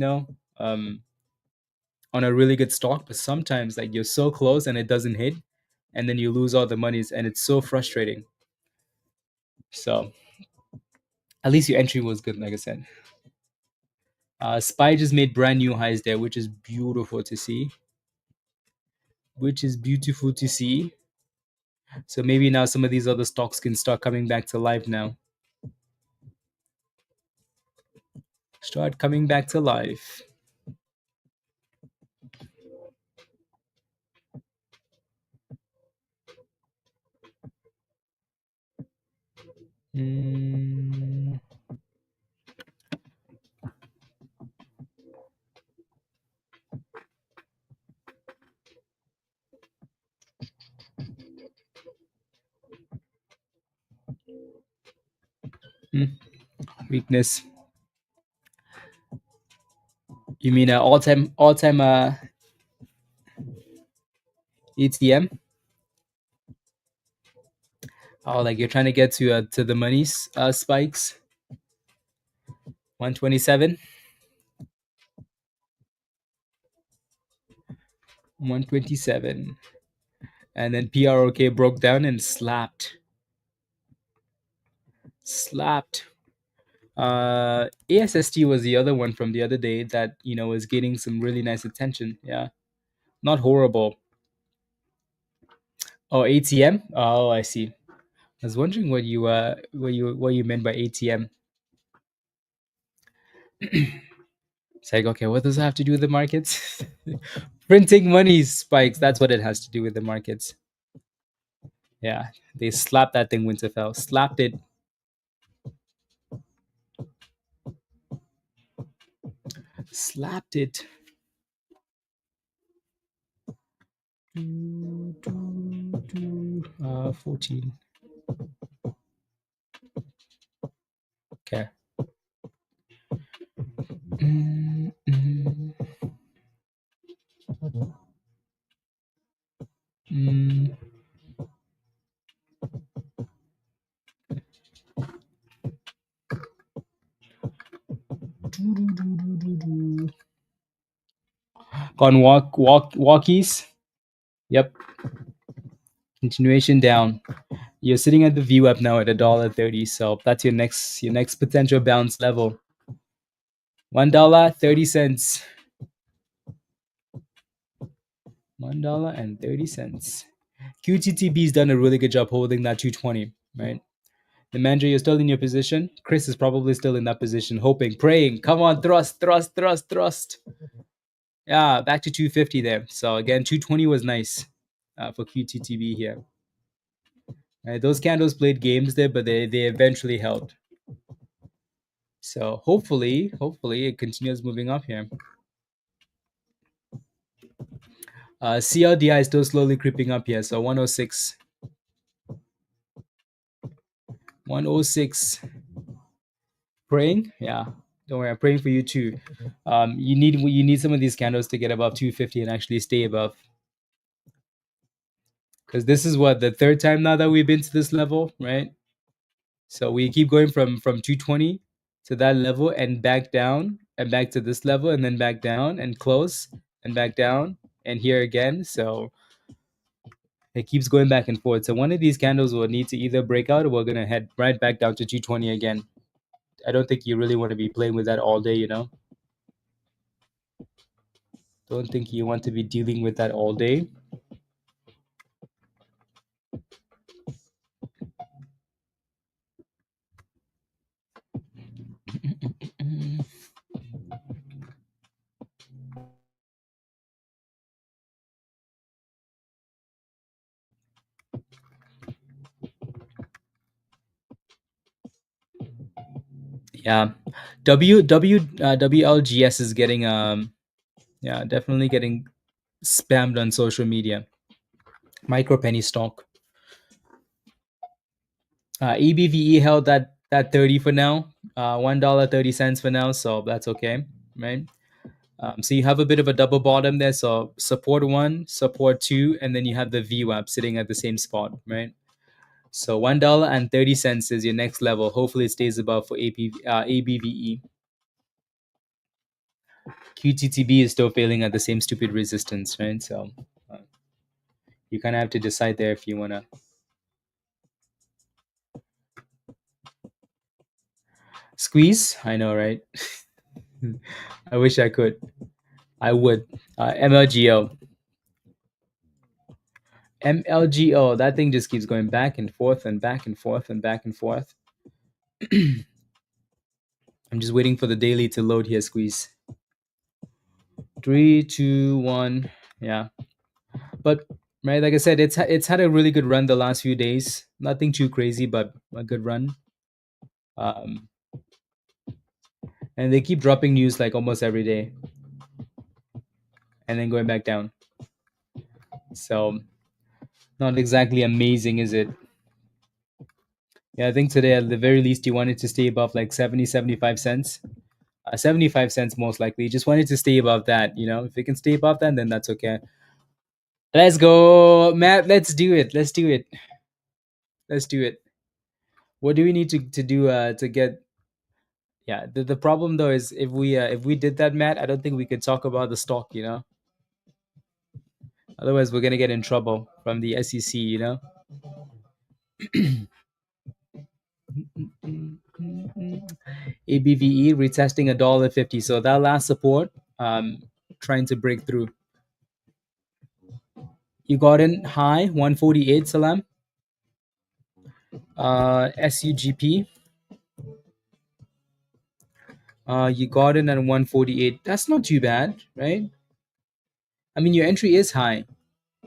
on a really good stock. But sometimes like you're so close and it doesn't hit, and then you lose all the monies, and it's so frustrating. So at least your entry was good, like I said. Spy just made brand new highs there, which is beautiful to see. So maybe now some of these other stocks can start coming back to life now. Start coming back to life. Mm. Weakness. You mean all time ATM? Oh, like you're trying to get to the money's spikes. 127, 127, and then PROK broke down and slapped. ASST was the other one from the other day that was getting some really nice attention. Yeah, not horrible. Oh, ATM. Oh, I see. I was wondering what you meant by ATM. It's like, okay, what does that have to do with the markets? Printing money spikes. That's what it has to do with the markets. Yeah, they slapped that thing. Winterfell slapped it. Slapped it. 14. Okay. Mm, mm, mm. Gone walkies. Yep. Continuation down. You're sitting at the view up now at $1.30. So that's your next potential bounce level. $1.30. $1.30. QTTB's done a really good job holding that 220, right? The manager, you're still in your position. Chris is probably still in that position, hoping, praying. Come on, thrust. Yeah, back to 250 there. So again, 220 was nice for QTTB here. Right, those candles played games there, but they eventually held. So hopefully it continues moving up here. CLDI is still slowly creeping up here. So 106, 106. Praying, yeah. Don't worry, I'm praying for you too. You need some of these candles to get above 250 and actually stay above. Because this is what the third time now that we've been to this level, right? So we keep going from 220 to that level and back down and back to this level and then back down and close and back down and here again. So it keeps going back and forth. So one of these candles will need to either break out or we're gonna head right back down to 220 again. I don't think you really want to be playing with that all day, you know. Don't think you want to be dealing with that all day. Yeah, WLGS is getting yeah, definitely getting spammed on social media. Micro penny stock. ABVE held that 30 for now. $1.30 for now, so that's okay, right? So you have a bit of a double bottom there. So support one, support two, and then you have the VWAP sitting at the same spot, right? So $1.30 is your next level. Hopefully it stays above for ABVE. QTTB is still failing at the same stupid resistance, right? So uh, you kind of have to decide there if you want to squeeze. I know, right? I wish I could. I would. MLGO. MLGO. That thing just keeps going back and forth and back and forth and back and forth. I'm just waiting for the daily to load here, squeeze. 3, 2, 1. Yeah. But right, like I said, it's had a really good run the last few days. Nothing too crazy, but a good run. Um, and they keep dropping news like almost every day, and then going back down. So not exactly amazing, is it? Yeah, I think today at the very least you wanted to stay above like 70, 75 cents. 75 cents most likely. Just wanted to stay above that. You know, if it can stay above that, then that's okay. Let's go, Matt. Let's do it. Let's do it. Let's do it. What do we need to do to get? Yeah, the problem though is if we did that, Matt, I don't think we could talk about the stock. You know, otherwise we're gonna get in trouble from the SEC. You know. ABVE retesting $1.50. So that last support, trying to break through. You got in high 148, Salam. SUGP. You got in at 148. That's not too bad, right? I mean, your entry is high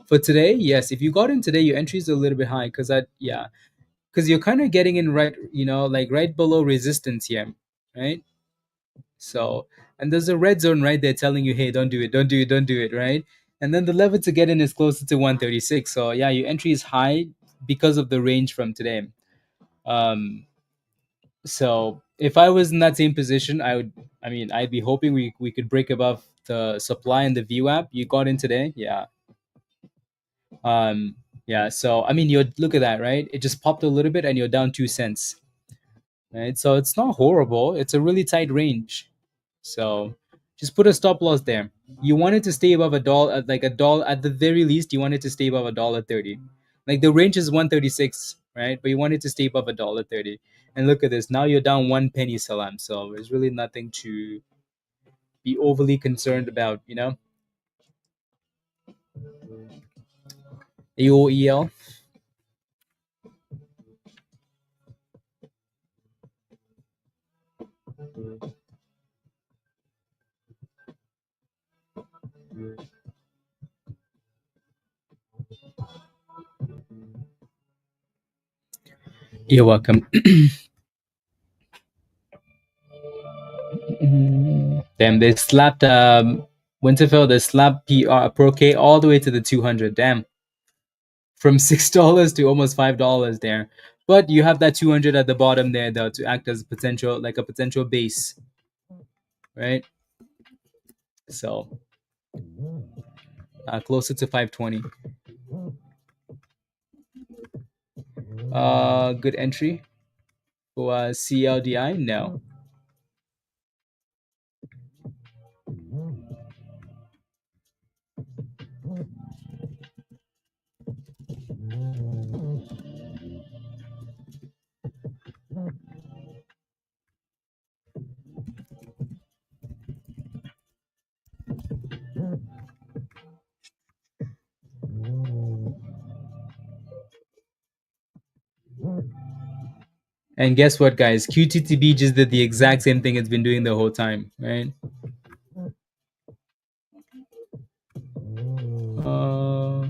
for today. Yes, if you got in today, your entry is a little bit high because because you're kind of getting in right, you know, like right below resistance here, right? So, and there's a red zone right there telling you, hey, don't do it, don't do it, don't do it, right? And then the level to get in is closer to 136. So yeah, your entry is high because of the range from today. Um, so if I was in that same position, I mean, I'd be hoping we could break above the supply and the VWAP. You got in today, yeah. Yeah. So I mean, you look at that, right? It just popped a little bit, and you're down 2 cents, right? So it's not horrible. It's a really tight range. So just put a stop loss there. You want it to stay above a dollar, like a dollar at the very least. You want it to stay above $1.30. Like the range is 136, right? But you want it to stay above $1.30. And look at this. Now you're down 1 penny, Salam. So there's really nothing to be overly concerned about, you know. AOEL. You're welcome. Damn, they slapped Winterfell. They slapped Pro K all the way to the 200. Damn, from $6 to almost $5 there. But you have that 200 at the bottom there though to act as potential, like a potential base, right? So closer to 520. Good entry for CLDI. No. And guess what, guys? QTTB just did the exact same thing it's been doing the whole time, right? Uh,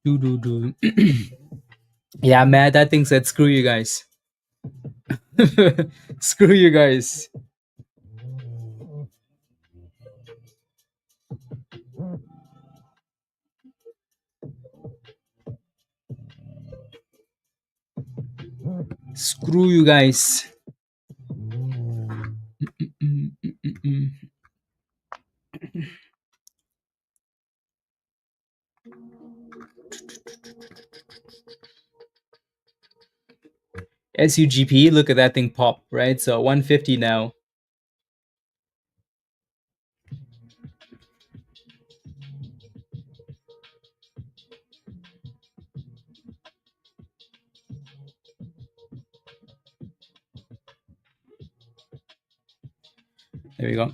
do. Yeah, man, that thing said, "Screw you guys." Screw you guys. Screw you guys. SUGP, look at that thing pop, right? So 150 now. There we go.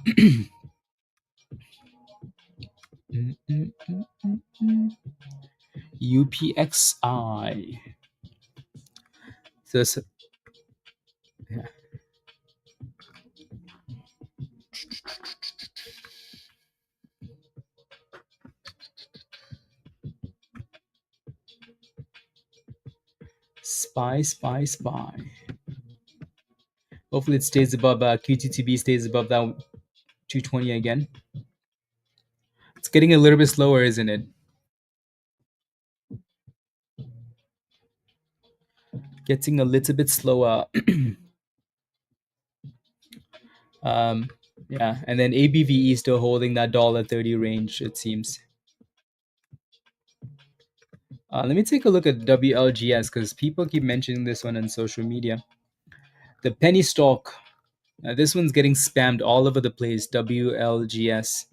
UPXI. So yeah. Spy. Hopefully it stays above QTTB stays above that 220 again. It's getting a little bit slower, isn't it? Getting a little bit slower. Yeah, and then ABVE still holding that $1.30 range, it seems. Let me take a look at WLGS because people keep mentioning this one on social media. The penny stock. This one's getting spammed all over the place. WLGS.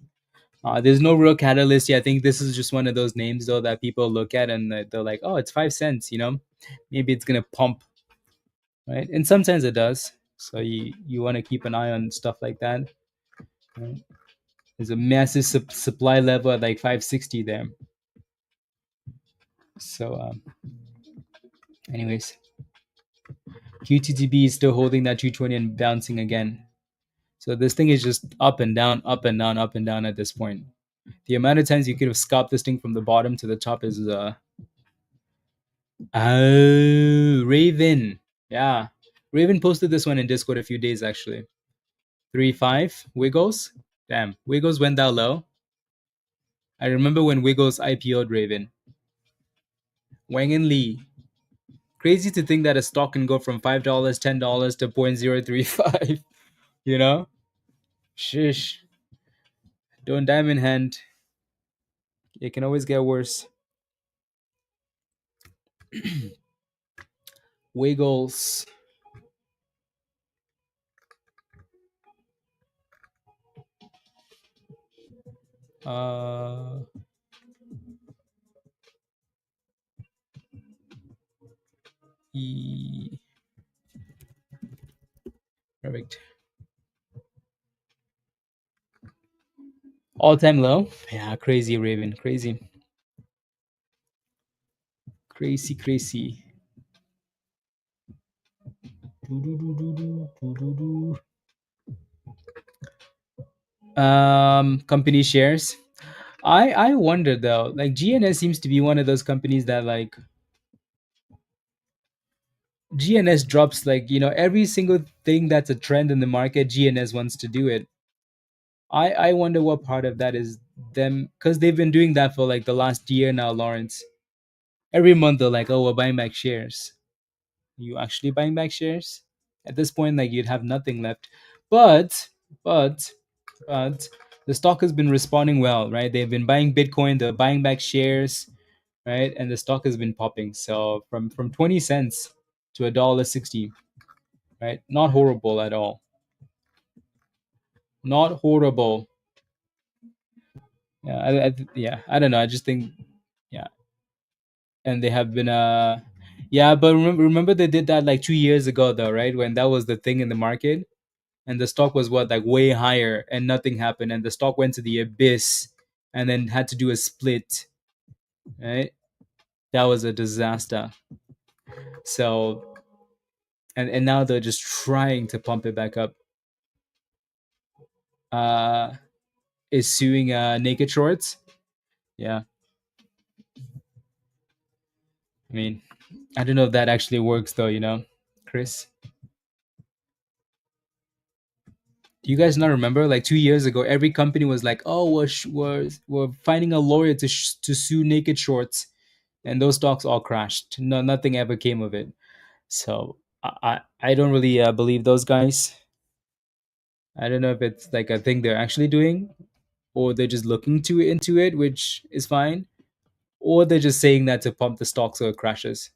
There's no real catalyst. Yeah, I think this is just one of those names though that people look at and they're like, "Oh, it's 5 cents." You know, maybe it's gonna pump, right? And sometimes it does. So you want to keep an eye on stuff like that. Right? There's a massive supply level at like 560 there. So, anyways, QTTB is still holding that 220 and bouncing again. So this thing is just up and down, up and down, up and down at this point. The amount of times you could have scalped this thing from the bottom to the top is Raven. Yeah. Raven posted this one in Discord a few days actually. 3.5 Wiggles. Damn. Wiggles went down low. I remember when Wiggles IPO'd Raven. Wang and Lee. Crazy to think that a stock can go from $5, $10 to 0.035. You know? Shish. Don't diamond hand. It can always get worse. Wiggles. Perfect. All-time low. Yeah, crazy Raven, crazy, crazy, crazy. Company shares. I wonder though. Like GNS seems to be one of those companies that like GNS drops like every single thing that's a trend in the market. GNS wants to do it. I wonder what part of that is them because they've been doing that for like the last year now, Lawrence. Every month they're like, oh, we're buying back shares. You actually buying back shares? At this point, like you'd have nothing left. But, but, but the stock has been responding well, right? They've been buying Bitcoin, they're buying back shares, right? And the stock has been popping. So from 20 cents to $1.60, right? Not horrible at all. Not horrible. Yeah, yeah, I don't know. I just think, yeah, and they have been yeah, but remember they did that like 2 years ago though, right? When that was the thing in the market, and the stock was what like way higher, and nothing happened, and the stock went to the abyss, and then had to do a split, right? That was a disaster. So, and now they're just trying to pump it back up. Uh, is suing Naked Shorts. Yeah, I mean, I don't know if that actually works though. Chris. Do you guys not remember? Like 2 years ago, every company was like, "Oh, we're finding a lawyer to sue Naked Shorts," and those stocks all crashed. No, nothing ever came of it. So I don't really believe those guys. I don't know if it's like a thing they're actually doing, or they're just looking to into it, which is fine, or they're just saying that to pump the stock so it crashes.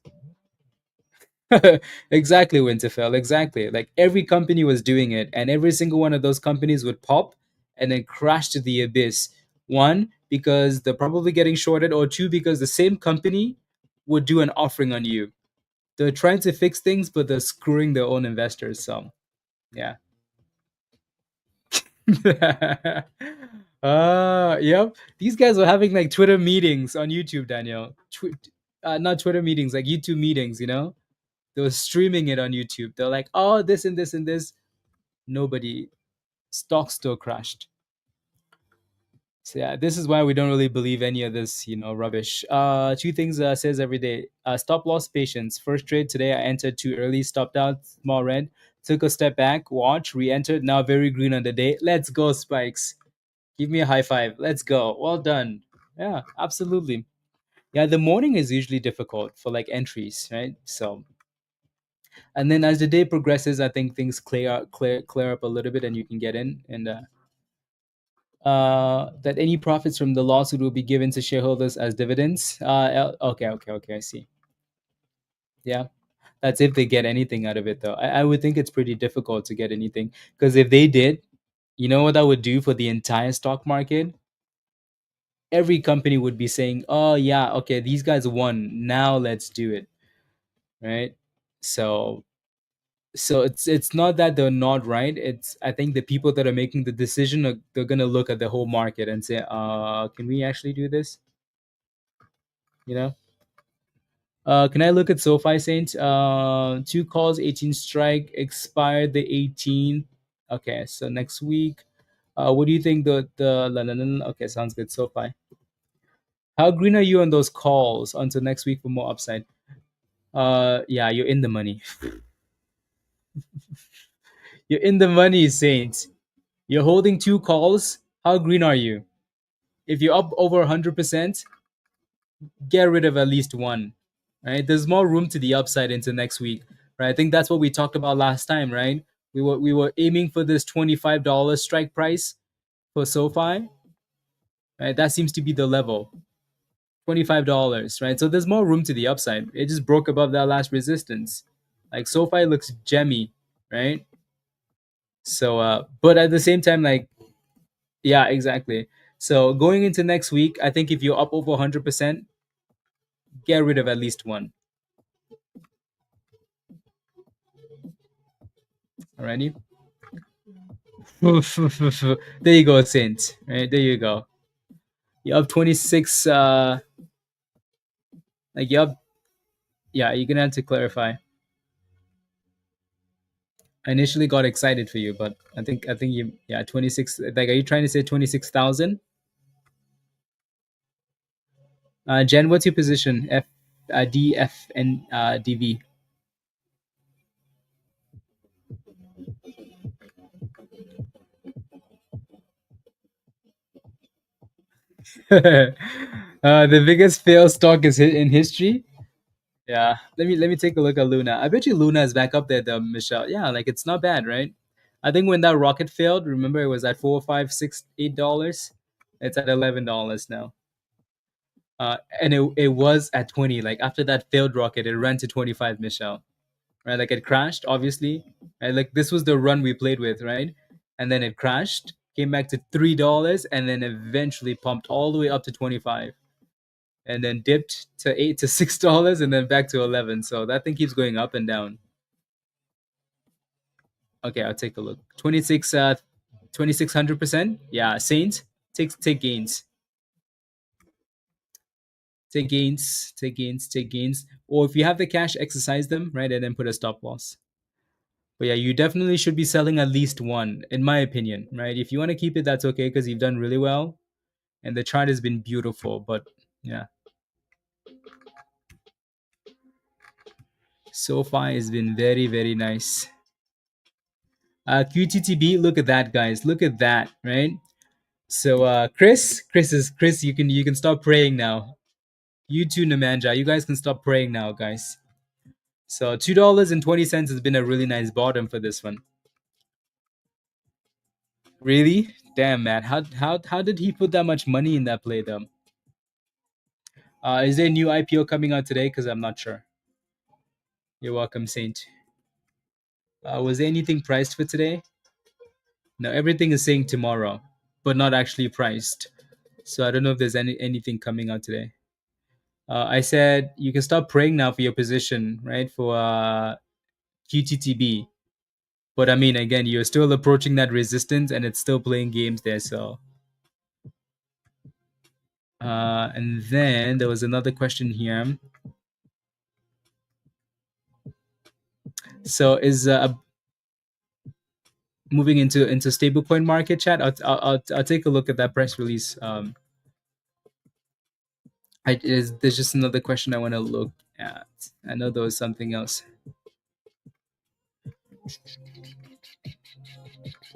Exactly, Winterfell. Exactly. Like every company was doing it, and every single one of those companies would pop and then crash to the abyss. One, because they're probably getting shorted, or two, because the same company would do an offering on you. They're trying to fix things, but they're screwing their own investors. So, yeah. Yep. These guys were having like Twitter meetings on YouTube, Daniel. Not Twitter meetings, like YouTube meetings, They were streaming it on YouTube. They're like, oh, this and this and this. Nobody. Stock still crashed. So yeah, this is why we don't really believe any of this, rubbish. Two things says every day. Stop loss patience. First trade today, I entered too early, stopped out, small red, took a step back, watch, re-entered, now very green on the day. Let's go, Spikes. Give me a high five. Let's go. Well done. Yeah, absolutely. Yeah, the morning is usually difficult for like entries, right? So, and then as the day progresses, I think things clear up a little bit, and you can get in. And that any profits from the lawsuit will be given to shareholders as dividends. Okay, I see. Yeah, that's if they get anything out of it, though. I would think it's pretty difficult to get anything, because if they did, you know what that would do for the entire stock market? Every company would be saying, "Oh yeah, okay, these guys won. Now let's do it." Right? So it's not that they're not right. It's, I think, the people that are making the decision they're gonna look at the whole market and say, can we actually do this? You know? Can I look at SoFi Saints? Two calls, 18 strike, expired the 18th. Okay, so next week. What do you think okay, sounds good. SoFi. How green are you on those calls until next week for more upside? Yeah, you're in the money. You're in the money, Saints. You're holding two calls. How green are you? If you're up over 100%, get rid of at least one. Right? There's more room to the upside into next week. Right? I think that's what we talked about last time, right? We were aiming for this $25 strike price for SoFi. Right? That seems to be the level. $25, right? So there's more room to the upside. It just broke above that last resistance. Like SoFi looks gemmy, right? So but at the same time, like, yeah, exactly. So going into next week, I think if you're up over 100%, get rid of at least one. Alrighty. There you go, Saint. Right there you go. You're up 26. Like you're up. Yeah, you're gonna have to clarify. I initially got excited for you, but I think you, yeah, 26. Like, are you trying to say 26,000? Jen, what's your position? D, F, and DV. The biggest fail stock is in history. Yeah, let me take a look at Luna. I bet you Luna is back up there, though, Michelle. Yeah, like it's not bad, right? I think when that rocket failed, remember it was at $4, $5, $6, $8. It's at $11 now. And it was at 20. Like after that failed rocket, it ran to 25, Michelle. Right? Like it crashed, obviously. Right? Like this was the run we played with, right? And then it crashed, came back to $3, and then eventually pumped all the way up to 25, and then dipped to $8 to $6, and then back to 11. So that thing keeps going up and down. Okay, I'll take a look. 2600%. Yeah, Saints, take gains. Take gains. Or if you have the cash, exercise them, right? And then put a stop loss. But yeah, you definitely should be selling at least one, in my opinion, right? If you want to keep it, that's okay because you've done really well and the chart has been beautiful. But yeah, so far has been very, very nice. QTTB, look at that, guys. Look at that, right? So Chris, you can stop praying now. You too, Namanja. You guys can stop praying now, guys. So $2.20 has been a really nice bottom for this one. Really? Damn, man. How did he put that much money in that play, though? Is there a new IPO coming out today? Because I'm not sure. You're welcome, Saint. Was there anything priced for today? No, everything is saying tomorrow, but not actually priced. So I don't know if there's anything coming out today. I said you can start praying now for your position, right? For QTTB. But I mean, again, you're still approaching that resistance and it's still playing games there. So, and then there was another question here. So, is moving into stablecoin market chat? I'll take a look at that press release. There's just another question I want to look at. I know there was something else.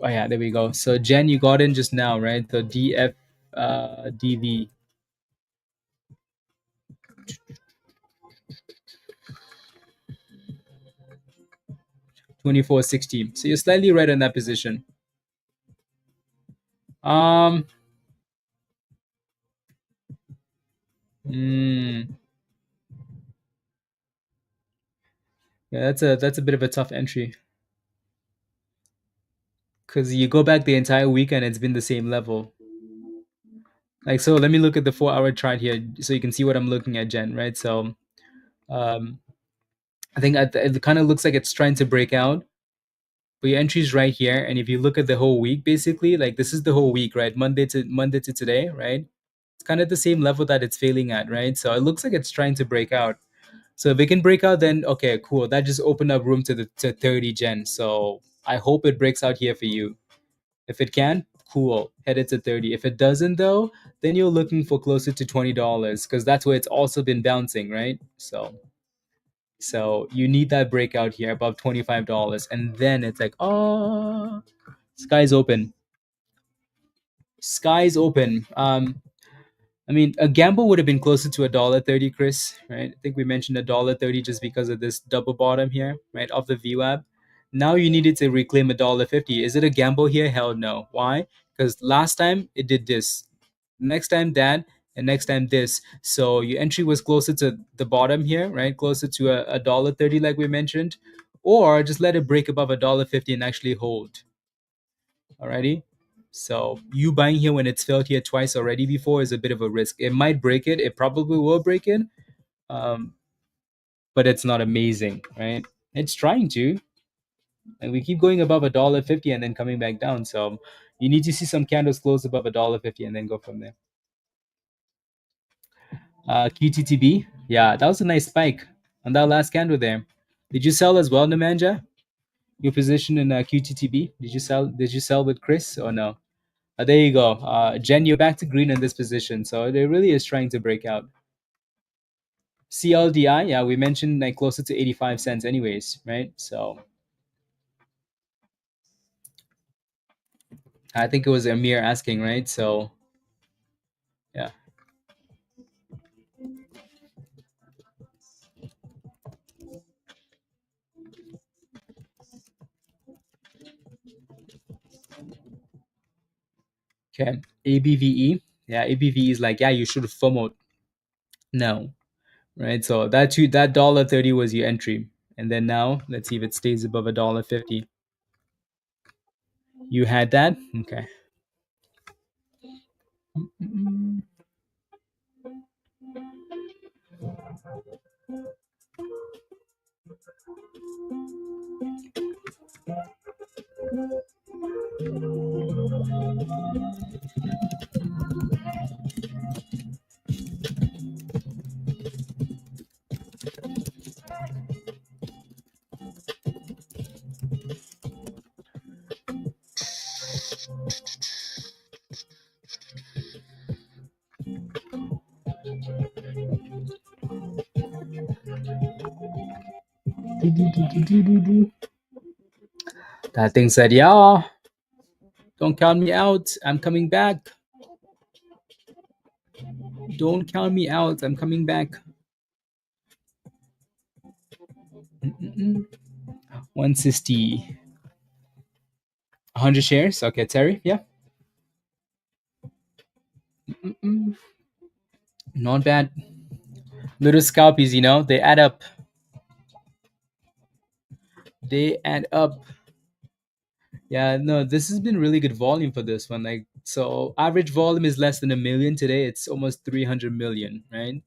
Oh yeah, there we go. So Jen, you got in just now, right? The DV 2460. So you're slightly right on that position. Um. Mm, yeah, that's a bit of a tough entry because you go back the entire week and it's been the same level. Like so, let me look at the 4-hour chart here so you can see what I'm looking at, Jen. Right? So, um, I think it kind of looks like it's trying to break out. But your entry's right here, and if you look at the whole week, basically, like this is the whole week, right? Monday to today, right? It's kind of the same level that it's failing at, right? So it looks like it's trying to break out. So if it can break out, then okay, cool. That just opened up room to 30 Gen. So I hope it breaks out here for you. If it can, cool. Headed to 30. If it doesn't though, then you're looking for closer to $20 because that's where it's also been bouncing, right? So you need that breakout here above $25, and then it's like, oh, sky's open. Sky's open. I mean, a gamble would have been closer to $1.30, Chris. Right? I think we mentioned $1.30 just because of this double bottom here, right, of the VWAP. Now you needed to reclaim $1.50. Is it a gamble here? Hell no. Why? Because last time it did this, next time that, and next time this. So your entry was closer to the bottom here, right? Closer to $1.30, like we mentioned, or just let it break above $1.50 and actually hold. Alrighty. So you buying here when it's failed here twice already before is a bit of a risk. It might break it. It probably will break it, um, but it's not amazing, right? It's trying to. And we keep going above $1.50 and then coming back down. So you need to see some candles close above $1.50 and then go from there. QTTB, yeah, that was a nice spike on that last candle there. Did you sell as well, Nemanja? Your position in QTTB? Did you sell? Did you sell with Chris or no? There you go. Jen, you're back to green in this position. So it really is trying to break out. CLDI, yeah, we mentioned like closer to 85 cents anyways, right? So I think it was Amir asking, right? So yeah. Okay. ABVE. Yeah, ABVE is like, yeah, you should have FOMO. No. Right. So that $1.30 was your entry. And then now let's see if it stays above $1.50. You had that? Okay. That thing said, yeah, don't count me out. I'm coming back. Don't count me out. I'm coming back. 160. 100 shares. Okay, Terry. Yeah. Not bad. Little scalpies, they add up. They add up. Yeah, no, this has been really good volume for this one. Like, so average volume is less than a million today. It's almost 300 million, right?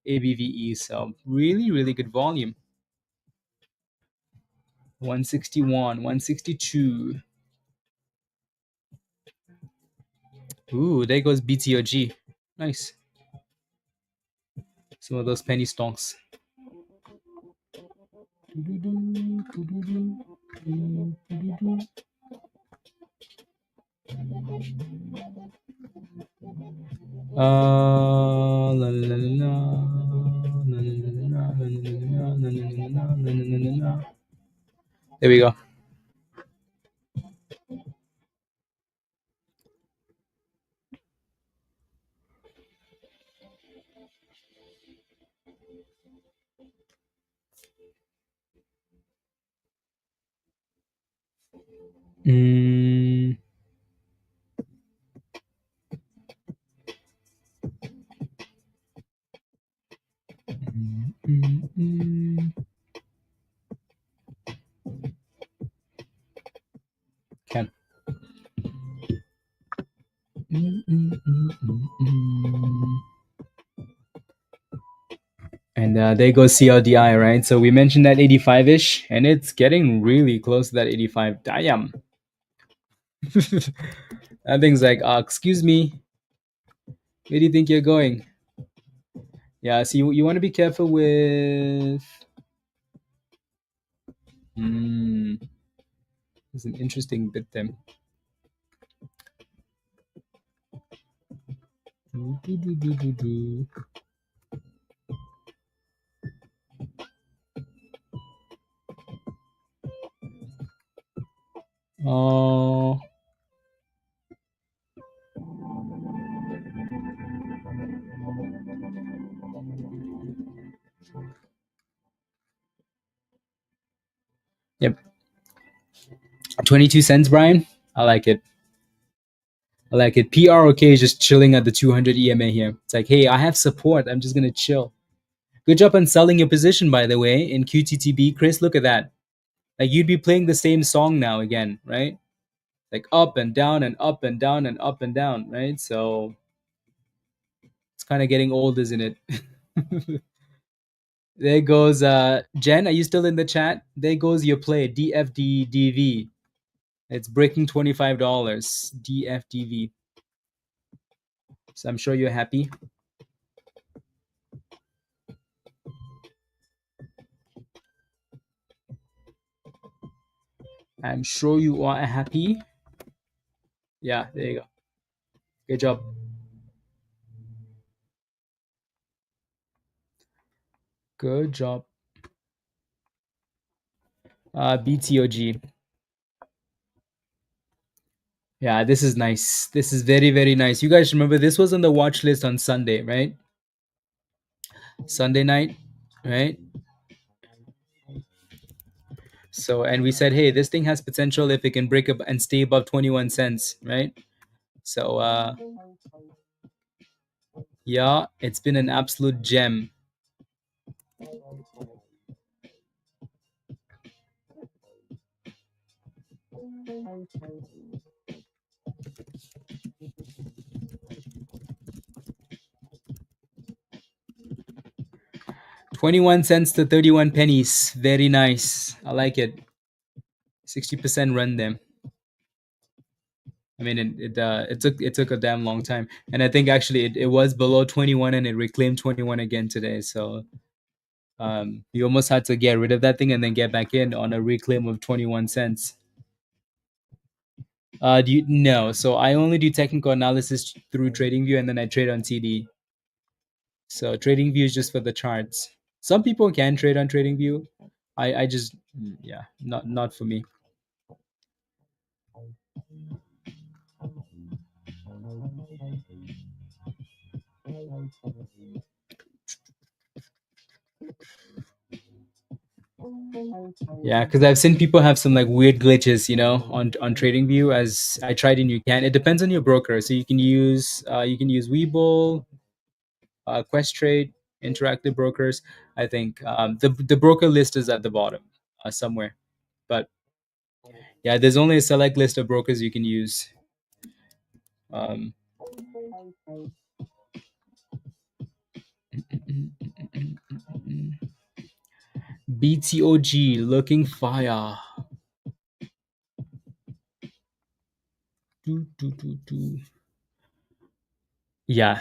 ABVE. So really, really good volume. 161, 162. Ooh, there goes BTOG. Nice. Some of those penny stocks. There we go. Mm. Okay. And there goes CLDI, right? So we mentioned that 85-ish, and it's getting really close to that 85. Damn. That thing's like, excuse me, where do you think you're going? Yeah, so you want to be careful with... It's an interesting bit there. Oh. Yep. 22 cents, Brian. I like it. I like it. PROK is just chilling at the 200 EMA here. It's like, hey, I have support. I'm just going to chill. Good job on selling your position, by the way, in QTTB. Chris, look at that. Like, you'd be playing the same song now again, right? Like up and down and up and down and up and down, right? So it's kind of getting old, isn't it? There goes Jen. Are you still in the chat? There goes your play DFDDV. It's breaking $25. DFDV. So I'm sure you're happy. I'm sure you are happy. Yeah, there you go. Good job. Good job. BTOG. Yeah, this is nice. This is very, very nice. You guys remember this was on the watch list on Sunday, right? Sunday night, right? So, and we said, hey, this thing has potential if it can break up and stay above 21 cents, right? So, yeah, it's been an absolute gem. 21 cents to 31 pennies. Very nice. I like it. 60% run them. I mean, it took a damn long time, and I think actually it was below 21 and it reclaimed 21 again today. So you almost had to get rid of that thing and then get back in on a reclaim of 21 cents. Do you no? So I only do technical analysis through TradingView, and then I trade on TD. So TradingView is just for the charts. Some people can trade on TradingView. I just yeah, not for me. Yeah, because I've seen people have some like weird glitches, on TradingView. As I tried and you can. It depends on your broker. So you can use Webull, Questrade, Interactive Brokers. I think the broker list is at the bottom somewhere, but yeah, there's only a select list of brokers you can use. Um, BTOG looking fire. Do, do, do, do. Yeah,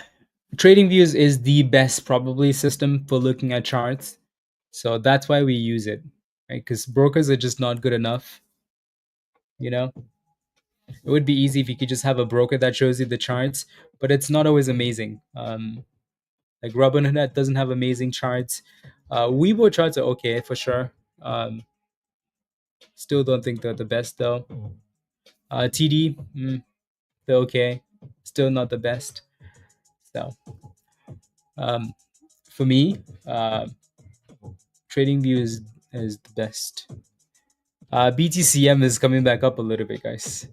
TradingView is the best probably system for looking at charts. So that's why we use it, right? Because brokers are just not good enough. It would be easy if you could just have a broker that shows you the charts, but it's not always amazing. Like Robinhood doesn't have amazing charts. Weibo charts are okay for sure. Still don't think they're the best though. TD, they're okay. Still not the best. So um, for me, TradingView is the best. BTCM is coming back up a little bit, guys.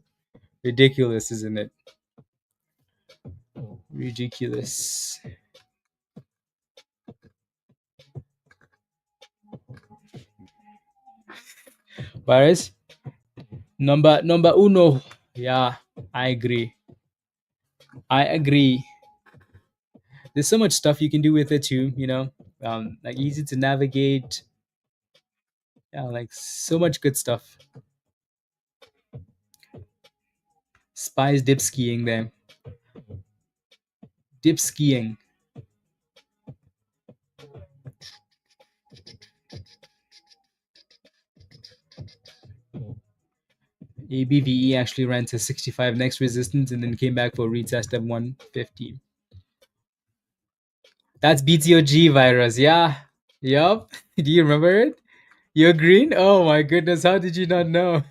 Ridiculous, isn't it? Ridiculous. Whereas number uno. Yeah, I agree. I agree. There's so much stuff you can do with it too, like easy to navigate. Yeah, like so much good stuff. Spies dip skiing there. Dip skiing. ABVE actually ran to 65 next resistance and then came back for a retest of 150. That's BTOG virus. Yeah. Yup. Do you remember it? You're green? Oh my goodness. How did you not know?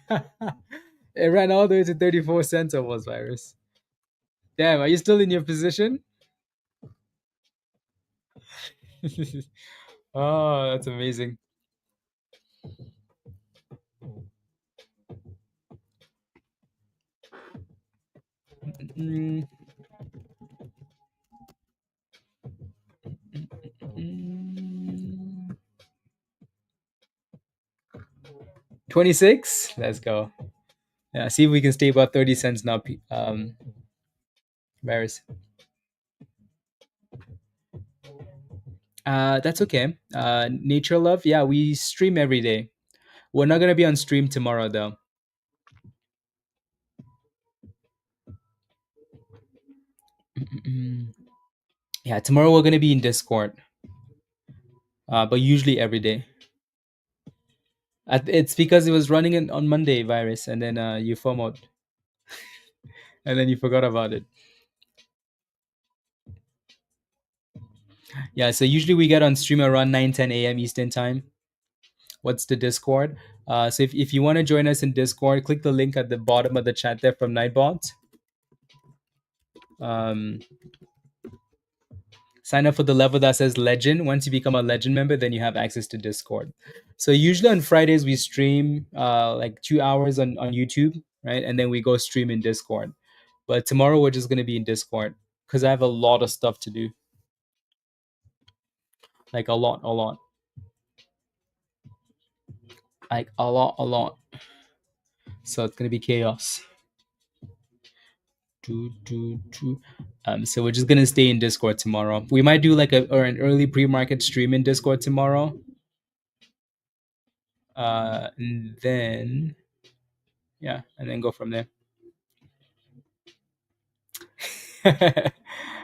It ran all the way to 34 cents almost virus. Damn, are you still in your position? Oh, that's amazing. Mm, 26? Let's go. Yeah, see if we can stay about 30 cents now. Varys. That's okay. Nature Love, yeah, we stream every day. We're not gonna be on stream tomorrow though. Yeah, tomorrow we're gonna be in Discord, but usually every day. It's because it was running on Monday virus, and then you FOMOed, and then you forgot about it. Yeah, so usually we get on stream around 9:10 a.m. Eastern time. What's the Discord? So if you want to join us in Discord, click the link at the bottom of the chat there from Nightbot. Um, Sign up for the level that says Legend. Once you become a Legend member, then you have access to Discord. So usually on Fridays we stream like 2 hours on YouTube, right? And then we go stream in Discord. But tomorrow we're just gonna be in Discord because I have a lot of stuff to do, like a lot, like a lot. So it's gonna be chaos. So we're just gonna stay in Discord tomorrow. We might do like an early pre-market stream in Discord tomorrow. And then yeah, and then go from there.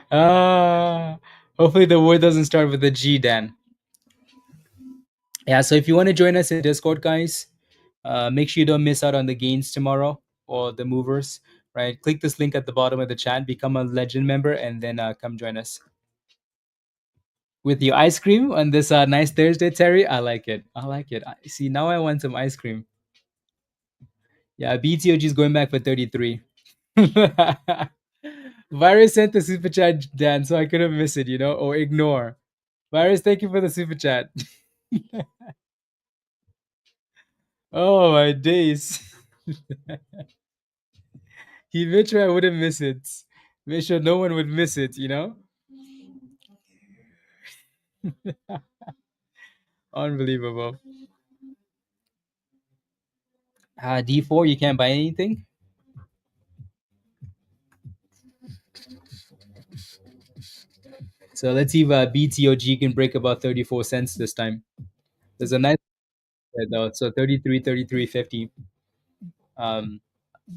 uh Hopefully the word doesn't start with a G, Dan. Yeah, so if you want to join us in Discord, guys, make sure you don't miss out on the gains tomorrow or the movers, right? Click this link at the bottom of the chat, become a Legend member, and then come join us. With your ice cream on this nice Thursday, Terry. I like it. I like it. See, now I want some ice cream. Yeah, BTOG is going back for 33. Virus sent the super chat, Dan, so I couldn't miss it, or ignore. Virus, thank you for the super chat. Oh, my days. He made sure I wouldn't miss it. Made sure no one would miss it. Unbelievable. D4, you can't buy anything? So let's see if BTOG can break about 34 cents this time. There's a nice though. So 33.50. Um,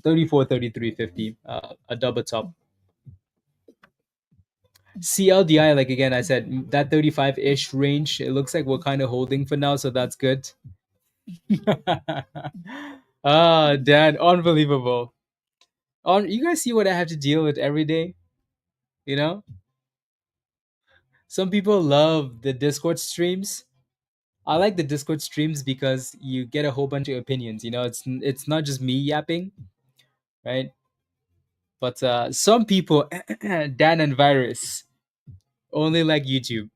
34.33.50. A double top. CLDI, like again, I said that 35-ish range. It looks like we're kind of holding for now, so that's good. Dan, unbelievable. You guys see what I have to deal with every day? You know, some people love the Discord streams. I like the Discord streams because you get a whole bunch of opinions. It's not just me yapping, right? But some people, Dan and Virus, only like YouTube.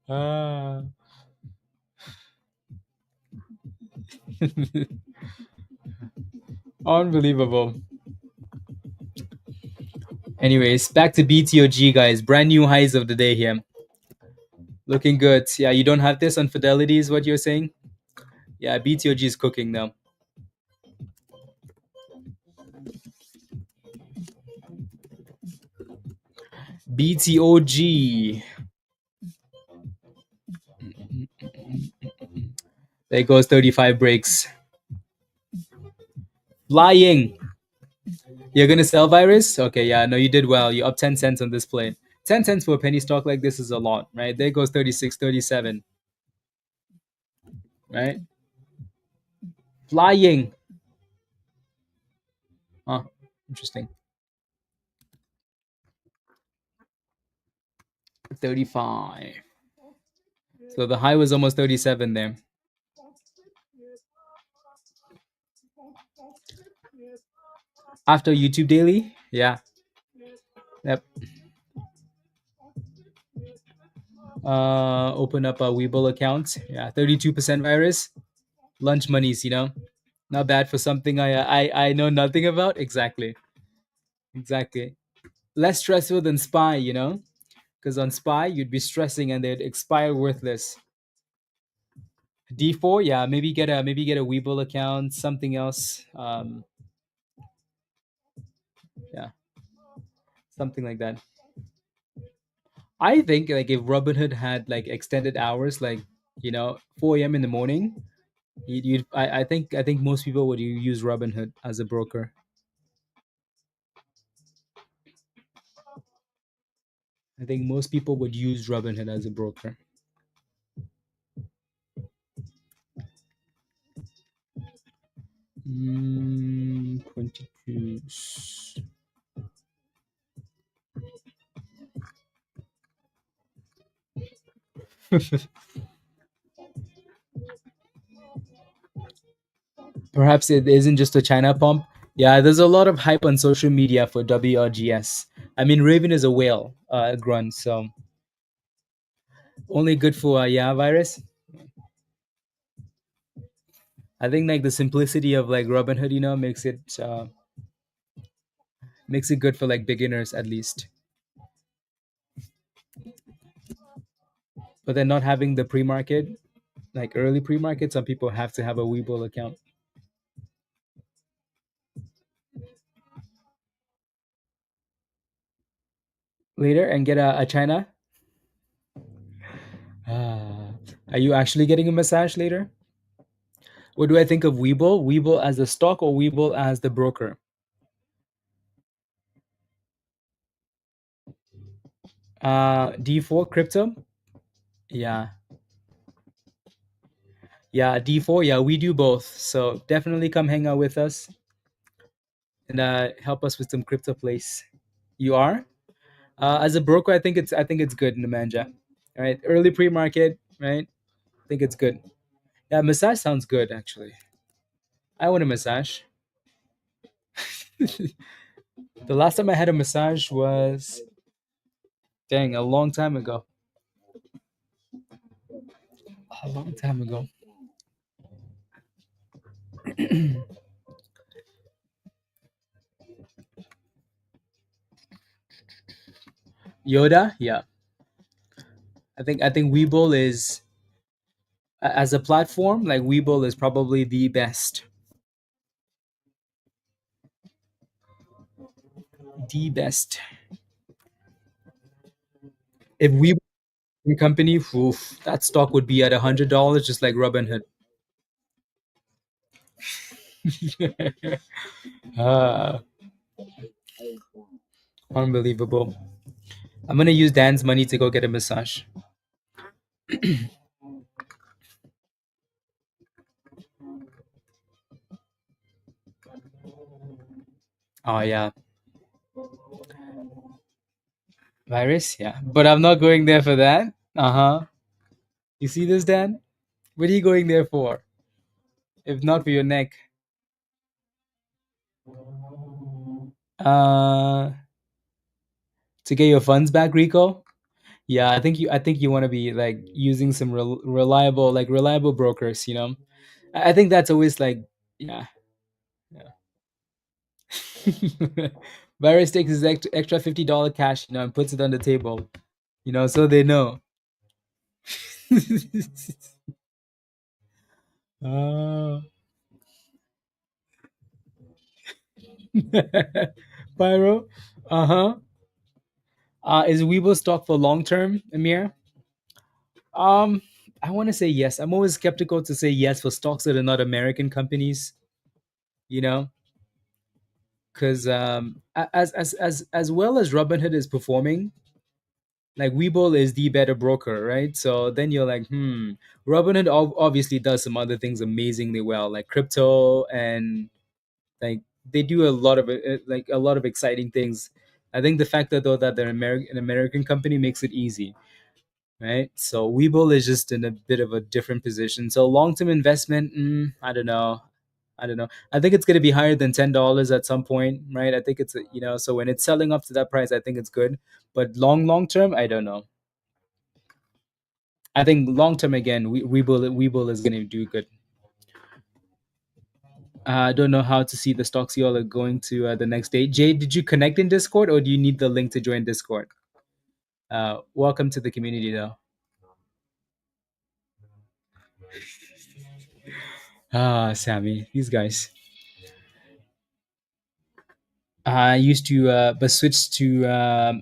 Ah. Unbelievable. Anyways, back to BTOG, guys. Brand new highs of the day here. Looking good. Yeah, you don't have this on Fidelity, is what you're saying? Yeah, BTOG is cooking now. BTOG. There goes 35 breaks. Flying. You're gonna sell Virus? Okay, yeah, no, you did well. You up 10 cents on this play. 10 cents for a penny stock like this is a lot, right? There goes 36, 37. Right? Flying. Huh. Interesting. 35. So the high was almost 37 there. After YouTube Daily? Yeah. Yep. Open up a Webull account. Yeah, 32% virus. Lunch monies. Not bad for something I know nothing about. Exactly. Exactly. Less stressful than SPY. Because on SPY you'd be stressing and they'd expire worthless. D4, yeah, maybe get a Webull account, something else. Yeah. something like that. I think like if Robinhood had like extended hours, like 4 a.m. in the morning, I think most people would use Robinhood as a broker. I think most people would use Robinhood as a broker. 22. Perhaps it isn't just a China pump. Yeah, there's a lot of hype on social media for WRGS. I mean, Raven is a whale, grunt, so only good for yeah virus. I think like the simplicity of like Robinhood, makes it good for like beginners at least. But then not having the pre-market, like early pre-market, some people have to have a Webull account later and get a China. Ah, are you actually getting a massage later? What do I think of Webull? Webull as the stock or Webull as the broker? D4 crypto. Yeah, yeah, D4. Yeah, we do both. So definitely come hang out with us and help us with some crypto plays. You are as a broker. I think it's good in the manja. All right, early pre-market. Right, I think it's good. Yeah, massage sounds good actually. I want a massage. The last time I had a massage was dang a long time ago. A long time ago. Yoda, yeah. I think Webull is as a platform, like Webull is probably the best. The best. If Webull were a company, oof, that stock would be at $100, just like Robinhood. Ah, unbelievable. I'm gonna use Dan's money to go get a massage. Oh yeah, virus. Yeah, but I'm not going there for that. Uh huh. You see this, Dan? What are you going there for? If not for your neck. Uh, to get your funds back, Rico. Yeah, I think you want to be like using some reliable brokers. I think that's always like yeah. Yeah. Virus takes his extra $50 cash, and puts it on the table, so they know. Oh. Pyro. Uh-huh. Is Weibo stock for long term, Amir? Um, I want to say yes. I'm always skeptical to say yes for stocks that are not American companies, you know, because as well as Robinhood is performing, like Webull is the better broker, right? So then you're like, Robinhood obviously does some other things amazingly well, like crypto and like they do a lot of exciting things. I think the fact that though that they're an American company makes it easy, right? So Webull is just in a bit of a different position. So long term investment, I don't know. I don't know. I think it's going to be higher than $10 at some point, right? I think so when it's selling up to that price, I think it's good. But long term, I don't know. I think long term again, Webull is going to do good. I don't know how to see the stocks you all are going to the next day. Jay, did you connect in Discord or do you need the link to join Discord? Welcome to the community though. Ah, Sammy, these guys. I used to, but switched to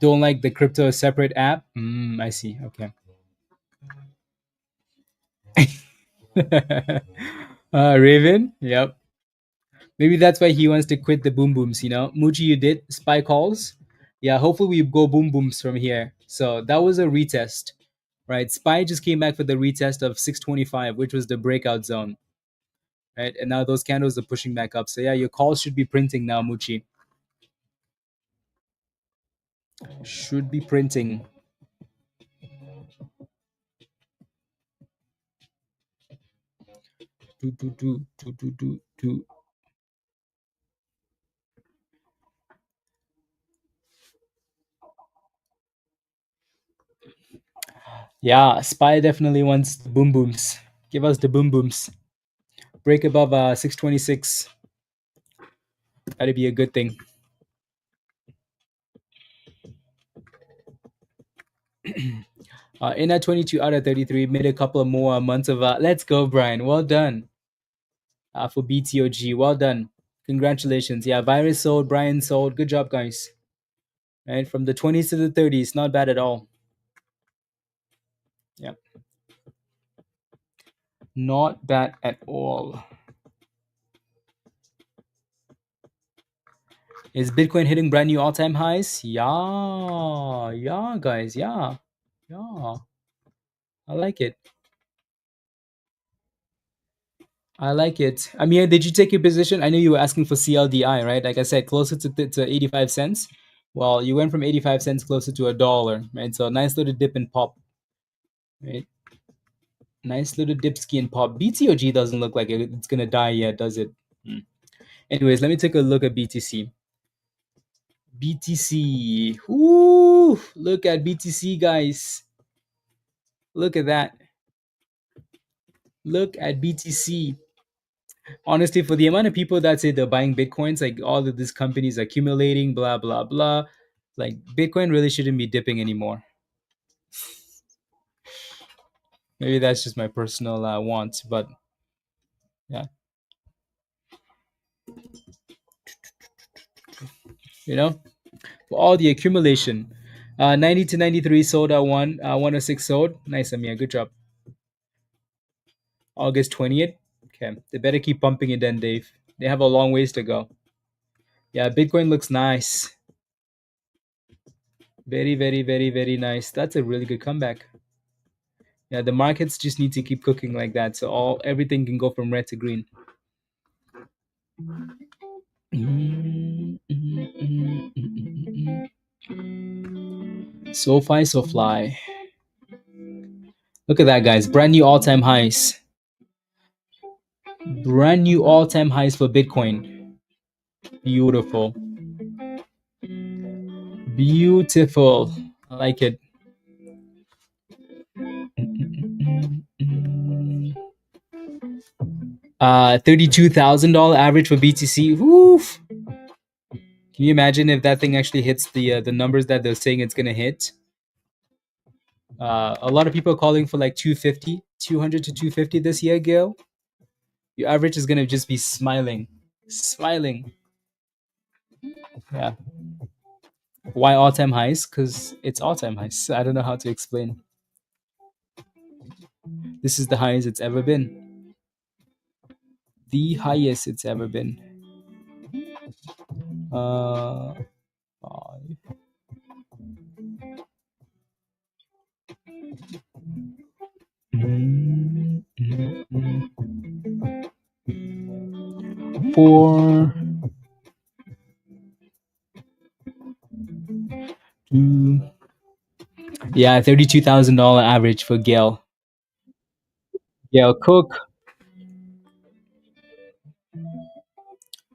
don't like the crypto separate app. I see. Okay. Raven. Yep. Maybe that's why he wants to quit the boom booms. Muji, you did spy calls. Yeah. Hopefully we go boom booms from here. So that was a retest, right? Spy just came back for the retest of 625, which was the breakout zone, right? And now those candles are pushing back up. So yeah, your calls should be printing now, Muchi. Should be printing. Do. Yeah, Spy definitely wants the boom booms. Give us the boom booms. Break above 626. That'd be a good thing. In at 22 out of 33, made a couple of more months of. Let's go, Brian. Well done for BTOG. Well done. Congratulations. Yeah, Virus sold, Brian sold. Good job, guys. Right, from the 20s to the 30s, not bad at all. Yeah, not bad at all. Is Bitcoin hitting brand new all-time highs? Yeah, guys. Yeah. I like it. I like it. Amir, did you take your position? I know you were asking for CLDI, right? Like I said, closer to 85 cents. Well, you went from 85 cents closer to $1, right? So nice little dip and pop, right? Nice little dip ski and pop. BTOG doesn't look like it's gonna die yet, does it? Anyways, let me take a look at BTC. BTC. Woo! Look at BTC, guys. Look at that. Look at BTC. Honestly, for the amount of people that say they're buying Bitcoins, like all of these companies accumulating, blah, blah, blah, like Bitcoin really shouldn't be dipping anymore. Maybe that's just my personal want, but yeah. For all the accumulation. 90 to 93 sold at 106 sold. Nice, Amir. Good job. August 20th. Okay. They better keep pumping it then, Dave. They have a long ways to go. Yeah, Bitcoin looks nice. Very, very, very, very nice. That's a really good comeback. Yeah, the markets just need to keep cooking like that, so everything can go from red to green. So fly. Look at that, guys. Brand new all-time highs. Brand new all-time highs for Bitcoin. Beautiful. Beautiful. I like it. $32,000 average for BTC. Woof. Can you imagine if that thing actually hits the numbers that they're saying it's gonna hit? A lot of people are calling for like 250, 200 to 250 this year, Gil. Your average is gonna just be smiling. Yeah. Why all-time highs? Because it's all-time highs. I don't know how to explain. This is the highest it's ever been. The highest it's ever been. 5. 4. 2. Yeah, $32,000 average for Gail. Gail Cook.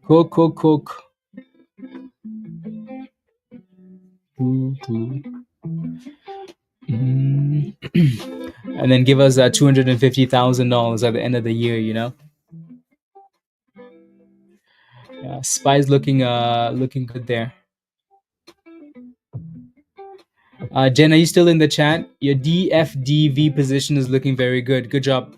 Cook. 2. And then give us $250,000 at the end of the year. Yeah, Spy's looking good there. Jen, are you still in the chat? Your DFDV position is looking very good. Good job.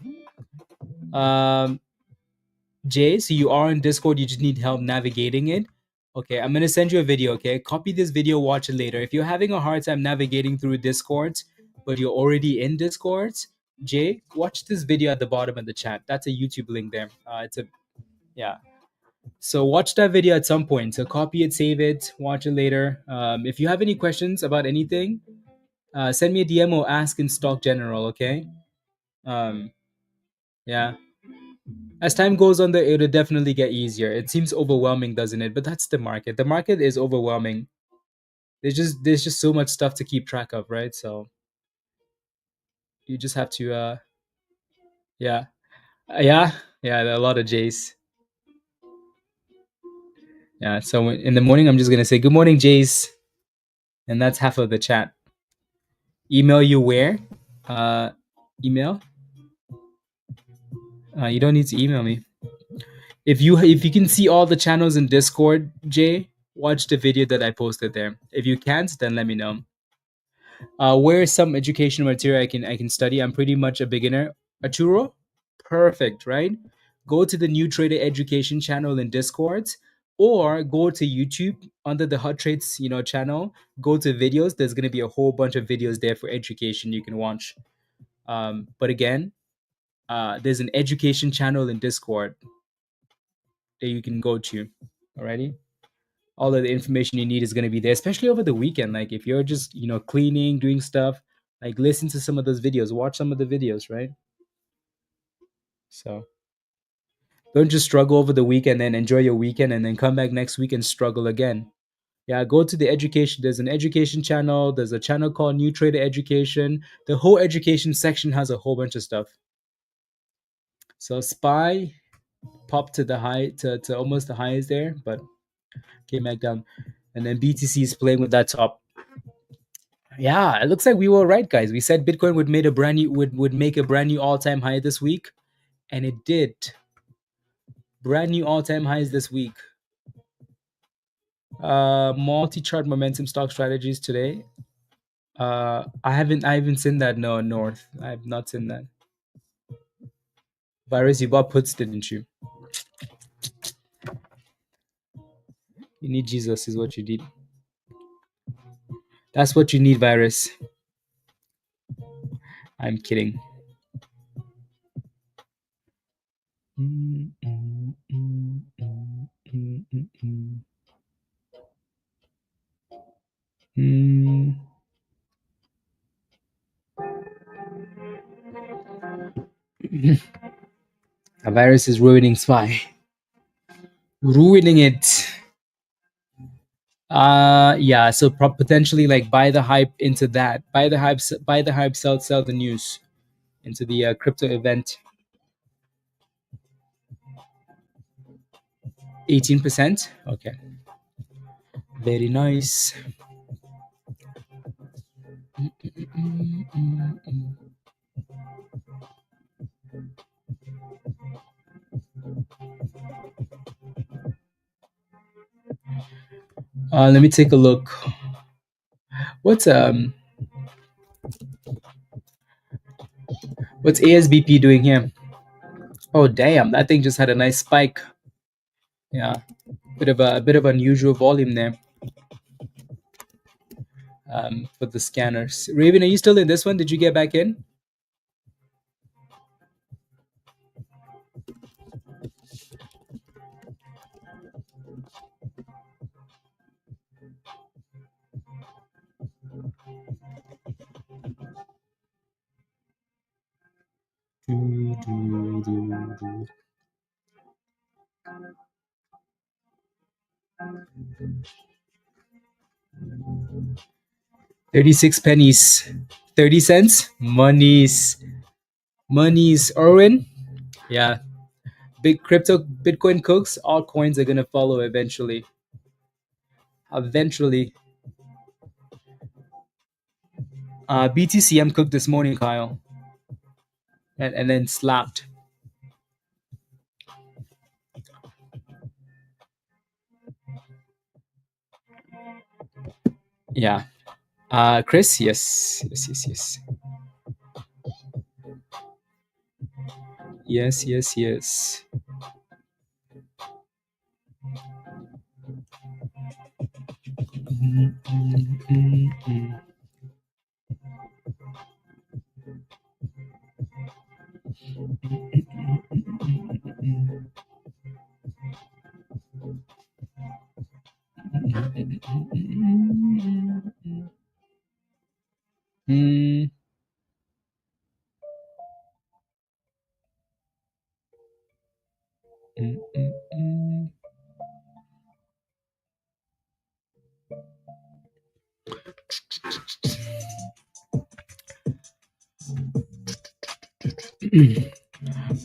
Jay, so you are in Discord. You just need help navigating it. Okay, I'm gonna send you a video. Okay, copy this video, watch it later. If you're having a hard time navigating through Discord, but you're already in Discord, Jay, watch this video at the bottom of the chat. That's a YouTube link there. It's a yeah. So watch that video at some point. So copy it, save it, watch it later. If you have any questions about anything, send me a DM or ask in Stock General. Okay. Um, yeah. As time goes on, it'll definitely get easier. It seems overwhelming, doesn't it? But that's the market. The market is overwhelming. There's just so much stuff to keep track of, right? So you just have to yeah. Yeah. Yeah, there are a lot of J's. Yeah. So in the morning I'm just gonna say good morning, J's. And that's half of the chat. Email you where? Uh email? You don't need to email me. If you can see all the channels in Discord, Jay, watch the video that I posted there. If you can't, then let me know. Where is some educational material I can study? I'm pretty much a beginner. Arturo, perfect, right? Go to the New Trader Education channel in Discord, or go to YouTube under the Hot Trades, channel. Go to videos. There's gonna be a whole bunch of videos there for education you can watch. But again, there's an education channel in Discord that you can go to. Alrighty. All of the information you need is going to be there, especially over the weekend. Like if you're just cleaning, doing stuff, like listen to some of those videos, watch some of the videos, right? So don't just struggle over the weekend, then enjoy your weekend and then come back next week and struggle again. Yeah, go to the education. There's an education channel. There's a channel called New Trader Education. The whole education section has a whole bunch of stuff. So SPY popped to the high, to almost the highs there, but came back down. And then BTC is playing with that top. Yeah, it looks like we were right, guys. We said Bitcoin would make a brand new all-time high this week, and it did. Brand new all-time highs this week. Multi-chart momentum stock strategies today. I haven't seen that. No, North. I have not seen that. Virus, you bought puts, didn't you? You need Jesus, is what you need. That's what you need, Virus. I'm kidding. A virus is ruining SPY. Ruining it. Yeah, so potentially like buy the hype into that. Buy the hype, sell the news into the crypto event. 18%. Okay. Very nice. Let me take a look. What's ASBP doing here? Oh damn, that thing just had a nice spike. Yeah, bit of unusual volume there. For the scanners. Raven, are you still in this one? Did you get back in? Do. 36 pennies. 30 cents? Monies. Orwin? Yeah. Big crypto Bitcoin cooks, all coins are gonna follow eventually. BTCM cooked this morning, Kyle. And then slapped. Yeah. Chris, yes. Yes.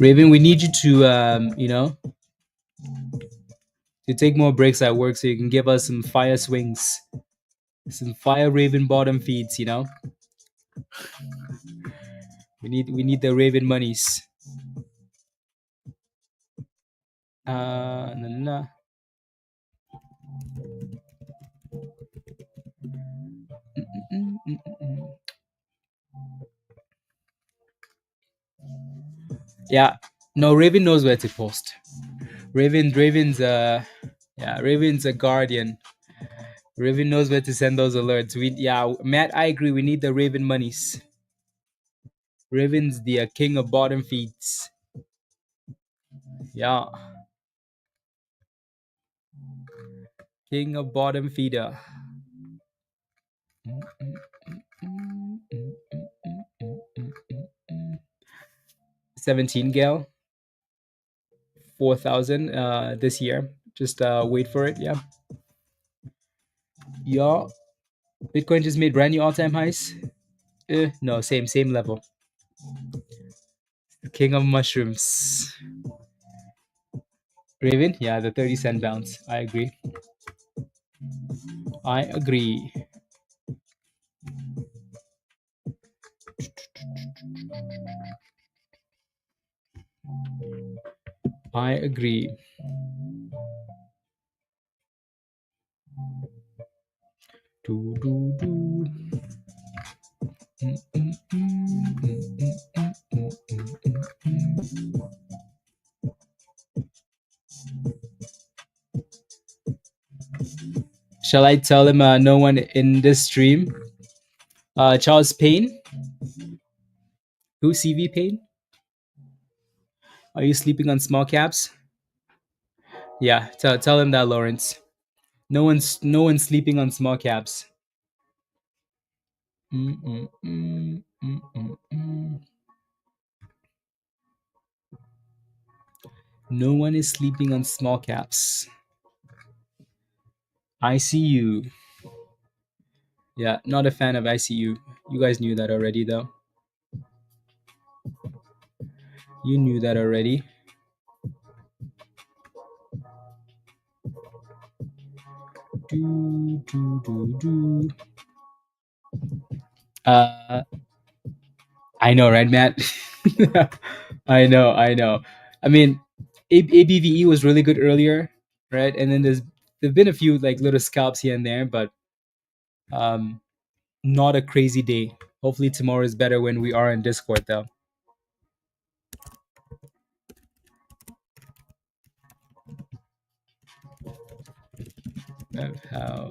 Raven, we need you to to take more breaks at work so you can give us some fire swings, some fire Raven bottom feeds. We need the Raven monies. Nah. Yeah, no, Raven knows where to post. Raven's a guardian. Raven knows where to send those alerts. Matt, I agree. We need the Raven monies. Raven's the king of bottom feeds. Yeah, king of bottom feeder. 17 gal, 4,000 this year. Just wait for it. Yeah. Bitcoin just made brand new all-time highs. No, same level. The king of mushrooms. Raven, yeah, the 30-cent bounce. I agree. I agree. I agree. Do, do, do. Shall I tell him no one in this stream? Charles Payne? Who? CV Payne? Are you sleeping on small caps? Yeah, tell him that, Lawrence. No one's sleeping on small caps. No one is sleeping on small caps. ICU. Yeah, not a fan of ICU. You guys knew that already, though. You knew that already. I know, right, Matt? I know. I mean, ABVE was really good earlier, right? And then there've been a few like little scalps here and there, but not a crazy day. Hopefully tomorrow is better when we are in Discord, though. How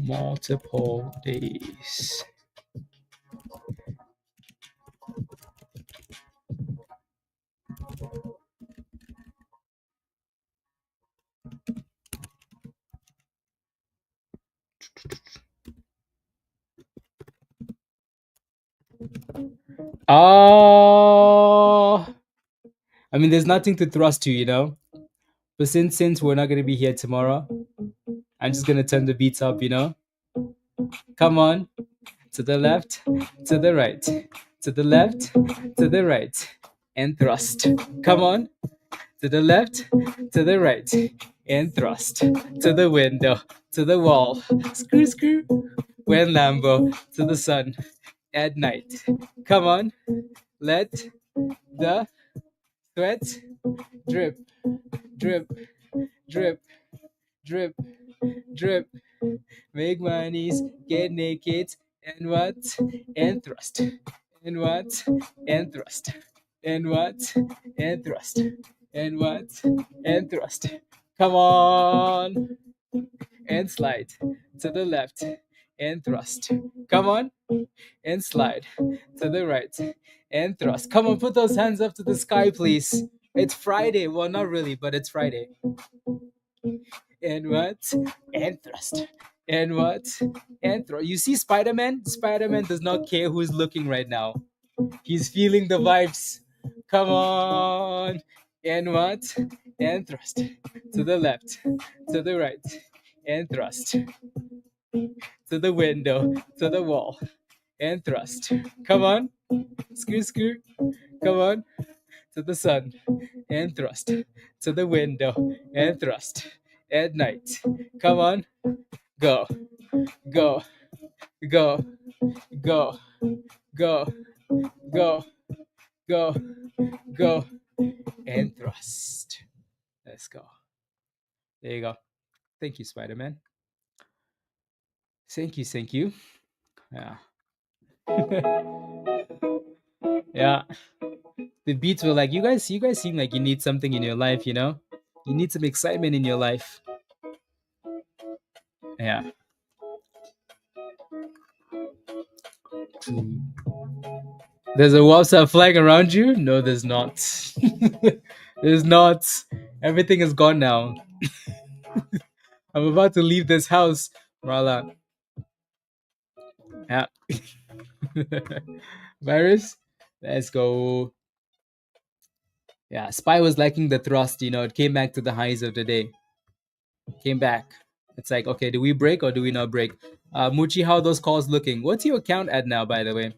multiple days. Oh, I mean, there's nothing to thrust to, you know. But since we're not gonna be here tomorrow, I'm just gonna turn the beats up, you know. Come on, to the left, to the right, to the left, to the right, and thrust. Come on, to the left, to the right, and thrust. To the window, to the wall, screw, screw. When Lambo, to the sun, at night. Come on, let the sweat drip, drip, drip, drip, drip. Make monies, get naked, and what? And thrust. And what? And thrust. And what? And thrust. And what? And thrust. Come on. And slide to the left and thrust. Come on. And slide to the right and thrust. Come on, put those hands up to the sky, please. It's Friday. Well, not really, but it's Friday. And what? And thrust. And what? And thrust. You see Spider-Man? Spider-Man does not care who's looking right now. He's feeling the vibes. Come on. And what? And thrust. To the left. To the right. And thrust. To the window. To the wall. And thrust. Come on. Screw, screw. Come on. To the sun. And thrust. To the window. And thrust. At night. Come on. Go. Go. Go. Go. Go. Go. Go. Go. And thrust. Let's go. There you go. Thank you, Spider-Man. Thank you, thank you. Yeah. Yeah. The beats were like, you guys seem like you need something in your life, you know? You need some excitement in your life. Yeah. There's a WhatsApp flag around you? No, there's not. There's not. Everything is gone now. I'm about to leave this house, Marla. Yeah. Virus, let's go. Yeah, Spy was liking the thrust, you know, it came back to the highs of the day. Came back. It's like, okay, do we break or do we not break? Muchi, how are those calls looking? What's your account at now, by the way?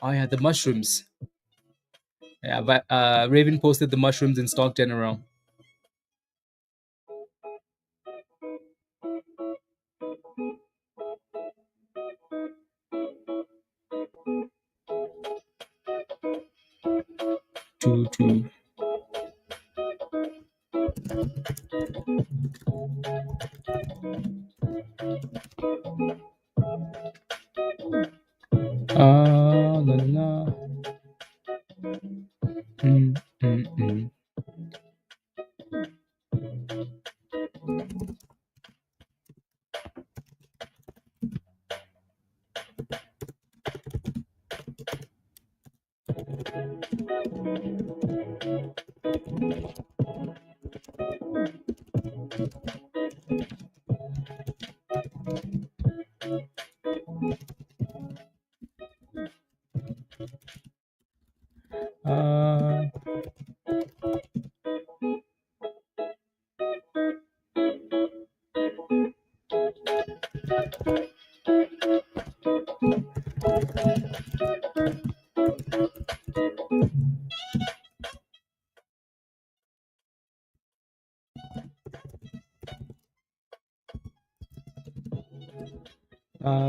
Oh yeah, the mushrooms. Yeah, but Raven posted the mushrooms in Stock General. Two. La la. Mm.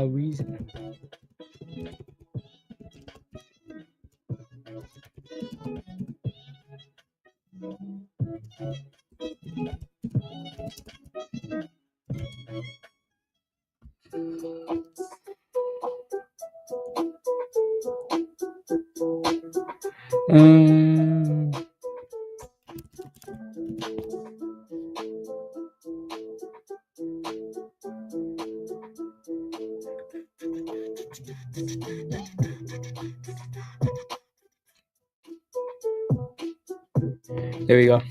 Reason. There we go.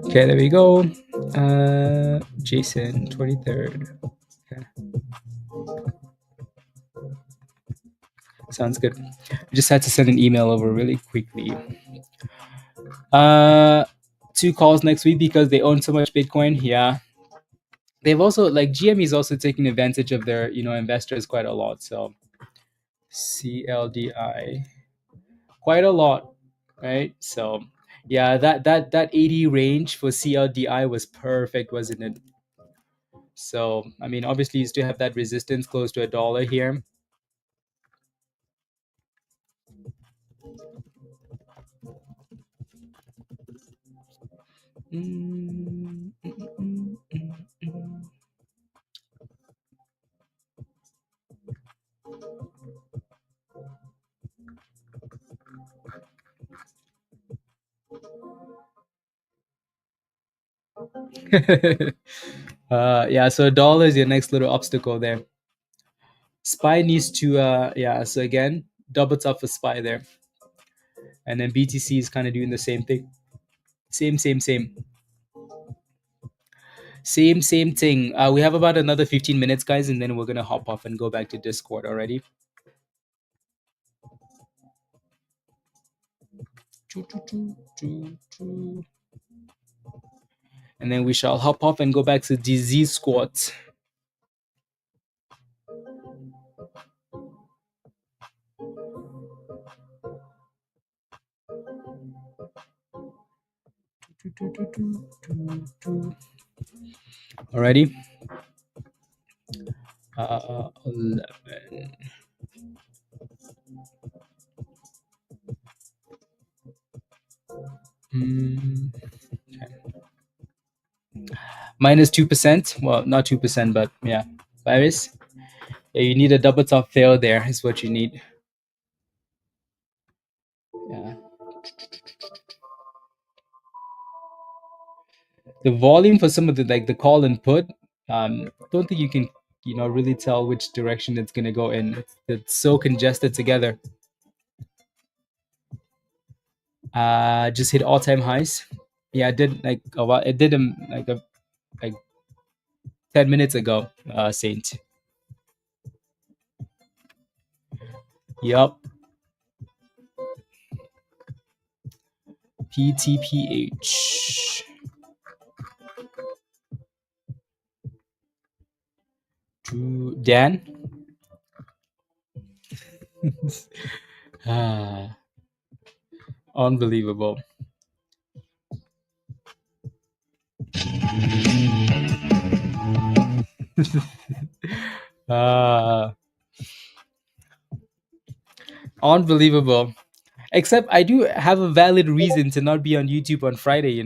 Okay, there we go. Jason, 23rd. Okay. Sounds good. Just had to send an email over really quickly. Two calls next week because they own so much Bitcoin. Yeah. They've also, like, GME is also taking advantage of their, investors quite a lot. So CLDI, quite a lot, right? So yeah, that 80 range for CLDI was perfect, wasn't it? So I mean, obviously you still have that resistance close to $1 here. Yeah, so $1 is your next little obstacle there. SPY needs to yeah, so again, double top for SPY there. And then BTC is kind of doing the same thing. Same thing. We have about another 15 minutes, guys, and then we're gonna hop off and go back to Discord already. And then we shall hop off and go back to disease squats. Alrighty. 11. Okay. Minus 2%. Well, not 2%, but yeah. Virus. Yeah, you need a double top fail there, is what you need. Yeah. The volume for some of the call and put, don't think you can really tell which direction it's gonna go in. It's so congested together. Just hit all-time highs. Yeah, I did like a while. It did them like 10 minutes ago. Saint. Yup. PTPH. To Dan. Unbelievable. uh, Unbelievable. Except I do have a valid reason to not be on YouTube on Friday.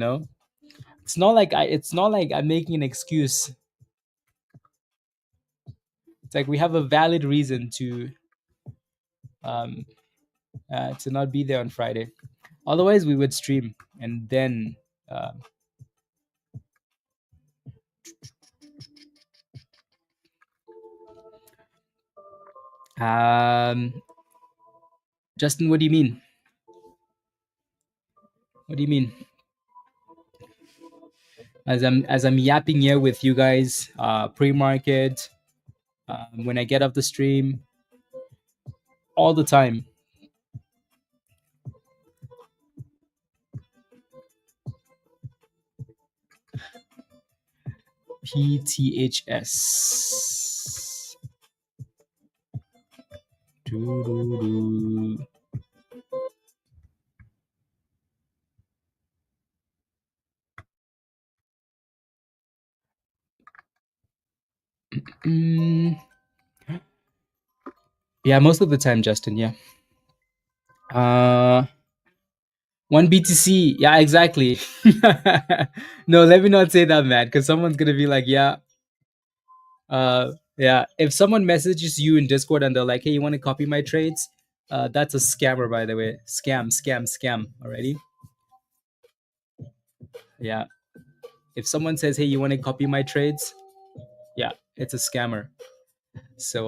It's not like I'm making an excuse. It's like we have a valid reason um to not be there on Friday. Otherwise, we would stream and then. Uh, um Justin, what do you mean? What do you mean? As I'm yapping here with you guys, pre-market, when I get off the stream, all the time. PTHS. Doo-doo-doo. Mm, yeah, most of the time, Justin. Yeah. One BTC. Yeah, exactly. No, let me not say that, man, because someone's gonna be like, yeah, yeah. If someone messages you in Discord and they're like, hey, you want to copy my trades? That's a scammer, by the way. Scam. Already. Yeah. If someone says, hey, you want to copy my trades? Yeah, it's a scammer. So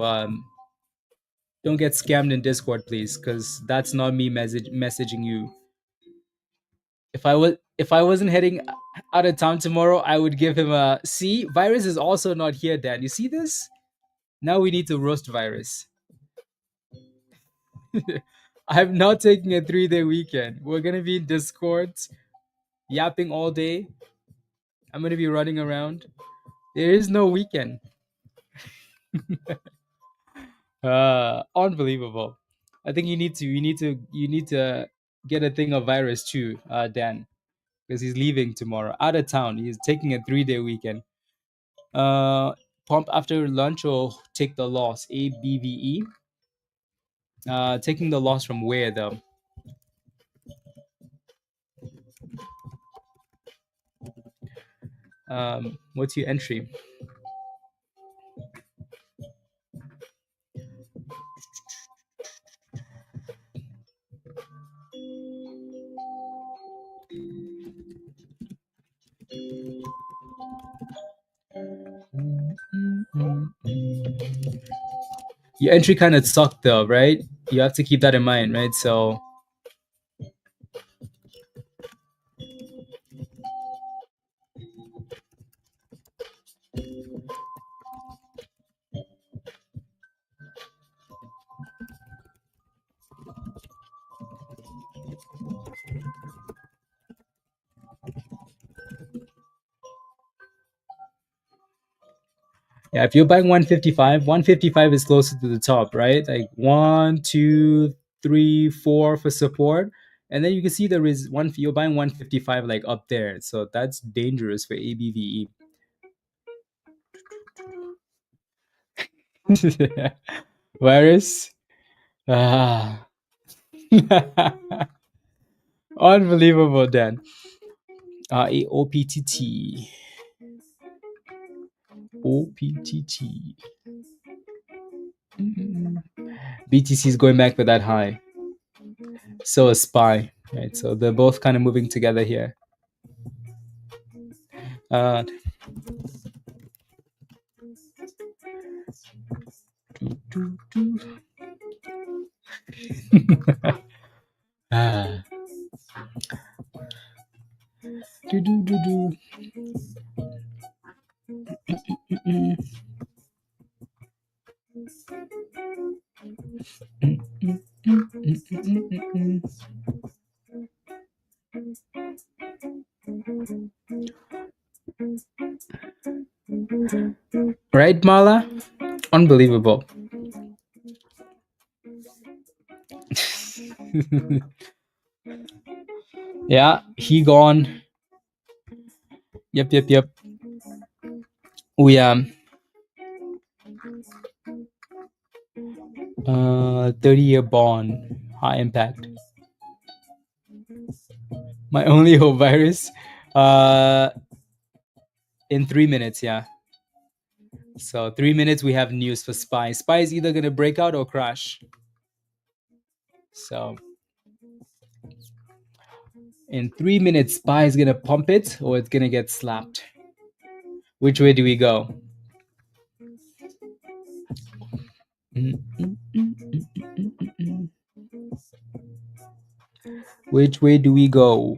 don't get scammed in Discord, please, because that's not me messaging you. If I wasn't heading out of town tomorrow, I would give him a see. Virus is also not here, Dan. You see this? Now we need to roast Virus. I'm not taking a 3-day weekend. We're gonna be in Discord, yapping all day. I'm gonna be running around. There is no weekend. Unbelievable. I think you need to get a thing of Virus too, Dan, because he's leaving tomorrow out of town. He's taking a 3-day weekend. Pump after lunch or take the loss. ABVE. Taking the loss from where though? What's your entry? Your entry kind of sucked though, right? You have to keep that in mind, right? So yeah, if you're buying 155 is closer to the top, right? Like 1, 2, 3, 4 for support. And then you can see there is one you're buying 155 like up there. So that's dangerous for ABVE. Virus. Ah. Unbelievable, Dan. OPTT. OPTT. BTC is going back for that high. So a SPY, right? So they're both kind of moving together here. Uh, ah. Right, Mala? Unbelievable. Yeah, he gone. Yep. We 30-year bond, high impact. My only hope, Virus. In 3 minutes, yeah. So 3 minutes we have news for SPY. SPY is either gonna break out or crash. So in 3 minutes, SPY is gonna pump it or it's gonna get slapped. Which way do we go? Which way do we go?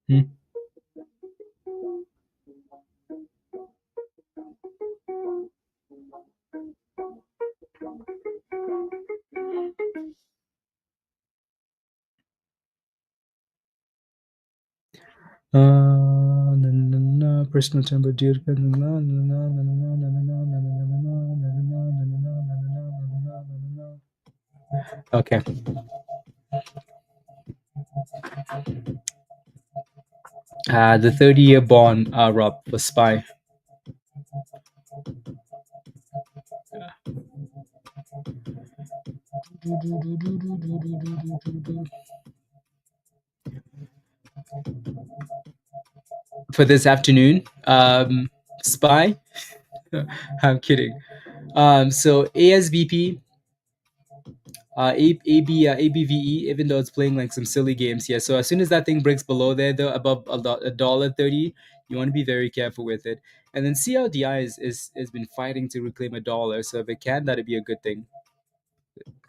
Hmm. Personal temperature. Okay. The 30-year bond, Rob, was SPY. For this afternoon, SPY. I'm kidding. So ASVP, ABVE, even though it's playing like some silly games here. So as soon as that thing breaks below there, though, above $1.30, you want to be very careful with it. And then CLDI has been fighting to reclaim $1. So if it can, that'd be a good thing.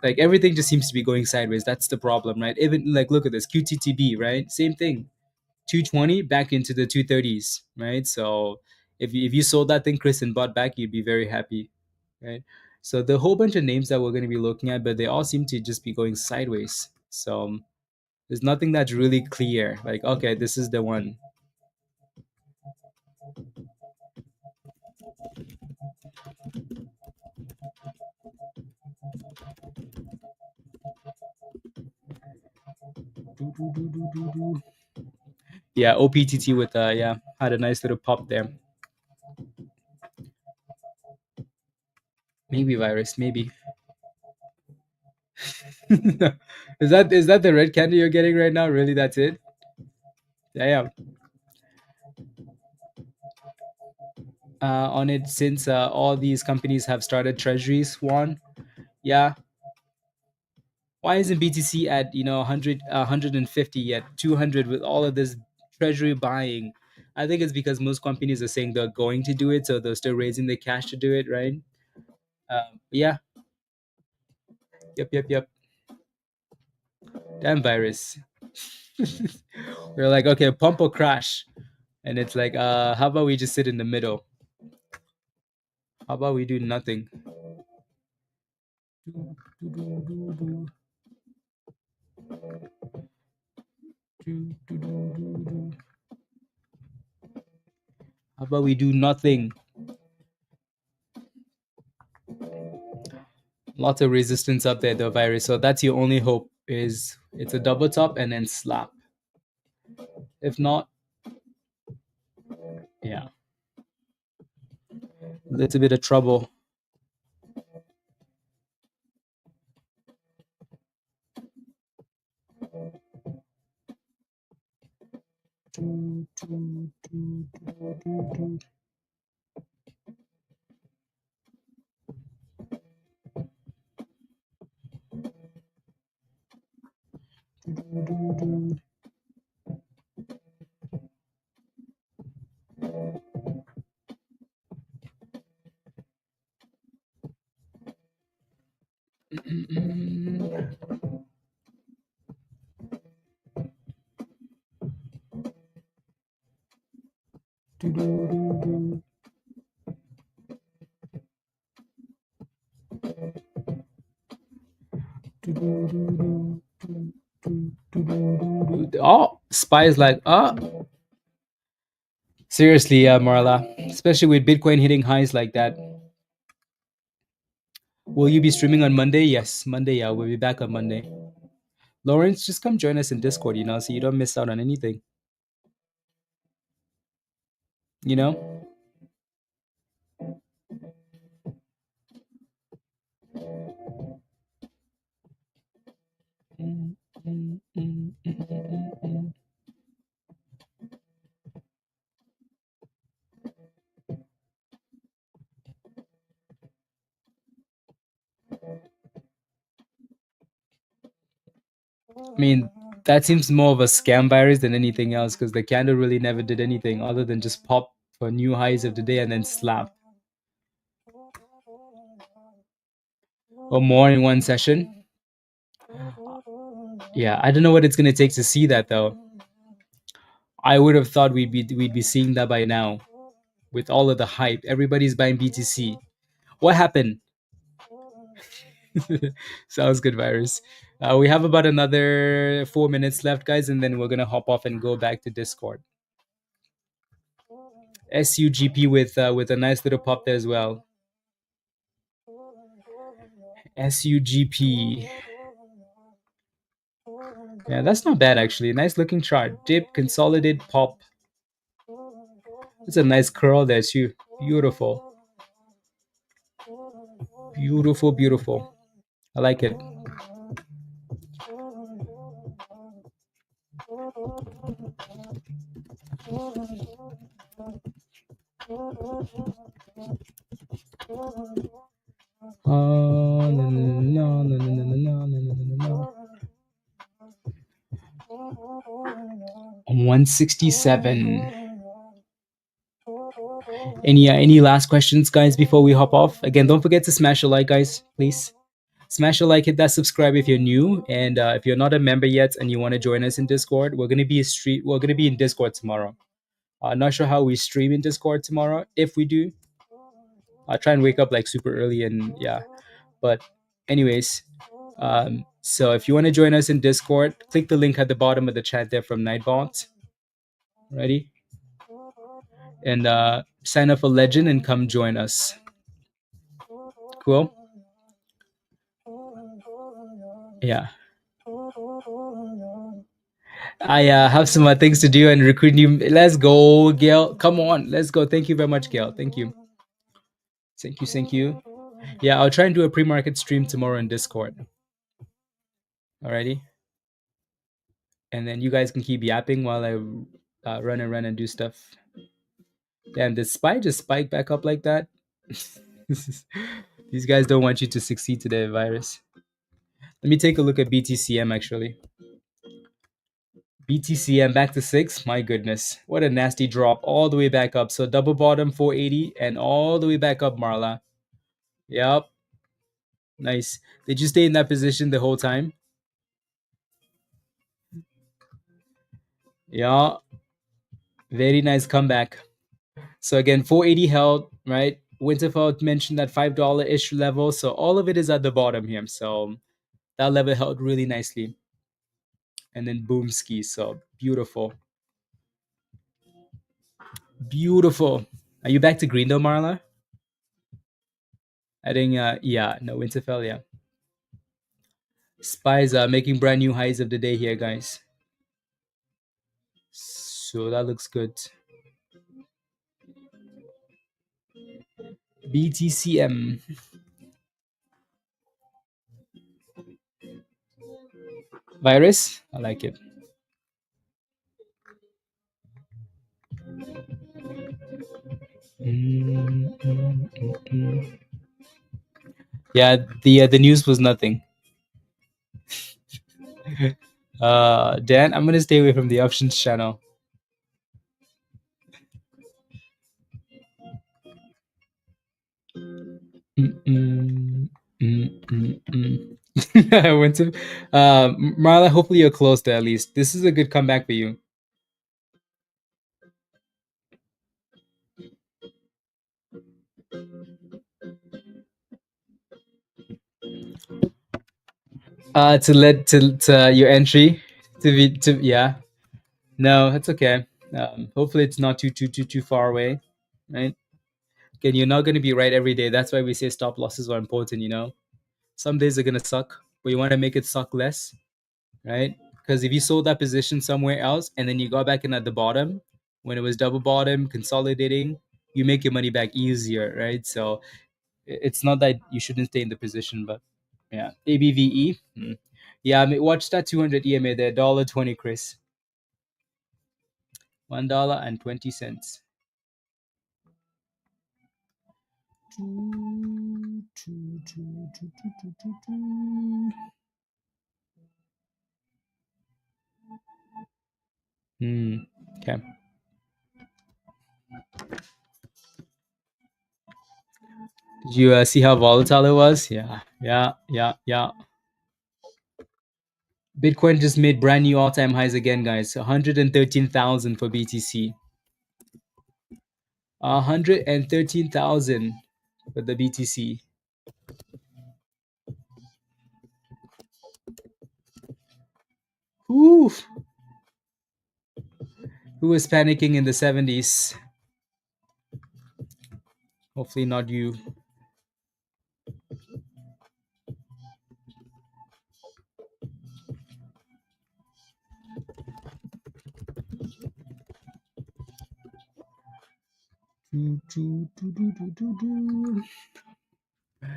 Like everything just seems to be going sideways. That's the problem, right? Even like look at this QTTB, right? Same thing. 220 back into the 230s, right? So if you sold that thing, Chris, and bought back, you'd be very happy, right? So the whole bunch of names that we're going to be looking at, but they all seem to just be going sideways. So there's nothing that's really clear. Like, okay, this is the one. Yeah, OPTT with yeah, had a nice little pop there. Maybe virus, maybe. Is that the red candy you're getting right now? Really, that's it? Yeah. On it since all these companies have started treasuries, Juan. Yeah. Why isn't BTC at 100, 150 yet, 200 with all of this treasury buying? I think it's because most companies are saying they're going to do it, so they're still raising the cash to do it, right? Yeah. Yep. Damn virus. We're like, okay, pump or crash, and it's like, how about we just sit in the middle? How about we do nothing? How about we do nothing? Lots of resistance up there, the virus. So that's your only hope is it's a double top and then slap. If not, yeah, little bit of trouble. Oh, SPY is like, seriously, Marla, especially with Bitcoin hitting highs like that. Will you be streaming on Monday? Yes, Monday. Yeah, we'll be back on Monday. Lawrence, just come join us in Discord, so you don't miss out on anything. You know? I mean, that seems more of a scam virus than anything else because the candle really never did anything other than just pop for new highs of the day and then slap. Or more in one session. Yeah, I don't know what it's gonna take to see that though. I would have thought we'd be seeing that by now, with all of the hype. Everybody's buying BTC. What happened? Sounds good, Virus. We have about another 4 minutes left, guys, and then we're gonna hop off and go back to Discord. SUGP with a nice little pop there as well. SUGP. Yeah, that's not bad actually. Nice looking chart. Dip, consolidate, pop. It's a nice curl there too. Beautiful. Beautiful, beautiful. I like it. No, no, no, no, no, no, no, no, no, no. 167. Any last questions, guys, before we hop off? Again, don't forget to smash a like, guys, please. Smash a like, hit that subscribe if you're new, and if you're not a member yet and you want to join us in Discord, we're gonna be in Discord tomorrow. Not sure how we stream in Discord tomorrow. If we do, I'll try and wake up like super early and yeah. But anyways, so if you want to join us in Discord, click the link at the bottom of the chat there from Nightbot. Ready? And sign up for Legend and come join us. Cool. Yeah. I have some things to do and recruit you. Let's go, Gail. Come on, let's go. Thank you very much, Gail. Thank you. Thank you. Thank you. Yeah, I'll try and do a pre-market stream tomorrow in Discord. Alrighty. And then you guys can keep yapping while I run and do stuff. Damn, did SPY just spike back up like that? These guys don't want you to succeed today, Virus. Let me take a look at BTCM actually. BTCM back to 6. My goodness. What a nasty drop all the way back up. So double bottom 480 and all the way back up, Marla. Yep. Nice. Did you stay in that position the whole time? Yeah. Very nice comeback. So again, 480 held, right? Winterfeld mentioned that $5-ish level. So all of it is at the bottom here. So that level held really nicely. And then boom ski. So beautiful. Beautiful. Are you back to green though, Marla? I think yeah, no, Winterfell, yeah. Spies are making brand new highs of the day here, guys. So that looks good. BTCM. Virus? I like it. Yeah, the news was nothing. Dan, I'm gonna stay away from the options channel. I went to Marla. Hopefully you're close to at least. This is a good comeback for you. To lead to your entry to be to yeah. No, it's okay. Hopefully it's not too far away, right? Again, you're not going to be right every day. That's why we say stop losses are important. Some days are going to suck, but you want to make it suck less, right? Because if you sold that position somewhere else and then you got back in at the bottom when it was double bottom consolidating, you make your money back easier, right? So it's not that you shouldn't stay in the position, but yeah, ABVE. Yeah, I mean, watch that 200 EMA there, $1.20, Chris. $1.20. Okay. Did you see how volatile it was? Yeah, yeah, yeah, yeah. Bitcoin just made brand new all-time highs again, guys. 113,000 for BTC. 113,000 for the BTC. Oof. Who was panicking in the 70s? Hopefully not you.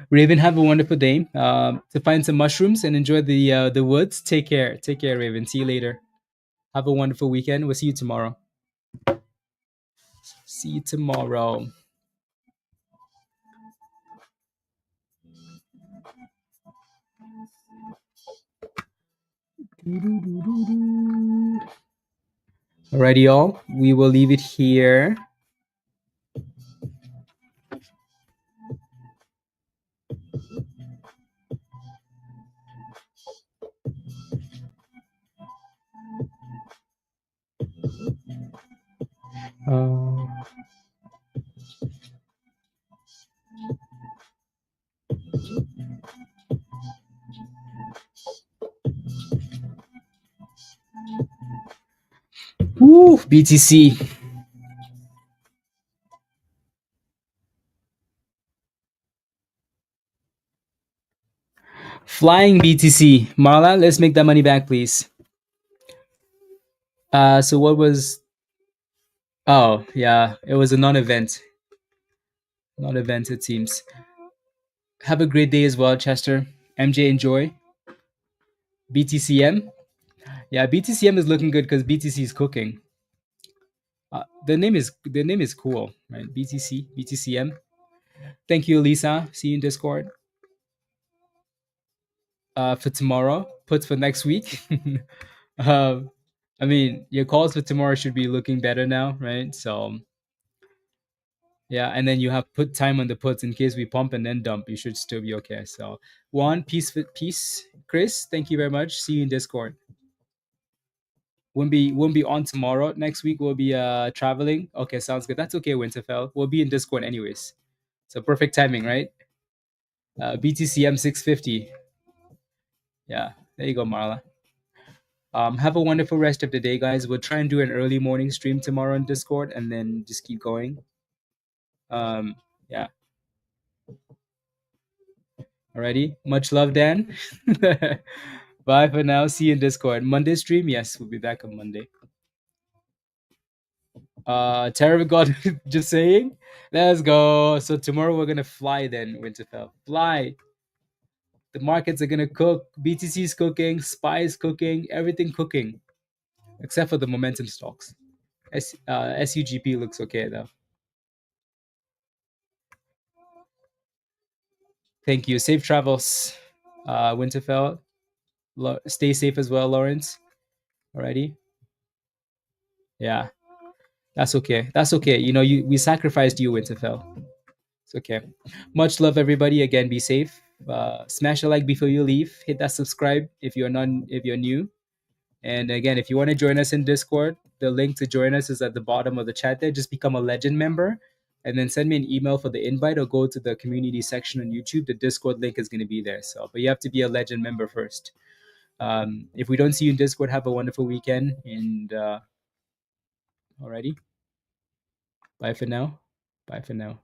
Raven, have a wonderful day. To find some mushrooms and enjoy the woods. Take care. Take care, Raven. See you later. Have a wonderful weekend. We'll see you tomorrow. See you tomorrow. Alrighty, y'all. We will leave it here. Woo, BTC. Flying BTC. Marla, let's make that money back, please. So what was... Oh, yeah. It was a non-event. Non-event, it seems. Have a great day as well, Chester. MJ, enjoy. BTCM. Yeah, BTCM is looking good because BTC is cooking. The name is cool, right? BTCM. Thank you, Lisa. See you in Discord. For tomorrow, puts for next week. um, I mean, your calls for tomorrow should be looking better now, right? So yeah, and then you have put time on the puts in case we pump and then dump. You should still be okay. So one peace, Chris. Thank you very much. See you in Discord. Won't be on tomorrow. Next week we'll be traveling. Okay, sounds good. That's okay, Winterfell. We'll be in Discord anyways. So perfect timing, right? BTCM 650. Yeah, there you go, Marla. Have a wonderful rest of the day, guys. We'll try and do an early morning stream tomorrow on Discord and then just keep going. Yeah. Alrighty. Much love, Dan. Bye for now. See you in Discord. Monday stream? Yes, we'll be back on Monday. Terror God, just saying. Let's go. So tomorrow we're gonna fly then, Winterfell. Fly. The markets are gonna cook. BTC's cooking, SPY's cooking, everything cooking. Except for the momentum stocks. SUGP looks okay though. Thank you. Safe travels, Winterfell. Stay safe as well, Lawrence. Alrighty. Yeah, that's okay. That's okay. You know, we sacrificed you, Winterfell. It's okay. Much love, everybody. Again, be safe. Smash a like before you leave. Hit that subscribe if you're new. And again, if you want to join us in Discord, the link to join us is at the bottom of the chat there. Just become a legend member and then send me an email for the invite or go to the community section on YouTube. The Discord link is going to be there. So, but you have to be a legend member first. If we don't see you in Discord, have a wonderful weekend. And alrighty. Bye for now. Bye for now.